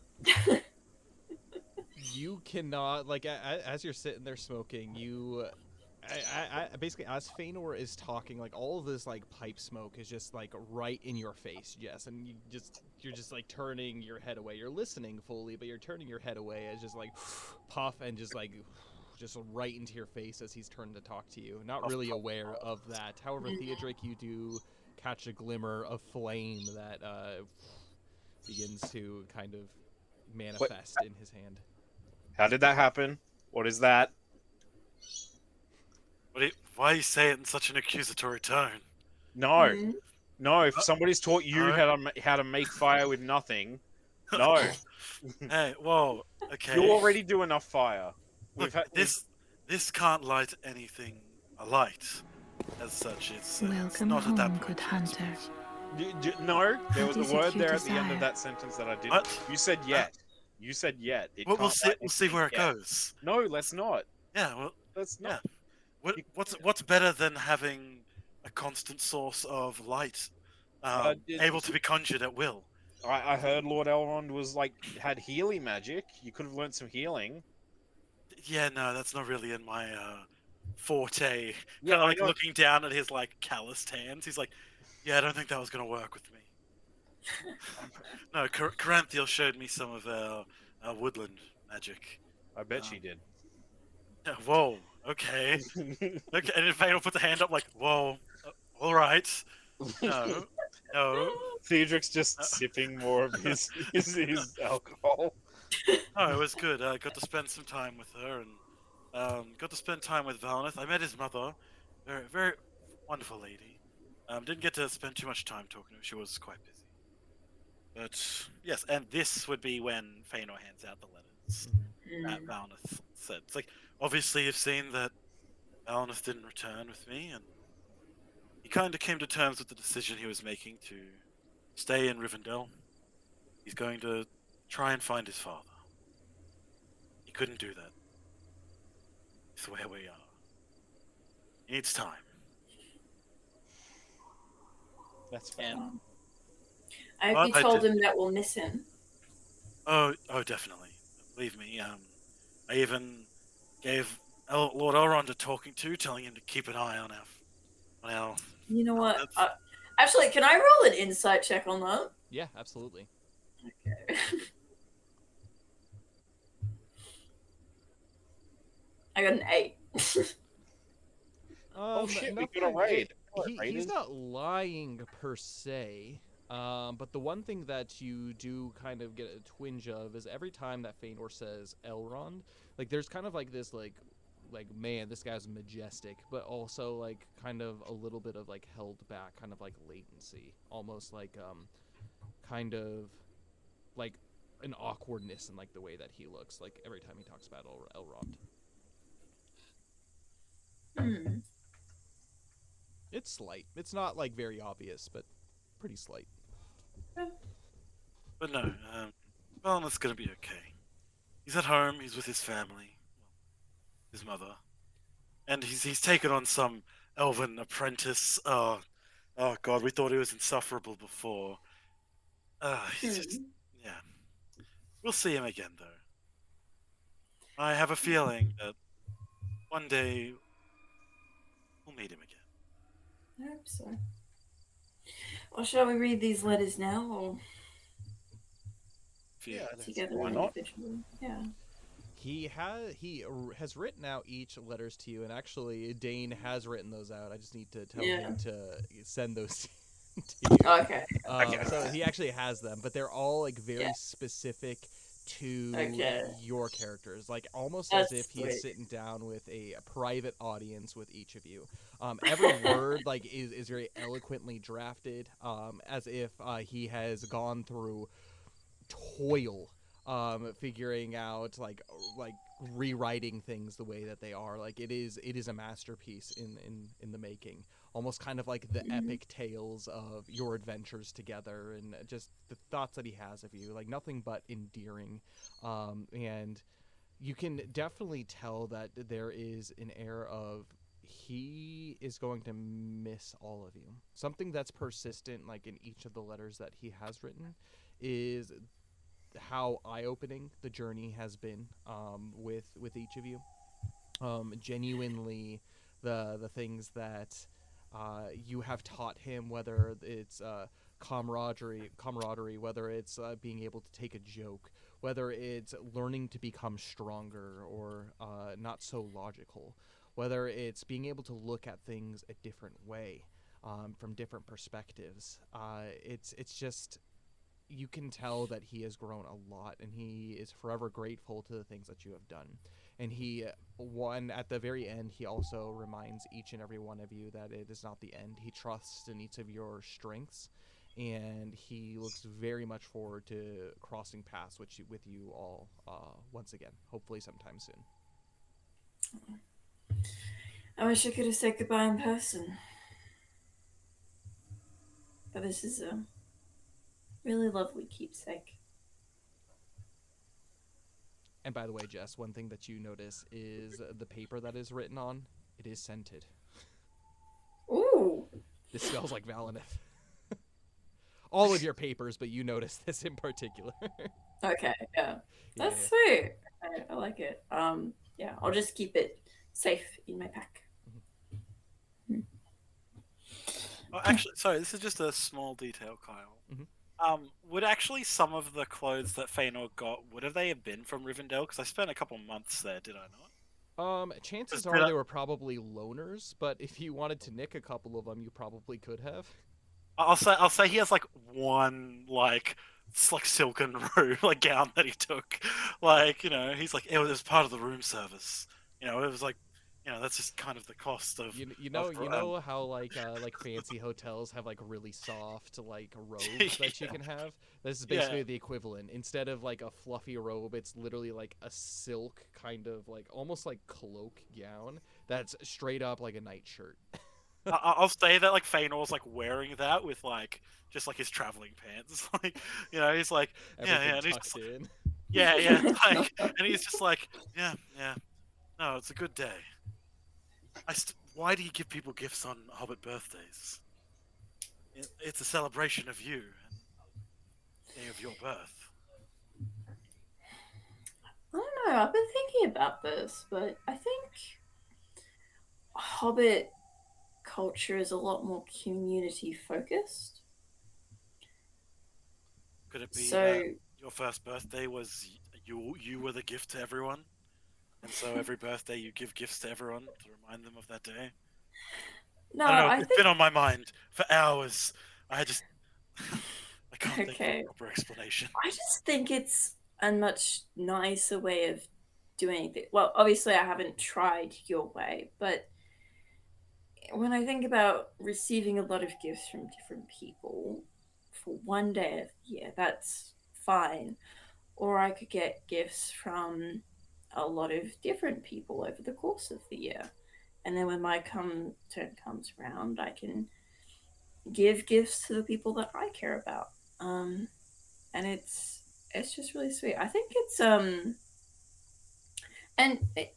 You cannot, like, as you're sitting there smoking, you I basically, as Feanor is talking, like, all of this like pipe smoke is just like right in your face, Jess, and you're just like turning your head away. You're listening fully, but you're turning your head away as just like puff and just like just right into your face as he's turned to talk to you. Not really aware of that. However, Theodric, you do catch a glimmer of flame that begins to kind of manifest in his hand. How did that happen? What is that? Why you say it in such an accusatory tone? No, Hmm. no. If somebody's taught you no. how to make fire with nothing, no. Hey, whoa. Okay. You already do enough fire. Look, We've this can't light anything alight. As such, it's Welcome not at that home, point good yet. hunter. no. There What was a is it word you there at the end of desire? that sentence that I didn't. What? You said yet. You said yet. It We'll can't see. light We'll see anything where it yet. goes. No, let's not. Yeah. Well. Let's Yeah. not. You- What's better than having a constant source of light, able to be conjured at will? I heard Lord Elrond was like had healing magic. You could have learned some healing. Yeah. No, that's not really in my forte. Yeah, Kind of I like know. looking down at his like calloused hands. He's like, yeah, I don't think that was gonna work with me. No, Caranthiel showed me some of our woodland magic. I bet she did. Yeah, whoa. Okay. Okay. And then Vane will put the hand up like, whoa. All right. No. No. Theodric's just sipping more of his alcohol. No, it was good. I got to spend some time with her and got to spend time with Valneth. I met his mother. Very, very wonderful lady. Didn't get to spend too much time talking to her. She was quite busy. But yes, and this would be when Feanor hands out the letters that Valneth said. It's like, obviously you've seen that Valneth didn't return with me, and he kind of came to terms with the decision he was making to stay in Rivendell. He's going to try and find his father. He couldn't do that. It's where we are. He needs time. That's fair. And I hope Well, you I told did- him that we'll miss him. oh, definitely. Believe me. I even gave Lord Elrond a talking to, telling him to keep an eye on our. You know what? that's- Actually, can I roll an insight check on that? Yeah, absolutely. Okay. I got an 8. Oh shit, we nothing- got a raid. He's not lying per se, but the one thing that you do kind of get a twinge of is every time that Feanor says Elrond, like there's kind of like this like man, this guy's majestic, but also like kind of a little bit of like held back, kind of like latency, almost like kind of like an awkwardness in like the way that he looks, like every time he talks about Elrond. Hmm. It's slight. It's not like very obvious, but pretty slight. But no, Valneth's gonna be okay. He's at home. He's with his family, his mother, and he's taken on some elven apprentice. Oh God, we thought he was insufferable before. He's just yeah. We'll see him again though. I have a feeling that one day we'll meet him again. I hope so. Well, shall we read these letters now, or If you- Yeah, together why not? individually? Yeah. He has written out each letters to you, and actually Dain has written those out. I just need to tell him to send those to you. Okay. So he actually has them, but they're all like very specific to your characters, like almost That's as if he's sweet. sitting down with a private audience with each of you. Every word like is very eloquently drafted, as if he has gone through toil figuring out like rewriting things the way that they are. Like it is a masterpiece in the making, almost kind of like the epic tales of your adventures together, and just the thoughts that he has of you, like nothing but endearing. And you can definitely tell that there is an air of he is going to miss all of you. Something that's persistent like in each of the letters that he has written is how eye-opening the journey has been with each of you. Genuinely, the things that you have taught him, whether it's camaraderie, whether it's being able to take a joke, whether it's learning to become stronger or not so logical, whether it's being able to look at things a different way, from different perspectives. It's just you can tell that he has grown a lot, and he is forever grateful to the things that you have done. And at the very end, he also reminds each and every one of you that it is not the end. He trusts in each of your strengths, and he looks very much forward to crossing paths with you all once again, hopefully sometime soon. I wish I could have said goodbye in person. But this is a really lovely keepsake. And by the way, Jess, one thing that you notice is the paper that is written on, it is scented. Ooh. This smells like Valineth. All of your papers, but you notice this in particular. Okay, yeah. That's sweet. I like it. Yeah, I'll just keep it safe in my pack. Oh, actually, sorry, this is just a small detail, Kyle. Would actually some of the clothes that Feanor got, would have they have been from Rivendell? Because I spent a couple months there, did I not? Chances are they were probably loners, but if you wanted to nick a couple of them, you probably could have. I'll say he has like one silken robe gown that he took. He's like, it was part of the room service. It was like, that's just kind of the cost of you know how like fancy hotels have like really soft robes that you can have. This is basically the equivalent. Instead of like a fluffy robe, it's literally like a silk kind of almost like cloak gown that's straight up like a nightshirt. I'll say that Feanor's wearing that with just his traveling pants. He's like, everything and he's tucked in. And he's just like, no, it's a good day. Why do you give people gifts on Hobbit birthdays? It's a celebration of you and of your birth. I don't know. I've been thinking about this, but I think Hobbit culture is a lot more community focused. Could it be that your first birthday was you were the gift to everyone? And so every birthday you give gifts to everyone to remind them of that day? No, I don't know. It's been on my mind for hours. I can't think of a proper explanation. I just think it's a much nicer way of doing it. Well, obviously I haven't tried your way, but when I think about receiving a lot of gifts from different people for one day of the year, that's fine. Or I could get gifts from a lot of different people over the course of the year. And then when my turn comes around, I can give gifts to the people that I care about. And it's just really sweet. I think it's and they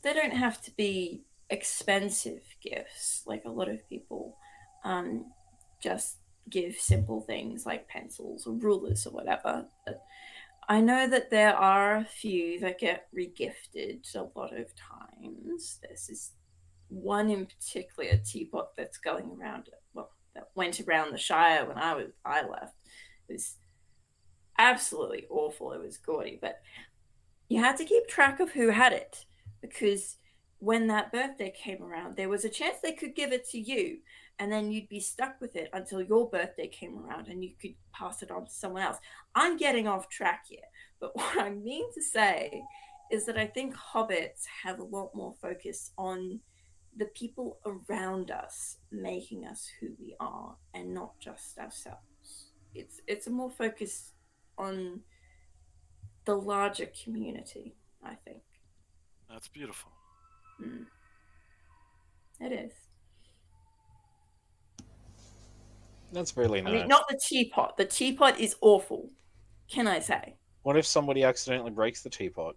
don't have to be expensive gifts. Like a lot of people just give simple things like pencils or rulers or whatever. But I know that there are a few that get regifted a lot of times. There's this one in particular, a teapot that's going around, that went around the Shire when I left. It was absolutely awful. It was gaudy, but you had to keep track of who had it, because when that birthday came around, there was a chance they could give it to you, and then you'd be stuck with it until your birthday came around and you could pass it on to someone else. I'm getting off track here, but what I mean to say is that I think hobbits have a lot more focus on the people around us making us who we are and not just ourselves. It's a more focus on the larger community, I think. That's beautiful. It is. That's really nice. I mean, not the teapot. The teapot is awful. Can I say? What if somebody accidentally breaks the teapot?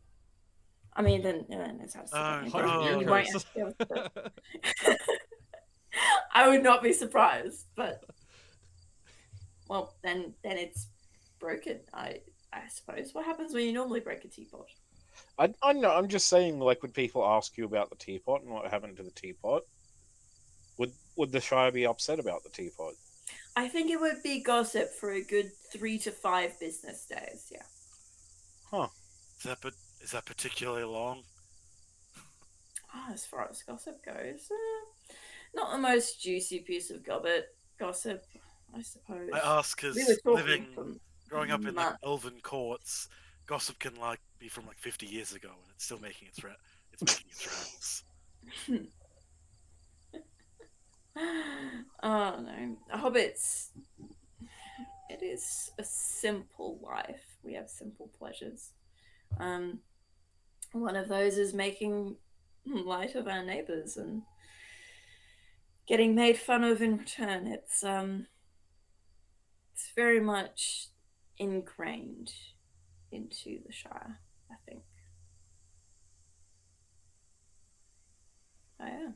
I mean, then it's absolutely you won't have to deal with it. I would not be surprised, but well, then it's broken. I suppose. What happens when you normally break a teapot? I know. I'm just saying, would people ask you about the teapot and what happened to the teapot? Would the Shire be upset about the teapot? I think it would be gossip for a good 3 to 5 business days. Yeah. Huh. Is that particularly long? As far as gossip goes, not the most juicy piece of gossip. I suppose. I ask We were because talking from growing up in like months. elven courts, gossip can like be from like 50 years ago, and it's still making its making its rounds. Oh no, hobbits. It is a simple life. We have simple pleasures. One of those is making light of our neighbors and getting made fun of in return. It's very much ingrained into the Shire, I think. Oh yeah,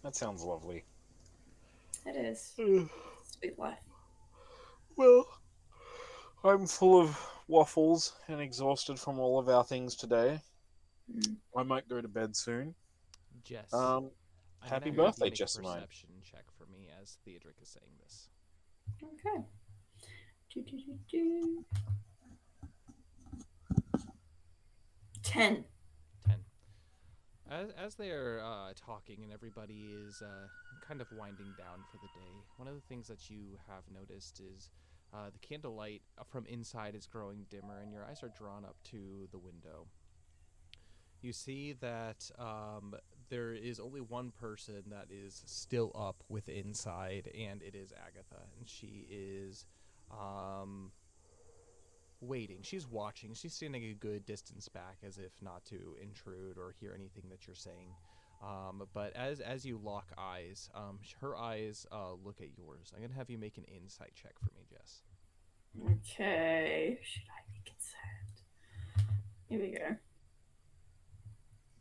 That sounds lovely. it is. Sweet life. Well, I'm full of waffles and exhausted from all of our things today. Mm. I might go to bed soon. Jess, Um, I'm Happy gonna have birthday, you make a Jessamine. perception check for me as Theodric is saying this. Okay. Do. 10. 10. As they're talking and everybody is kind of winding down for the day, one of the things that you have noticed is the candlelight from inside is growing dimmer, and your eyes are drawn up to the window. You see that there is only one person that is still up with inside, and it is Agatha, and she is waiting. She's watching. She's standing a good distance back, as if not to intrude or hear anything that you're saying. But as you lock eyes, her eyes look at yours. I'm gonna have you make an insight check for me, Jess. Okay. Should I be concerned? Here we go.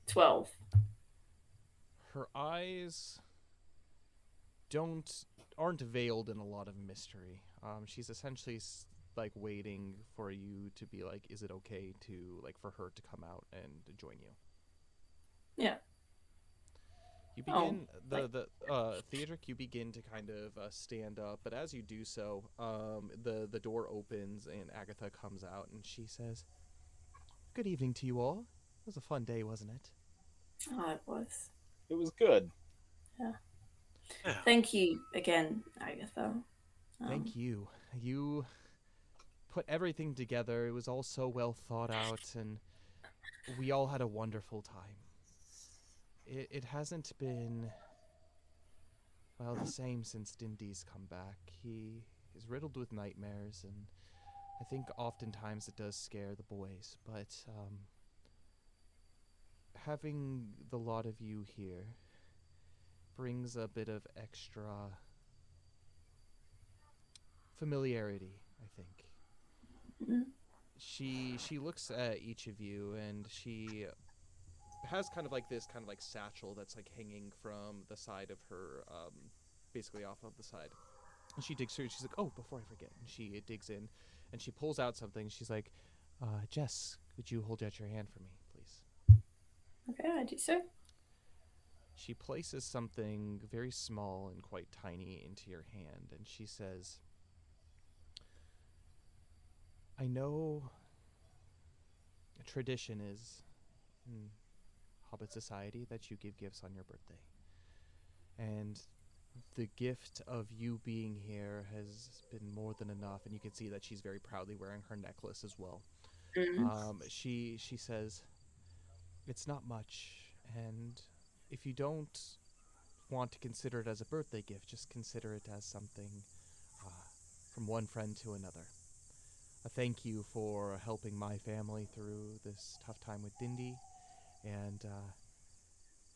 12. Her eyes aren't veiled in a lot of mystery. She's essentially like waiting for you to be like, is it okay to like for her to come out and join you? Yeah. You begin Theodric. You begin to kind of stand up, but as you do so, the door opens and Agatha comes out and she says, "Good evening to you all. It was a fun day, wasn't it?" Oh, it was. It was good. Yeah. Yeah. Thank you again, Agatha. Thank you. You put everything together. It was all so well thought out, and we all had a wonderful time. It hasn't been, well, the same since Dindy's come back. He is riddled with nightmares, and I think oftentimes it does scare the boys, but having the lot of you here brings a bit of extra familiarity, I think. Mhm. She looks at each of you, and she has kind of like this kind of like satchel that's like hanging from the side of her, basically off of the side. And she digs through. She's like, "Oh, before I forget," and she digs in, and she pulls out something. She's like, "Jess, would you hold out your hand for me, please?" Okay, I do so. She places something very small and quite tiny into your hand, and she says, "I know a tradition is in Hobbit society that you give gifts on your birthday. And the gift of you being here has been more than enough." And you can see that she's very proudly wearing her necklace as well. She says, "It's not much, and if you don't want to consider it as a birthday gift, just consider it as something from one friend to another. A thank you for helping my family through this tough time with Dindy, and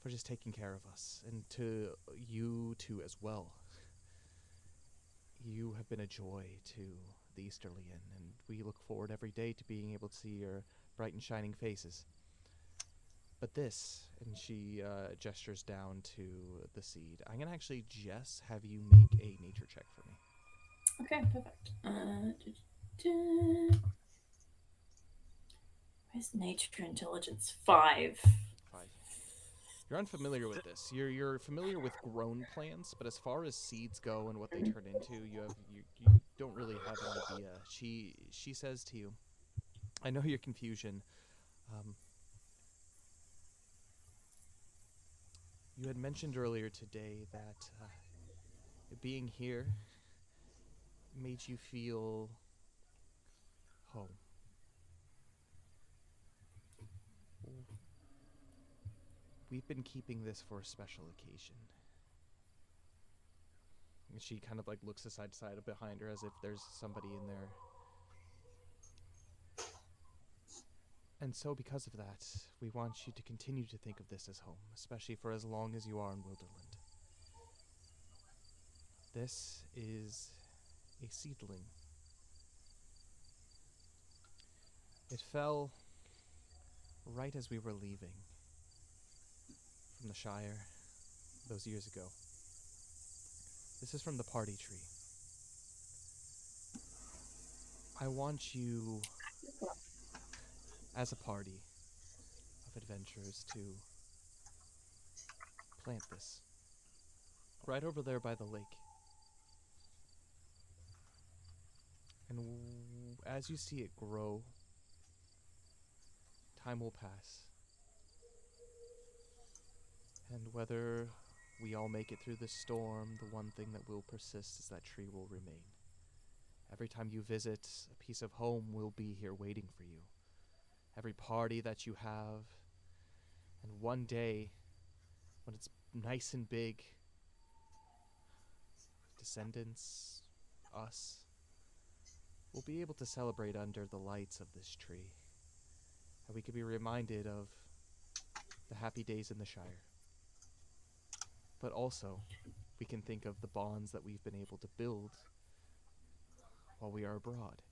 for just taking care of us, and to you too as well. You have been a joy to the Easterly Inn, and we look forward every day to being able to see your bright and shining faces. But this," and she gestures down to the seed. I'm going to actually, Jess, have you make a nature check for me. Okay, perfect. Where's nature intelligence? 5. 5. You're unfamiliar with this. You're familiar with grown plants, but as far as seeds go and what they turn into, you don't really have an idea. She says to you, "I know your confusion. You had mentioned earlier today that being here made you feel home. We've been keeping this for a special occasion. And she kind of like looks aside to side behind her as if there's somebody in there. And so because of that, we want you to continue to think of this as home, especially for as long as you are in Wilderland. This is a seedling. It fell right as we were leaving from the Shire those years ago. This is from the party tree. I want you, as a party of adventurers, to plant this right over there by the lake. And as you see it grow, time will pass. And whether we all make it through this storm, the one thing that will persist is that tree will remain. Every time you visit, a piece of home will be here waiting for you. Every party that you have, and one day, when it's nice and big, descendants, us, will be able to celebrate under the lights of this tree. And we could be reminded of the happy days in the Shire. But also, we can think of the bonds that we've been able to build while we are abroad.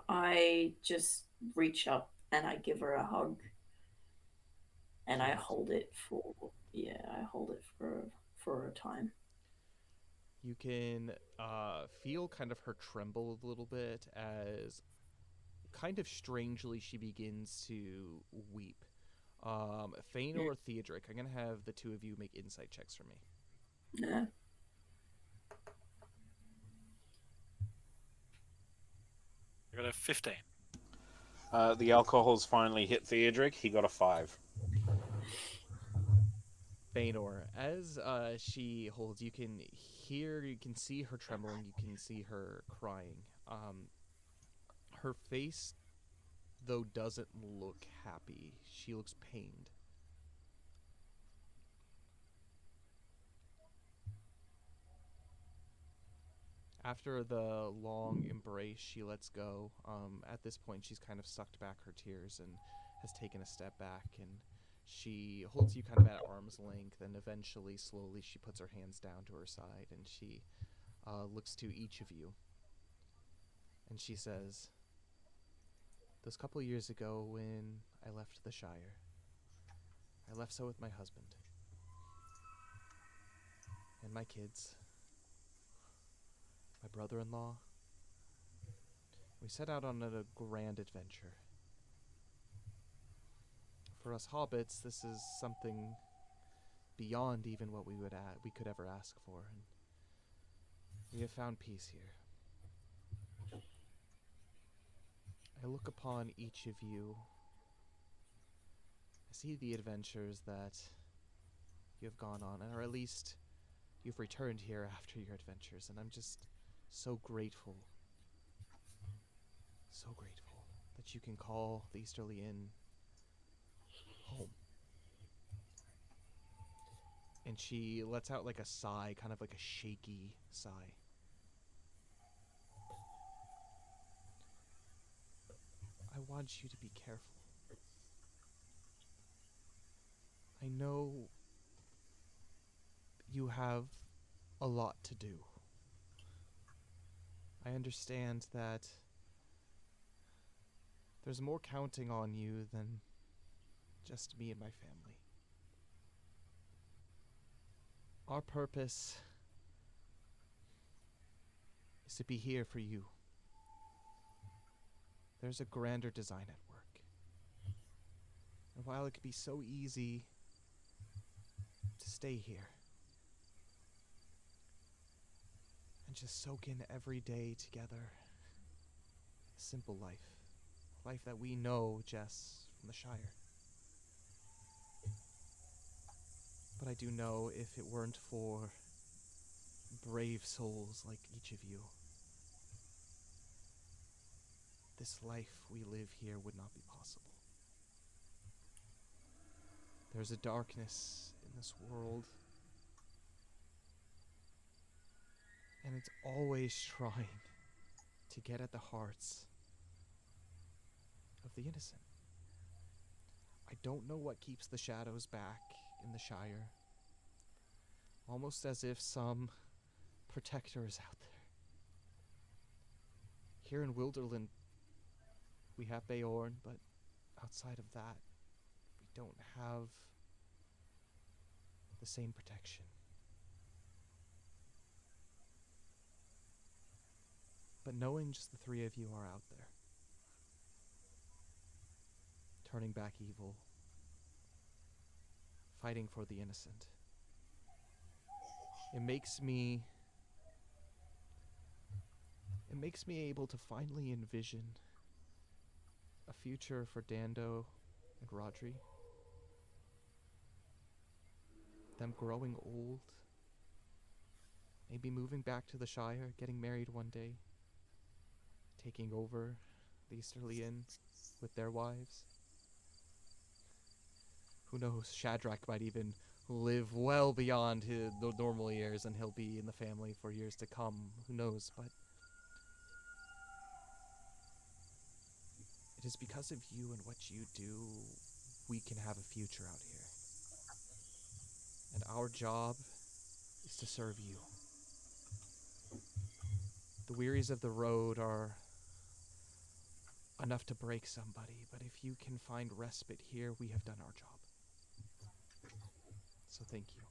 I just reach up and I give her a hug. And I hold it for a time. You can feel kind of her tremble a little bit as kind of strangely she begins to weep. Thane or Theodric, I'm going to have the two of you make insight checks for me. Yeah. I got a 15. The alcohol's finally hit Theodric. He got a 5. Feanor, as she holds, you can see her trembling, you can see her crying. Her face, though, doesn't look happy. She looks pained. After the long embrace, she lets go. At this point, she's kind of sucked back her tears and has taken a step back, and she holds you kind of at arm's length, and eventually, slowly, she puts her hands down to her side, and she looks to each of you, and she says, "Those couple years ago when I left the Shire, I left so with my husband and my kids, my brother-in-law. We set out on a grand adventure. For us hobbits, this is something beyond even what we could ever ask for, and we have found peace here. I look upon each of you. I see the adventures that you have gone on, or at least you've returned here after your adventures, and I'm just so grateful that you can call the Easterly Inn home." And she lets out like a sigh, kind of like a shaky sigh. "I want you to be careful. I know you have a lot to do. I understand that there's more counting on you than just me and my family. Our purpose is to be here for you. There's a grander design at work. And while it could be so easy to stay here and just soak in every day together, a simple life, a life that we know, Jess, from the Shire, But I do know if it weren't for brave souls like each of you, this life we live here would not be possible. There's a darkness in this world, and it's always trying to get at the hearts of the innocent. I don't know what keeps the shadows back in the Shire. Almost as if some protector is out there. Here in Wilderland, we have Beorn, but outside of that, we don't have the same protection. But knowing just the three of you are out there, turning back evil, fighting for the innocent, it makes me able to finally envision a future for Dando and Rodri. Them growing old, maybe moving back to the Shire, getting married one day, taking over the Easterly Inn with their wives. Who knows, Shadrach might even live well beyond the normal years and he'll be in the family for years to come. Who knows, but it is because of you and what you do we can have a future out here. And our job is to serve you. The wearies of the road are enough to break somebody, but if you can find respite here, we have done our job. So thank you,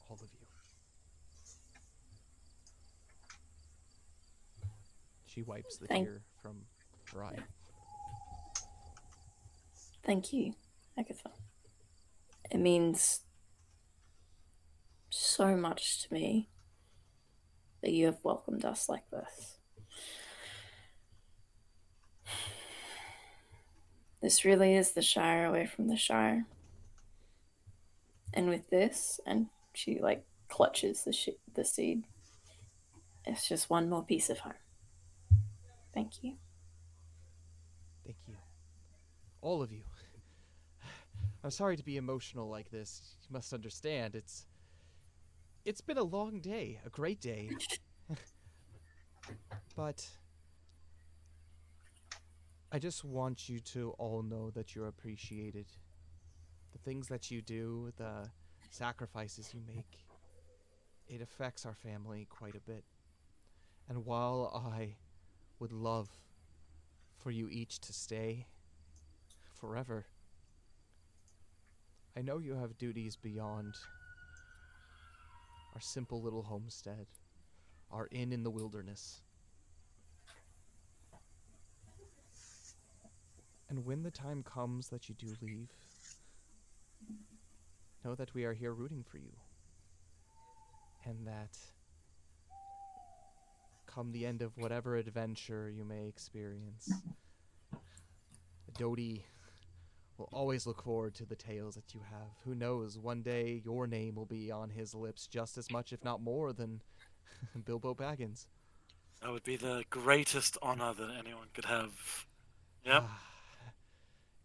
all of you. She wipes the tear from her eye. Thank you, Agatha. It means so much to me that you have welcomed us like this. This really is the Shire away from the Shire. And with this, and she like clutches the seed, it's just one more piece of home. Thank you. Thank you. All of you. I'm sorry to be emotional like this. You must understand, it's been a long day, a great day. But I just want you to all know that you're appreciated. The things that you do, the sacrifices you make, it affects our family quite a bit. And while I would love for you each to stay forever, I know you have duties beyond our simple little homestead, our inn in the wilderness. And when the time comes that you do leave, know that we are here rooting for you. And that come the end of whatever adventure you may experience, Dodie will always look forward to the tales that you have. Who knows, one day your name will be on his lips just as much, if not more, than Bilbo Baggins. That would be the greatest honor that anyone could have. Yep.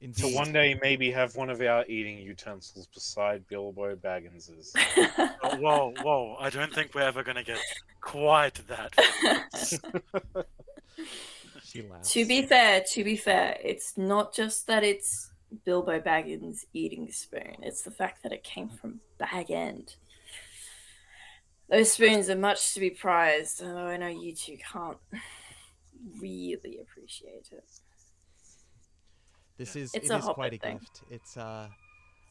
Indeed. So one day maybe have one of our eating utensils beside Bilbo Baggins's. Oh, whoa. I don't think we're ever going to get quite that. She laughs. To be fair, it's not just that it's Bilbo Baggins' eating spoon. It's the fact that it came from Bag End. Those spoons are much to be prized, although I know you two can't really appreciate it. It is Hobbit quite a thing. gift. It's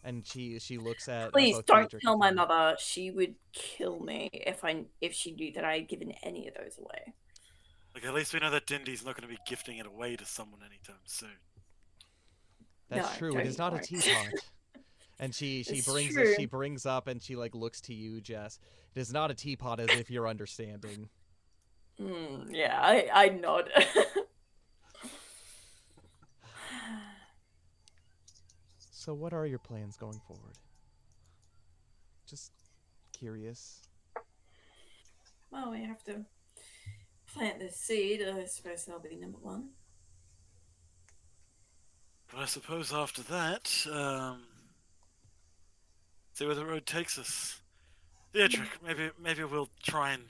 and she looks at Please both don't Friedrich tell and my Thor. mother. She would kill me if she knew that I had given any of those away. Like, at least we know that Dindy's not going to be gifting it away to someone anytime soon. That's No, true. don't It is you not a worry. teapot. And she It's brings true. she brings up and she like looks to you, Jess. It is not a teapot, as if you're understanding. Yeah, I nod. So what are your plans going forward? just curious. Well, we have to plant this seed. I suppose that'll be number one. But I suppose after that, see where the road takes us. Theodric, maybe we'll try and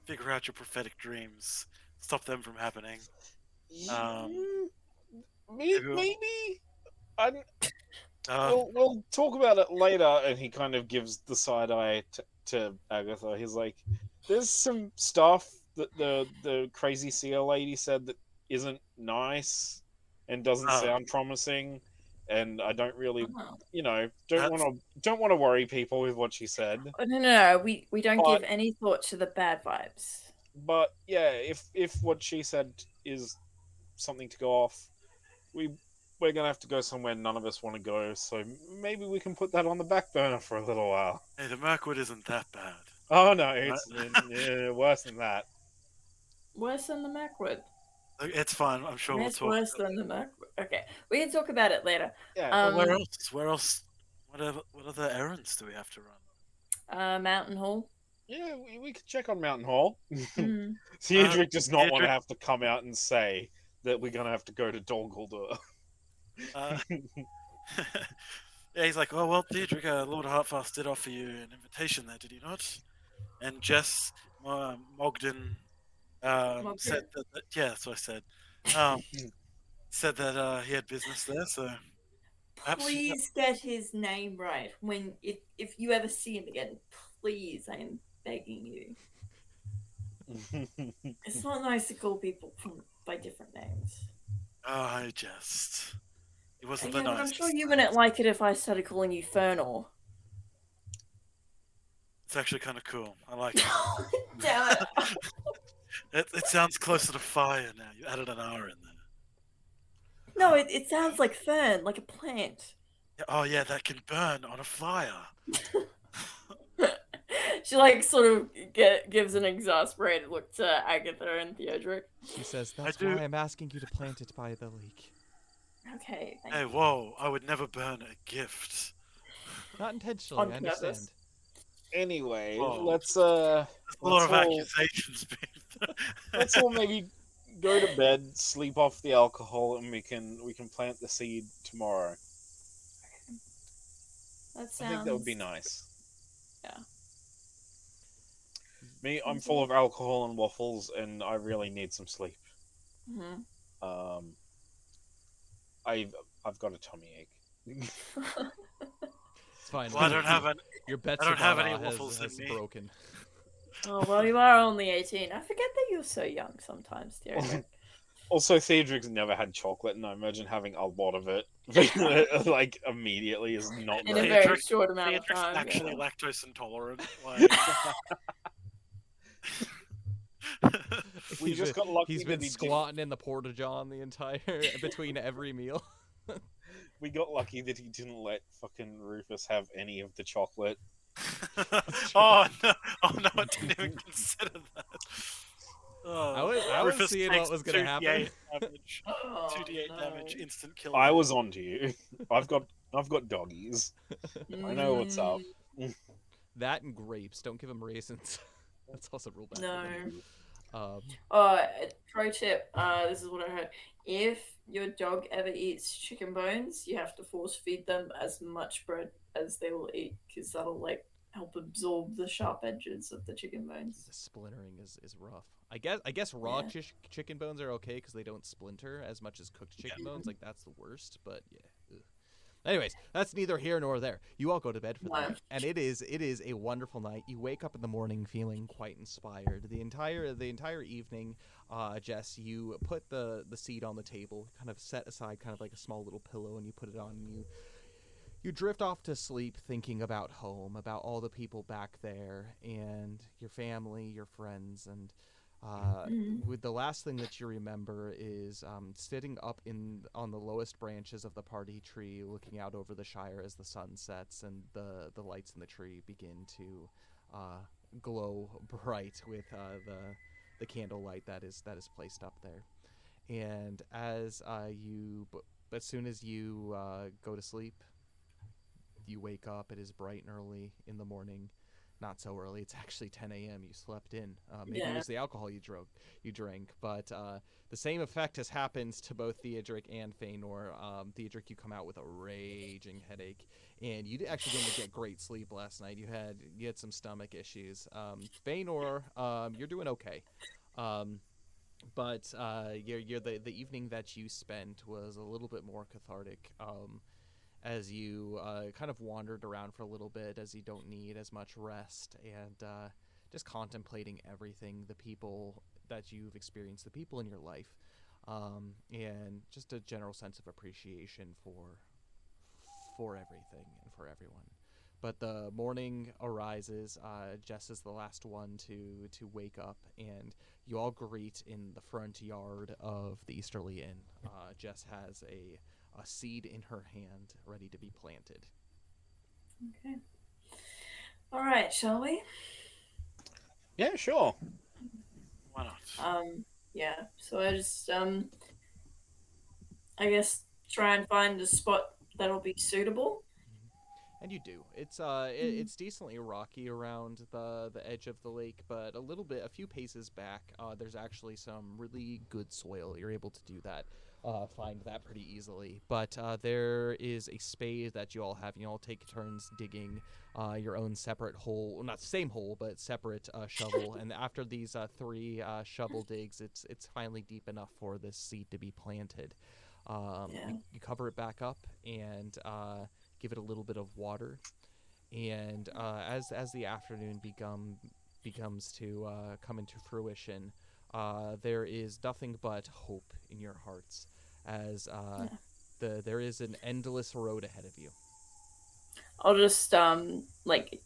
figure out your prophetic dreams, stop them from happening. Maybe Maybe. I uh, we'll talk about it later. And he kind of gives the side eye to Agatha. He's like, "There's some stuff that the crazy seal lady said that isn't nice and doesn't sound promising, and I don't really, Oh. don't want to worry people with what she said. Oh, no. We don't give But- any thought to the bad vibes. But yeah, if what she said is something to go off, we're gonna have to go somewhere none of us want to go. So maybe we can put that on the back burner for a little while. hey, the Mirkwood isn't that bad. Oh no, it's worse than that. Worse than the Macwood. It's fine. I'm sure we'll It's talk. worse than the Macwood. Okay, we can talk about it later. Yeah. Where else? Where else? What other errands do we have to run? Mountain Hall. Yeah, we could check on Mountain Hall. Mm. Theodric does not want to Theodric- have to come out and say that we're gonna have to go to Dol Guldur. Uh, yeah, he's like, oh well, Theodric, Lord Heartfast did offer you an invitation there, did he not? And Jess Mogden said that. Yeah, that's what I said. Said that he had business there, so perhaps Please get his name right. If you ever see him again, please, I am begging you. It's not nice to call people by different names. I jest. He wasn't Yeah, the but I'm nicest. sure you wouldn't like it if I started calling you Fernor. It's actually kind of cool. I like it. Damn it. It sounds closer to fire now. You added an R in there. No, it sounds like fern, like a plant. Yeah, oh yeah, that can burn on a fire. She like sort of gives an exasperated look to Agatha and Theodric. He says, "That's do- why I'm asking you to plant it by the lake." Okay, thank Hey, you. whoa! I would never burn a gift. Not intentionally. On I purpose. understand. Anyway, Whoa. let's There's a lot of all- accusations being. let's all maybe go to bed, sleep off the alcohol, and we can plant the seed tomorrow. That sounds. I think that would be nice. Yeah. Me, I'm full of alcohol and waffles, and I really need some sleep. Mhm. I've got a tummy ache. It's fine. Well, I don't have Your bet I don't have any has waffles in me. broken. Oh well, you are only 18. I forget that you're so young sometimes, Theodric. Also, Theodric's never had chocolate, and I imagine having a lot of it, like, immediately is not In a great. very Theodric- short amount of Theodric's time. actually yeah. lactose intolerant. Like... We just got lucky. He's that been he squatting in the porta john the entire between every meal. We got lucky that he didn't let fucking Rufus have any of the chocolate. oh no! Oh no! I didn't even consider that. Oh, I was Rufus seeing takes what was gonna 2d8 happen. Damage, Oh, 2d8 no. damage, instant kill. I was on to you. I've got doggies. I know what's up. That and grapes. Don't give him raisins. That's also real bad. No. Um, Pro tip. This is what I heard. If your dog ever eats chicken bones, you have to force feed them as much bread as they will eat, because that'll like help absorb the sharp edges of the chicken bones. the splintering is rough. I guess raw Yeah. chicken bones are okay because they don't splinter as much as cooked chicken bones. Like that's the worst. But yeah. Ugh. Anyways, that's neither here nor there. You all go to bed for the No. night, and it is a wonderful night. You wake up in the morning feeling quite inspired. The entire evening, Jess, you put the seed on the table, kind of set aside kind of like a small little pillow, and you put it on, and you drift off to sleep thinking about home, about all the people back there, and your family, your friends, and with the last thing that you remember is sitting up on the lowest branches of the party tree, looking out over the Shire as the sun sets and the lights in the tree begin to glow bright with the candlelight that is placed up there. And as soon as you go to sleep, You wake up. It is bright and early in the morning. Not so early. It's actually 10 a.m. You slept in. Maybe it was the alcohol you drank. But the same effect has happened to both Theodric and Feanor. Theodric, you come out with a raging headache, and you actually didn't get great sleep last night. You had some stomach issues. Feanor, you're doing okay. But the evening that you spent was a little bit more cathartic. As you kind of wandered around for a little bit, as you don't need as much rest, and just contemplating everything, the people that you've experienced, the people in your life, and just a general sense of appreciation for everything and for everyone. But the morning arises. Jess is the last one to wake up, and you all greet in the front yard of the Easterly Inn. Jess has a seed in her hand, ready to be planted. Okay. All right, shall we? Yeah, sure. Why not? Yeah. So I just I guess try and find a spot that'll be suitable. And you do. It's decently rocky around the edge of the lake, but a few paces back, there's actually some really good soil. You're able to do that, find that pretty easily. But there is a spade that you all have. You all take turns digging your own separate hole, well, not the same hole, but separate shovel. And after these 3 shovel digs, it's finally deep enough for this seed to be planted. You cover it back up and give it a little bit of water, and as the afternoon becomes to come into fruition, there is nothing but hope in your hearts, as there is an endless road ahead of you. I'll just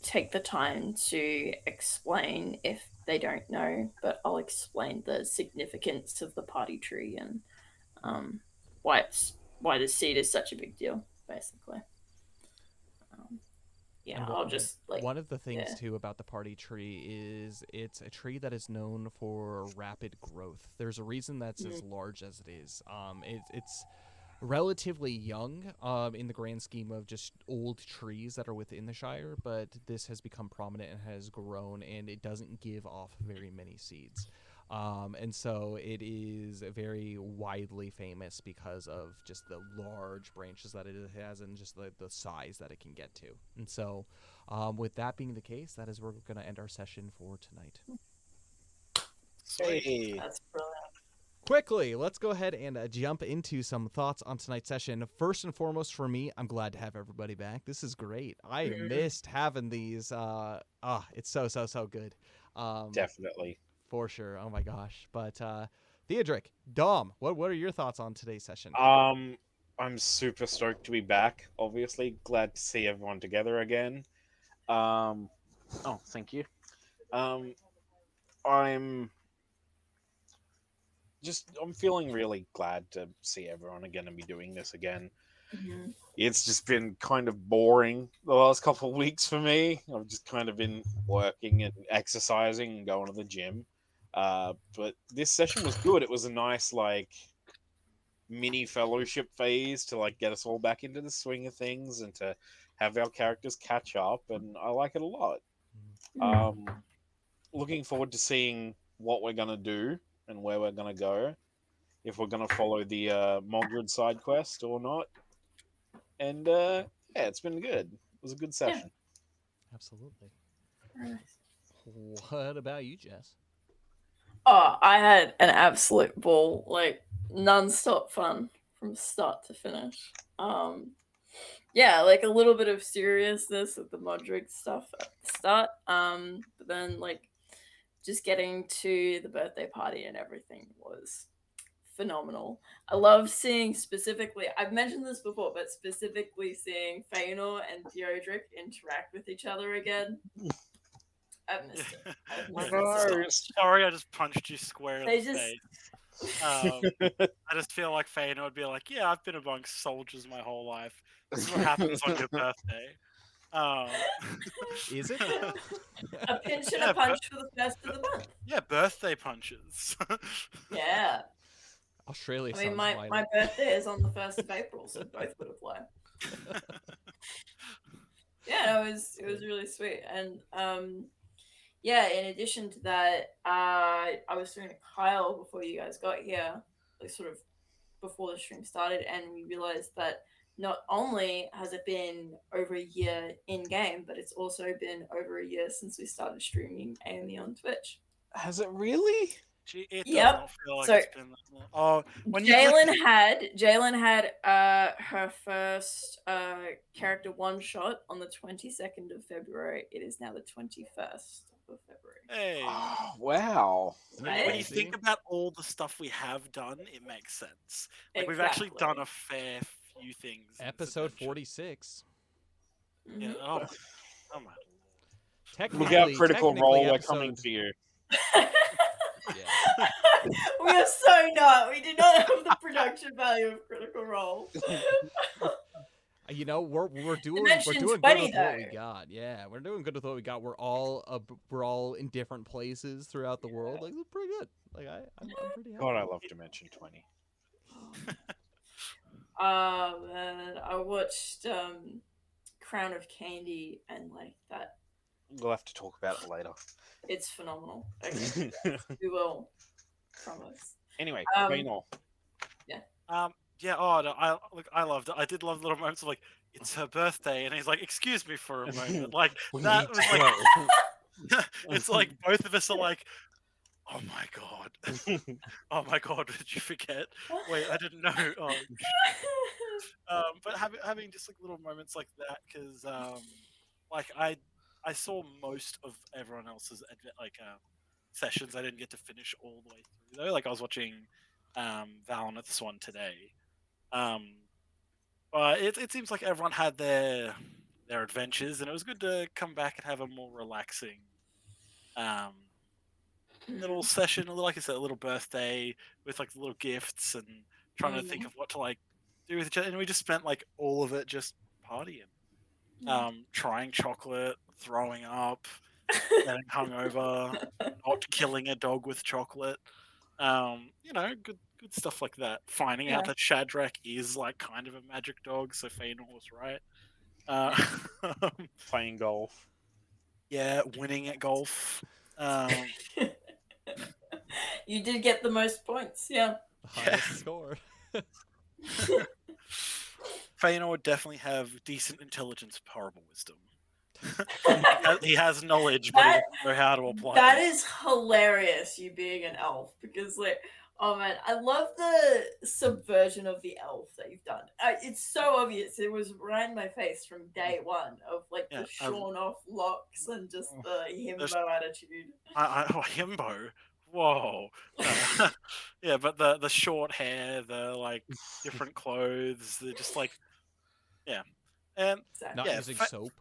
take the time to explain if they don't know, but I'll explain the significance of the party tree and why the seed is such a big deal, basically. I'll just one of the things too about the party tree is it's a tree that is known for rapid growth. There's a reason that's as large as it is. It's relatively young in the grand scheme of just old trees that are within the Shire, but this has become prominent and has grown, and it doesn't give off very many seeds. And so it is very widely famous because of just the large branches that it has and just the size that it can get to. And so with that being the case, that is where we're going to end our session for tonight. Hey. That's brilliant. Quickly, let's go ahead and jump into some thoughts on tonight's session. First and foremost, for me, I'm glad to have everybody back. This is great. I missed having these. It's so good. Definitely. For sure. Oh my gosh. But Theodric, Dom, what are your thoughts on today's session? I'm super stoked to be back. Obviously, glad to see everyone together again. Thank you. I'm feeling really glad to see everyone again and be doing this again. Mm-hmm. It's just been kind of boring the last couple of weeks for me. I've just kind of been working and exercising and going to the gym. But this session was good. It was a nice mini fellowship phase to get us all back into the swing of things and to have our characters catch up, and I like it a lot. Looking forward to seeing what we're gonna do and where we're gonna go, if we're gonna follow the Mogrid side quest or not. And it's been good. It was a good session. Absolutely. Nice. What about you, Jess? Oh, I had an absolute ball, non-stop fun from start to finish. A little bit of seriousness with the Modric stuff at the start. But then just getting to the birthday party and everything was phenomenal. I love seeing specifically, I've mentioned this before, but specifically seeing Feanor and Theodric interact with each other again. I've missed it. I've missed it so much. Sorry, I just punched you square in They the just- face. I just feel like Feanor would be like, yeah, I've been amongst soldiers my whole life. This is what happens on your birthday. Is it? A pinch and a punch for the first of the month. Yeah, birthday punches. Yeah. Australia I mean, sounds my violent. birthday is on the 1st of April, so both would apply. Yeah, it was really sweet. And yeah, in addition to that, I was talking to Kyle before you guys got here, like sort of before the stream started, and we realized that not only has it been over a year in game, but it's also been over a year since we started streaming AME on Twitch. Has it really? Gee, it does Yep. not feel like So- it's been that long. Oh, when you Jalen had her first character one shot on the 22nd of February. It is now the 21st of February. Hey. Oh, wow. When you think about all the stuff we have done, it makes sense. Like we've actually done a fair few things. in this Episode adventure. 46. Yeah. Mhm. Oh my lord. Look out, Critical Role, we're episode- coming for you. Yeah. We are so not. We do not have the production value of Critical Role. You know, we're doing Dimension good 20 with what we though. got. Yeah, we're doing good with what we got. We're all in different places throughout the world. Like, it's pretty good. Like I'm pretty happy. God, I love Dimension 20. Man, I watched Crown of Candy and like that. We'll have to talk about it later. It's phenomenal. Okay, we will. Promise. Anyway, Um, Raynor. Yeah. Oh no. I loved it. I did love the little moments of like, it's her birthday, and he's like, "Excuse me for a moment." Like We that need was to like. go. It's like both of us are like, "Oh my god, oh my god, did you forget? Wait, I didn't know." Oh. But having just like little moments like that, because like I saw most of everyone else's sessions. I didn't get to finish all the way through though. Like I was watching Valnith's one today. But it seems like everyone had their adventures, and it was good to come back and have a more relaxing little session. Like I said, a little birthday with like little gifts and trying to think of what to like do with each other. And we just spent like all of it just partying, trying chocolate, throwing up, getting hungover, not killing a dog with chocolate. You know, good stuff like that. Finding out that Shadrach is like kind of a magic dog, so Feanor was right. Playing golf. Yeah, winning at golf. You did get the most points, yeah. The highest score. Feanor would definitely have decent intelligence, horrible wisdom. He has knowledge, but he doesn't know how to apply That it. is hilarious, you being an elf, because like, oh man, I love the subversion of the elf that you've done. It's so obvious. It was right in my face from day one of like the shorn off locks and just the himbo attitude. Himbo. Whoa. Yeah, but the short hair, the like different clothes, they're just like, yeah. And Not yeah, using soap.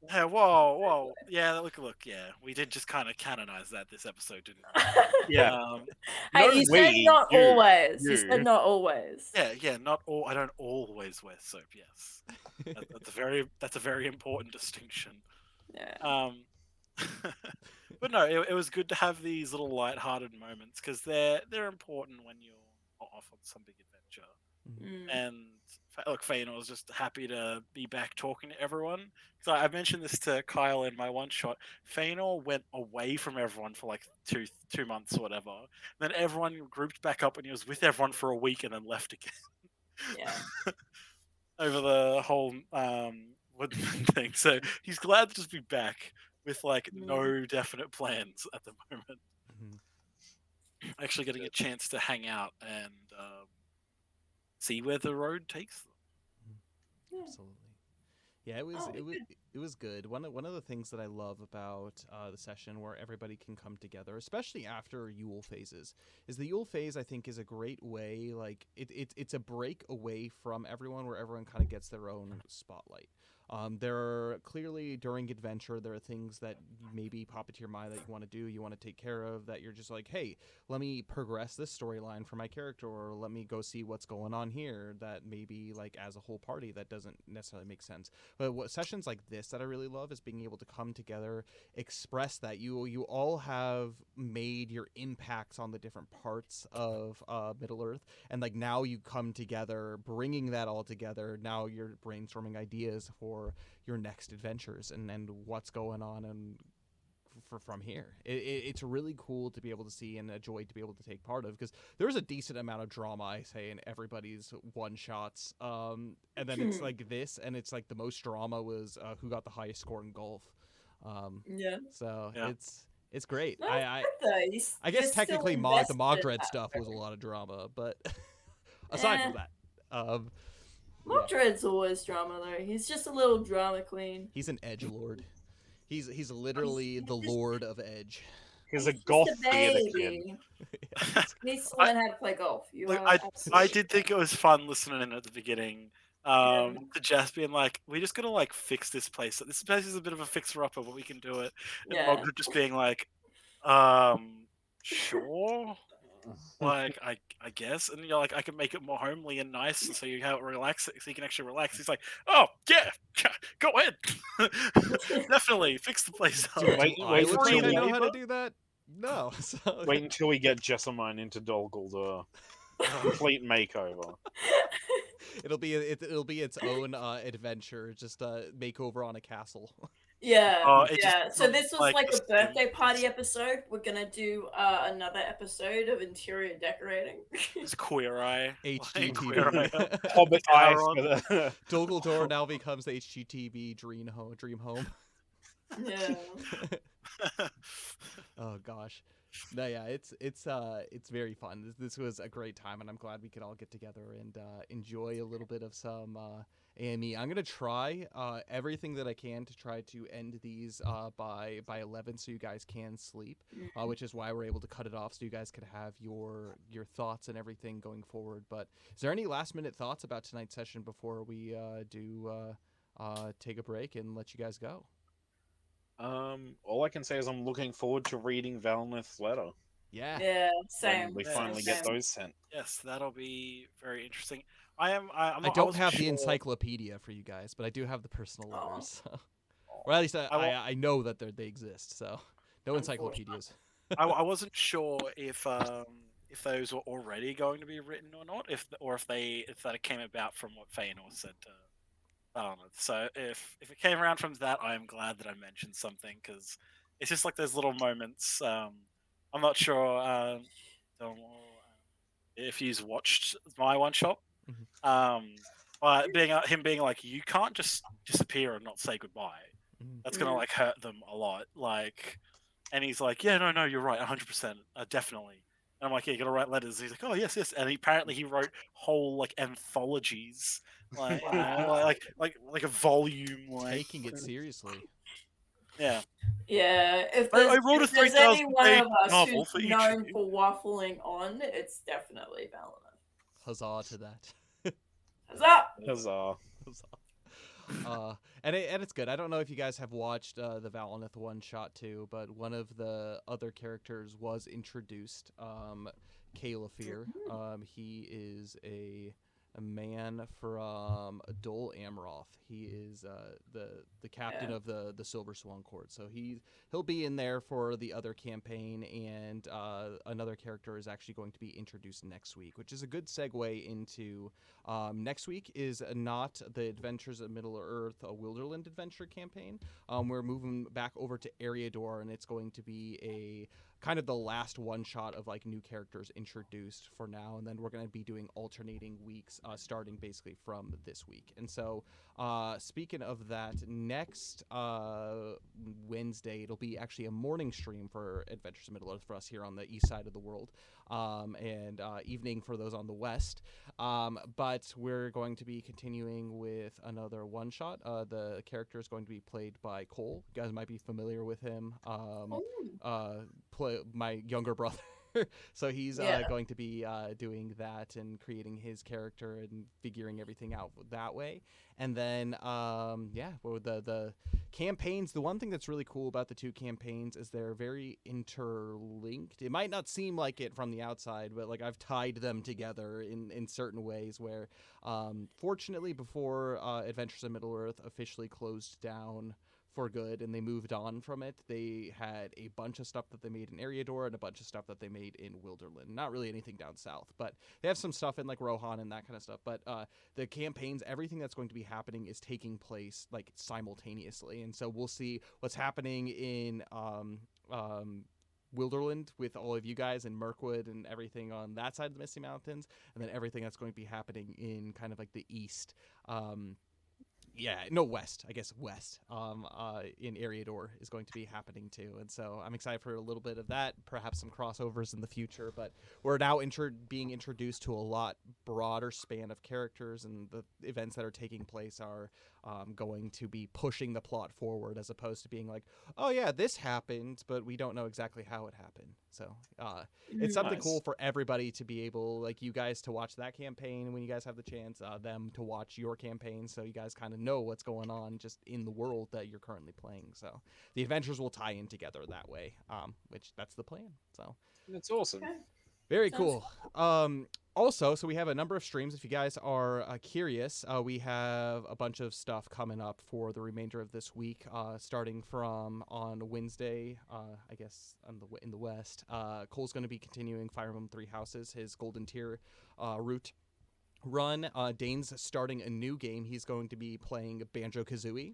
yeah, whoa. Yeah, look, yeah. We did just kind of canonize that this episode, didn't we? Yeah. Hey, No, you said we, not you, always. You you. said not always. Yeah, not all. I don't always wear soap. Yes, that's a very important distinction. Yeah. But no, it was good to have these little light-hearted moments because they're important when you're off on some big adventure. And look, Feanor was just happy to be back talking to everyone. Because I mentioned this to Kyle in my one shot. Feanor went away from everyone for like two months or whatever. Then everyone grouped back up and he was with everyone for a week and then left again. Yeah. Over the whole Woodman thing. So he's glad to just be back with like no definite plans at the moment. Actually getting a chance to hang out and see where the road takes them. Absolutely. Yeah, it was good. One of the things that I love about the session where everybody can come together, especially after Yule phases, is the Yule phase. I think is a great way. Like it's a break away from everyone, where everyone kind of gets their own spotlight. There are clearly during adventure, there are things that maybe pop into your mind that you want to do, you want to take care of, that you're just like, hey, let me progress this storyline for my character, or let me go see what's going on here, that maybe like as a whole party that doesn't necessarily make sense. But what sessions like this this that I really love, is being able to come together, express that you all have made your impacts on the different parts of Middle Earth, and like now you come together, bringing that all together. Now you're brainstorming ideas for your next adventures and what's going on and from here. It's really cool to be able to see and a joy to be able to take part of, because there's a decent amount of drama, I say, in everybody's one shots, and then it's like this, and it's like the most drama was who got the highest score in golf. So it's great. No, I it's good though. guess You're still technically the invested in Mogdred that stuff was a story. lot of drama, but aside from that, yeah. Mordred's always drama though. He's just a little drama queen. He's an edge lord. He's literally the just- lord of edge. He's He's a just golf a theater kid. baby. He needs to learn how to play golf. You Look, are I absolutely did think it was fun listening in at the beginning. Yeah. To Jess being like, we just gotta like fix this place. This place is a bit of a fixer-upper, but we can do it. And Yeah. Mogdred just being like, sure. Like I guess, and you're like, I can make it more homely and nice, so you have it relax, so you can actually relax. He's like, oh yeah, go ahead, definitely fix the place up. Do Wait I look like until I know we- how to do that? No. So, Wait until we get Jessamine into Dolgul to complete makeover. it'll be its own adventure, just a makeover on a castle. Yeah, Oh, it yeah. just So this was like like the a birthday Sims. party episode. We're gonna do another episode of interior decorating. It's Queer Eye. HGTV. Queer Eye. Hobbit eyes Aaron. for the Dol Guldur now becomes the HGTV Dream Home. Yeah. Oh gosh. No, yeah, it's very fun. This was a great time, and I'm glad we could all get together and enjoy a little bit of some AME. I'm gonna try everything that I can to try to end these by 11, so you guys can sleep. Which is why we're able to cut it off, so you guys could have your thoughts and everything going forward. But is there any last minute thoughts about tonight's session before we take a break and let you guys go? All I can say is I'm looking forward to reading Valneth's letter Yeah. Yeah. Same. when we Yeah, finally same. get those sent. Yes, that'll be very interesting. I don't wasn't have the sure- encyclopedia for you guys, but I do have the personal Aw. letters. So. Or at least I wa- I know that they exist. So no encyclopedias. I wasn't sure if those were already going to be written or not, if that came about from what Feanor said to Valneth. So if it came around from that, I am glad that I mentioned something, because it's just like those little moments. I'm not sure if he's watched my one shot, but him being like, you can't just disappear and not say goodbye. That's gonna like hurt them a lot. Like, and he's like, yeah, no, you're right, 100%, definitely. And I'm like, yeah, you gotta write letters. He's like, oh yes. And apparently he wrote whole like anthologies, like you know, like a volume, like Taking it seriously. yeah. Yeah. If I there's, wrote a if there's any 3,000 one page of us novel who's for each known of you. for waffling on, it's definitely Valena. Huzzah to that. Huzzah! Huzzah. And it's good. I don't know if you guys have watched the Valneth one shot too, but one of the other characters was introduced, Calefir. He is a man from Dol Amroth. He is the captain of the Silver Swan Court. So he'll be in there for the other campaign, and another character is actually going to be introduced next week, which is a good segue into next week is not the Adventures of Middle Earth, a Wilderland adventure campaign. We're moving back over to Eriador, and it's going to be a kind of the last one shot of like new characters introduced for now, and then we're going to be doing alternating weeks starting basically from this week. And so speaking of that, next Wednesday it'll be actually a morning stream for Adventures of Middle Earth for us here on the east side of the world, and evening for those on the west. But we're going to be continuing with another one shot. The character is going to be played by Cole. You guys might be familiar with him. My younger brother. So he's Yeah. going to be doing that and creating his character and figuring everything out that way. And then, the campaigns, the one thing that's really cool about the two campaigns is they're very interlinked. It might not seem like it from the outside, but like I've tied them together in certain ways where, fortunately, before Adventures in Middle-earth officially closed down for good and they moved on from it, they had a bunch of stuff that they made in Eriador and a bunch of stuff that they made in Wilderland. Not really anything down south, but they have some stuff in like Rohan and that kind of stuff. But the campaigns, everything that's going to be happening is taking place like simultaneously, and so we'll see what's happening in Wilderland with all of you guys and Mirkwood and everything on that side of the Misty Mountains, and then everything that's going to be happening in kind of like the east. West, I guess west, in Eriador is going to be happening too. And so I'm excited for a little bit of that, perhaps some crossovers in the future, but we're now being introduced to a lot broader span of characters, and the events that are taking place are going to be pushing the plot forward as opposed to being like, oh yeah, this happened, but we don't know exactly how it happened. So it's something Nice. cool for everybody to be able, like you guys to watch that campaign when you guys have the chance, them to watch your campaign, so you guys kind of know what's going on just in the world that you're currently playing. So the adventures will tie in together that way, which that's the plan. So That's awesome. Okay. very Sounds cool. Also, so we have a number of streams. If you guys are curious, we have a bunch of stuff coming up for the remainder of this week, starting from on Wednesday, I guess in the West. Cole's going to be continuing Fire Emblem Three Houses, his Golden Tier route run. Dain's starting a new game. He's going to be playing Banjo-Kazooie.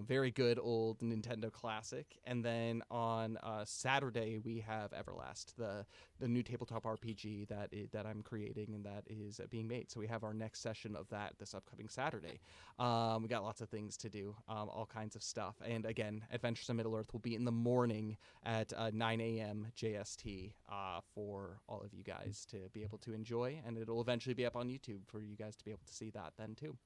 Very good old Nintendo classic. And then on Saturday we have Everlast, the new tabletop RPG that I'm creating and that is being made. So we have our next session of that this upcoming Saturday. We got lots of things to do, all kinds of stuff. And again, Adventures in Middle-earth will be in the morning at 9 a.m. JST for all of you guys to be able to enjoy, and it'll eventually be up on YouTube for you guys to be able to see that then too.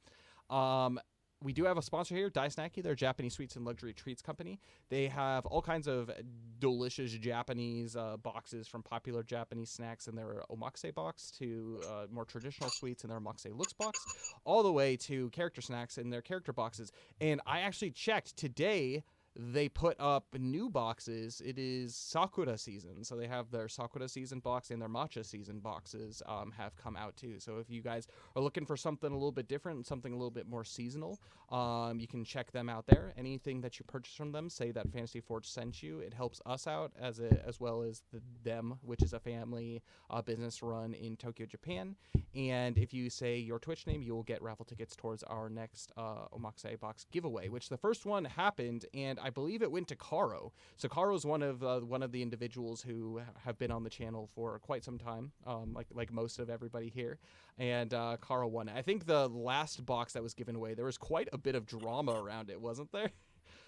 We do have a sponsor here, Dai Snacky. They're a Japanese sweets and luxury treats company. They have all kinds of delicious Japanese boxes, from popular Japanese snacks in their omakase box to more traditional sweets in their omakase looks box, all the way to character snacks in their character boxes. And I actually checked today. They put up new boxes. It is Sakura season, so they have their Sakura season box and their Matcha season boxes have come out too. So if you guys are looking for something a little bit different and something a little bit more seasonal, you can check them out there. Anything that you purchase from them, say that Fantasy Forge sent you. It helps us out as well as them, which is a family business run in Tokyo, Japan. And if you say your Twitch name, you will get raffle tickets towards our next Omakase box giveaway, which the first one happened, and I believe it went to Karo. So Karo's one of the individuals who have been on the channel for quite some time, like most of everybody here. And Karo won it. I think the last box that was given away, there was quite a bit of drama around it, wasn't there?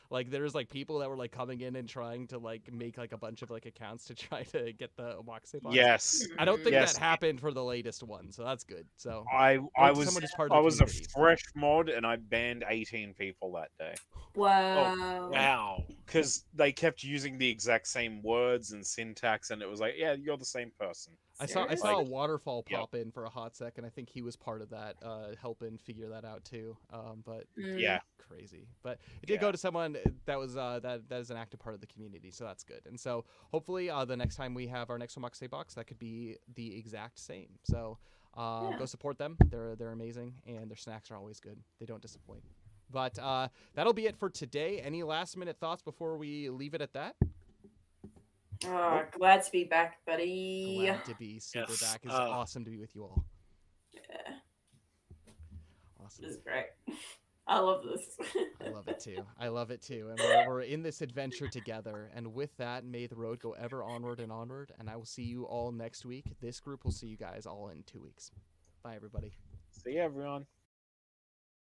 Like there's like people that were like coming in and trying to like make like a bunch of like accounts to try to get the Omakase box. Yes. I don't think Yes. that happened for the latest one, so that's good. So I to was someone who's part of I the was a community. fresh mod and I banned 18 people that day Wow. Wow. because they kept using the exact same words and syntax, and it was like, yeah, you're the same person. I saw a Seriously? waterfall Yep. pop in for a hot second. I think he was part of that, helping figure that out too. But Yeah. crazy. But it did go to someone that was that is an active part of the community, so that's good. And so hopefully the next time we have our next Omakase box, that could be the exact same. So go support them. They're amazing, and their snacks are always good. They don't disappoint. But that'll be it for today. Any last minute thoughts before we leave it at that? Oh, glad to be back, buddy. Glad to be super Yes, back. It's awesome to be with you all. Yeah, Awesome. this is great. I love this. I love it too. I love it too. And we're in this adventure together. And with that, may the road go ever onward and onward. And I will see you all next week. This group will see you guys all in 2 weeks. Bye, everybody. See you, everyone.